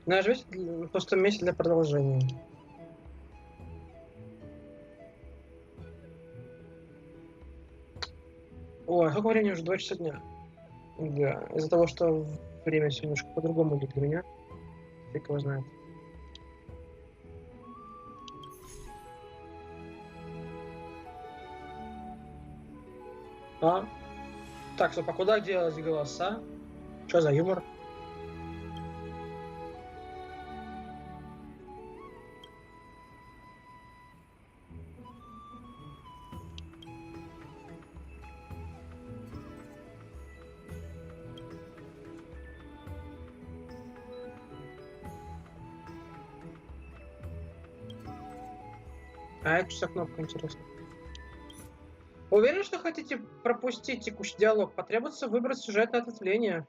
Нажмите в пустом месте для продолжения. Ой, сколько времени уже? 2 часа дня. Да, из-за того, что время все немножко по-другому идет для меня. Фиг его знает. Так, стоп, а куда делать голоса? Что за юмор? А это что за кнопка, интересно? Уверен, что хотите пропустить текущий диалог? Потребуется выбрать сюжетное ответвление.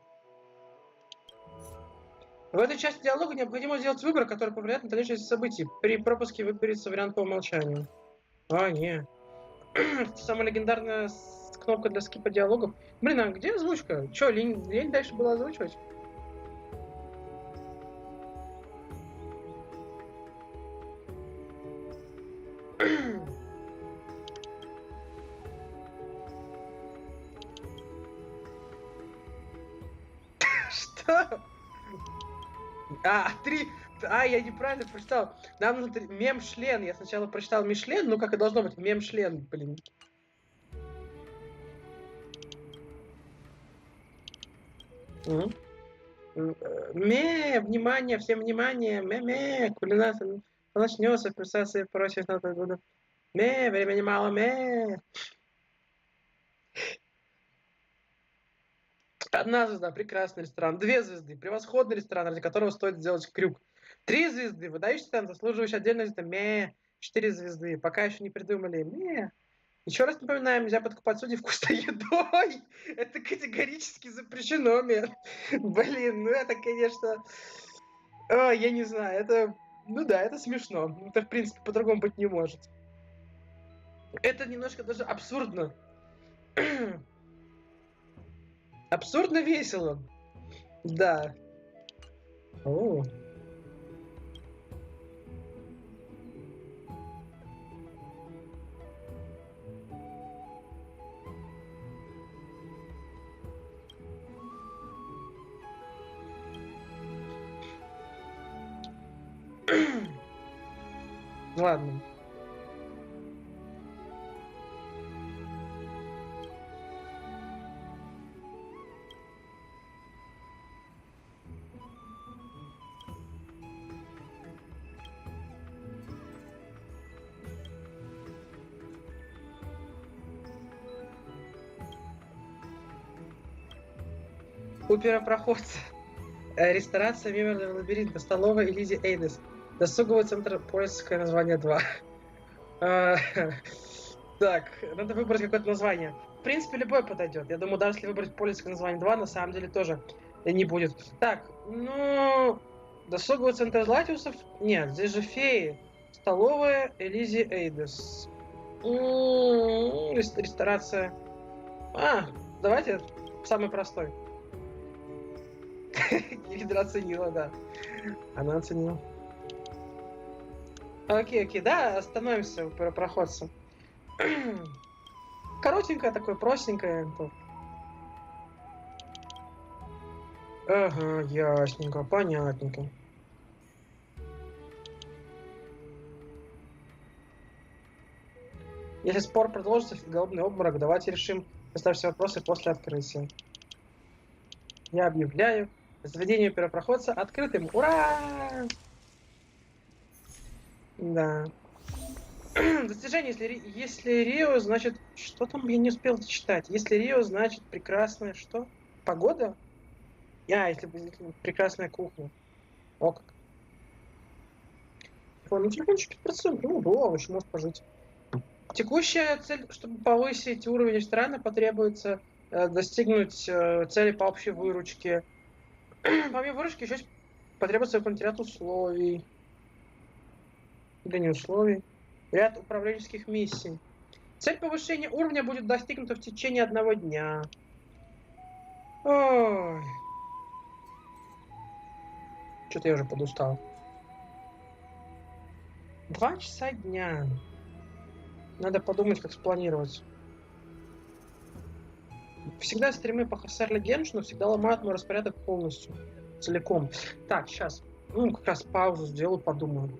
В этой части диалога необходимо сделать выбор, который повлияет на дальнейшие события. При пропуске выберется вариант по умолчанию. А, не. Это самая легендарная кнопка для скипа диалогов. Блин, а где озвучка? Че, лень дальше было озвучивать? Что? Я неправильно прочитал. Нам нужно мем-шлен. Я сначала прочитал Мишлен, ну как и должно быть, мем-шлен, блин. Внимание, всем внимание, кулинация начнется, писаться и прочее, надо буду. Времени мало, Одна звезда, прекрасный ресторан. 2 звезды, превосходный ресторан, ради которого стоит сделать крюк. 3 звезды, выдающийся ресторан, заслуживающий отдельно звезды. 4 звезды, пока еще не придумали. Еще раз напоминаем, нельзя подкупать судей вкусной едой. Это категорически запрещено, Блин, ну это, конечно... я не знаю, это... Ну да, это смешно. Это, в принципе, по-другому быть не может. Это немножко даже абсурдно. Абсурдно весело. Да. О. Ладно. У первопроходца. Ресторация меморного лабиринта. Столовая Элизи Эйдес. Досуговый центр поиска название 2. Так, надо выбрать какое-то название. В принципе, любое подойдет. Я думаю, даже если выбрать поиска название 2, на самом деле тоже не будет. Так, ну... Досуговый центр Златиусов? Нет, здесь же феи. Столовая Элизи Эйдес. Ресторация. Давайте самый простой. Гидра оценила, да. Она оценила. Окей, да, остановимся у первопроходца. Коротенькое такое, простенькое. Ага, ясненько, понятненько. Если спор продолжится, голодный обморок, давайте решим оставшиеся вопросы после открытия. Я объявляю заведение первопроходца открытым. Ура! Да. Достижение, если Рио, значит... Что там? Я не успел читать. Если Рио, значит прекрасная что? Погода? Если прекрасная кухня. О как. Ну, телефончик 5%. Ну, да, еще может пожить. Текущая цель, чтобы повысить уровень ресторана, потребуется достигнуть цели по общей выручке. Помимо выручки еще потребуется выполнить ряд условий. Или не условий. Ряд управленческих миссий. Цель повышения уровня будет достигнута в течение 1 дня. Ой. Что-то я уже подустал. 2 часа дня. Надо подумать, как спланировать. Всегда стримы по honkaistarrail геншину всегда ломают мой распорядок полностью. Целиком. Так, сейчас. Ну, как раз паузу сделаю, подумаю.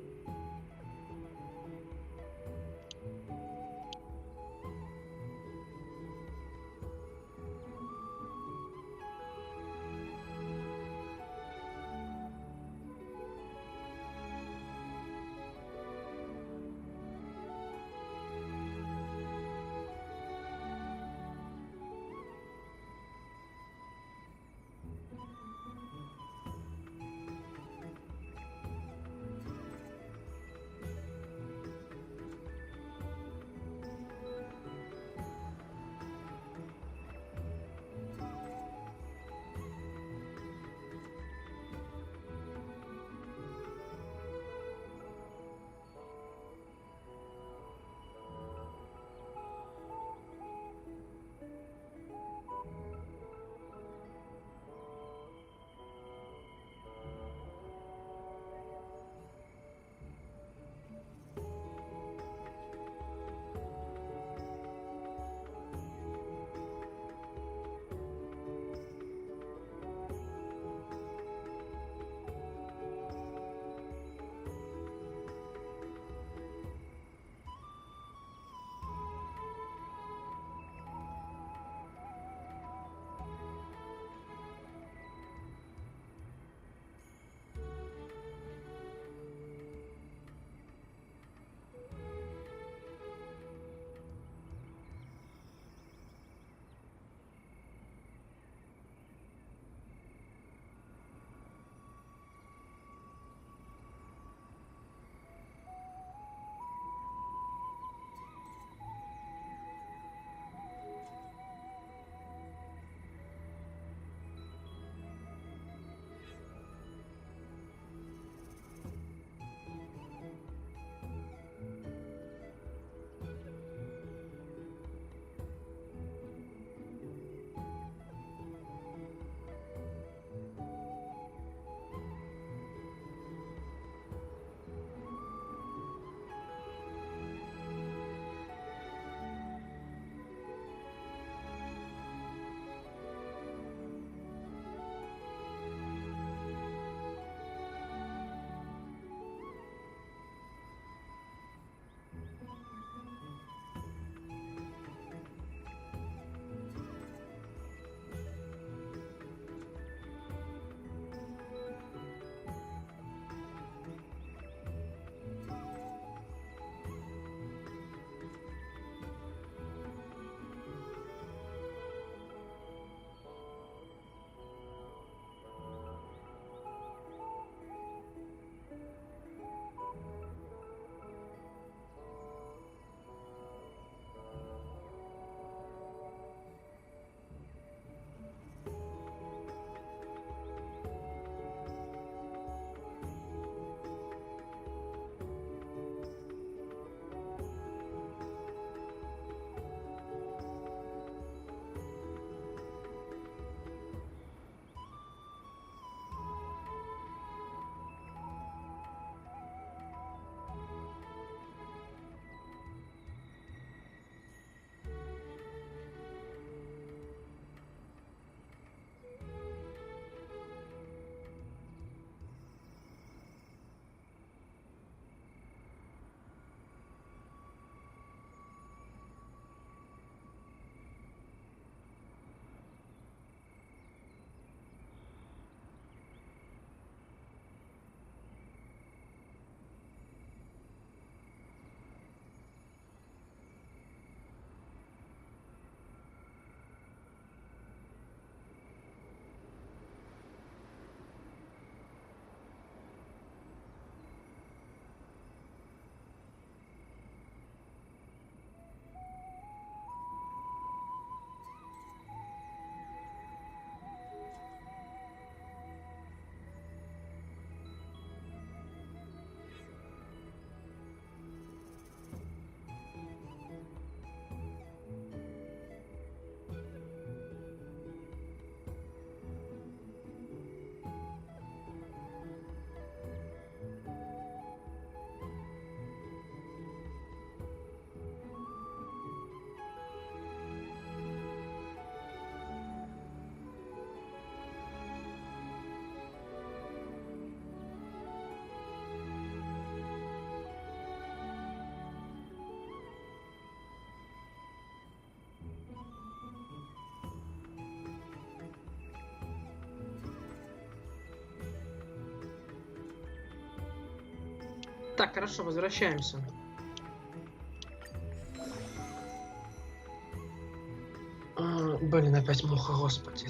Так, хорошо, возвращаемся. Блин, опять муха, господи.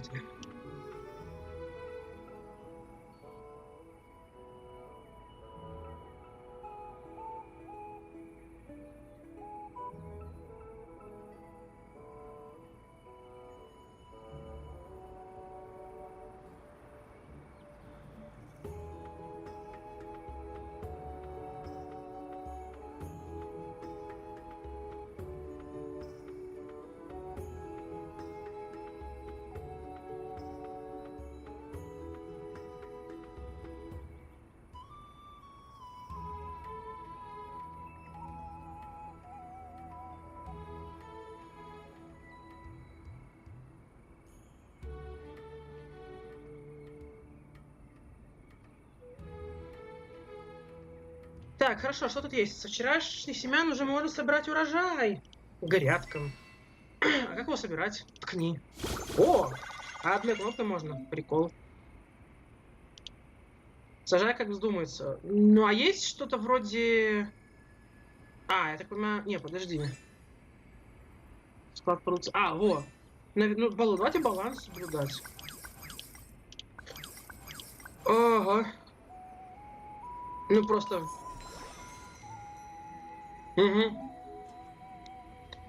Так, хорошо, что тут есть? Со вчерашних семян уже можно собрать урожай. Грядкам. А как его собирать? Ткни. О! А одной кнопкой можно. Прикол. Сажай, как вздумается. Ну, а есть что-то вроде... А, я так понимаю... Не, подожди. Склад продукции. А, во. Ну, давайте баланс соблюдать. Ага. Ну, просто... Угу.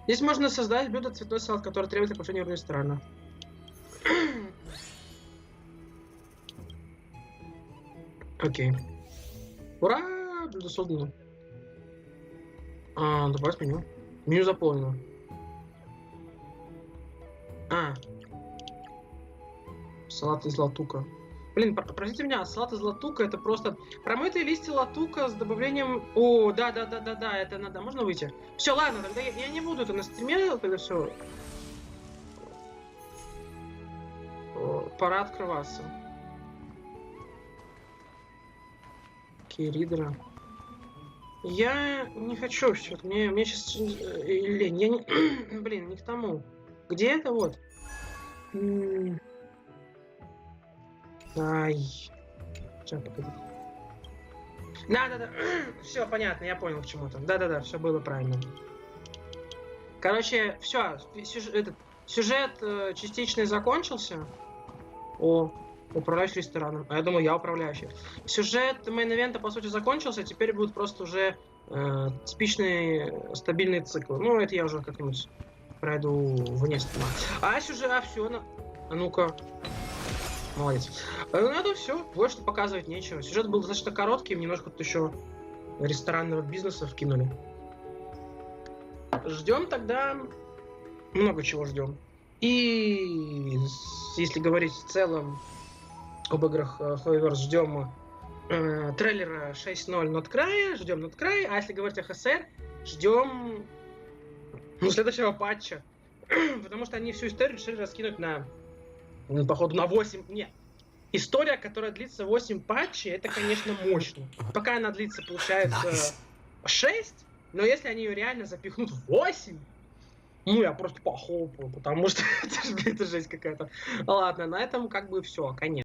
Здесь можно создать блюдо цветной салат, который требует отношения уровня страны. Окей. Ура! Блюдо создано. Добавить меню. Меню заполнено. Салат из латука. Блин, простите меня, салат из латука это просто промытые листья латука с добавлением... О, да, это надо. Можно выйти? Все, ладно, тогда я не буду это на стриме, тогда все. Пора открываться. Ридера. Я не хочу что-то. Мне сейчас лень. Я не... Блин, не к тому. Где это вот? Ай. Сейчас, погоди. Да. Все понятно, я понял к чему-то. Да, все было правильно. Короче, все. Сюжет частично закончился. О, управляющий рестораном. А я думал, я управляющий. Сюжет мейн-ивента, по сути, закончился. Теперь будут просто уже типичные стабильные циклы. Ну, это я уже как-нибудь пройду вне стрима. А сюжет, все. А ну-ка. Молодец. Ну, это все. Больше показывать нечего. Сюжет был достаточно короткий. Немножко тут еще ресторанного бизнеса вкинули. Ждем тогда... Много чего ждем. И если говорить в целом об играх hoyoverse, ждем трейлера 6.0 Ноткрая, ждем Ноткрая, а если говорить о ХСР, ждем следующего патча. Потому что они всю историю решили раскинуть походу на 8... Нет. История, которая длится 8 патчей, это, конечно, мощно. Пока она длится, получается, 6, но если они ее реально запихнут в 8, ну, я просто похлопаю, потому что это жесть какая-то. Ладно, на этом как бы все, конец.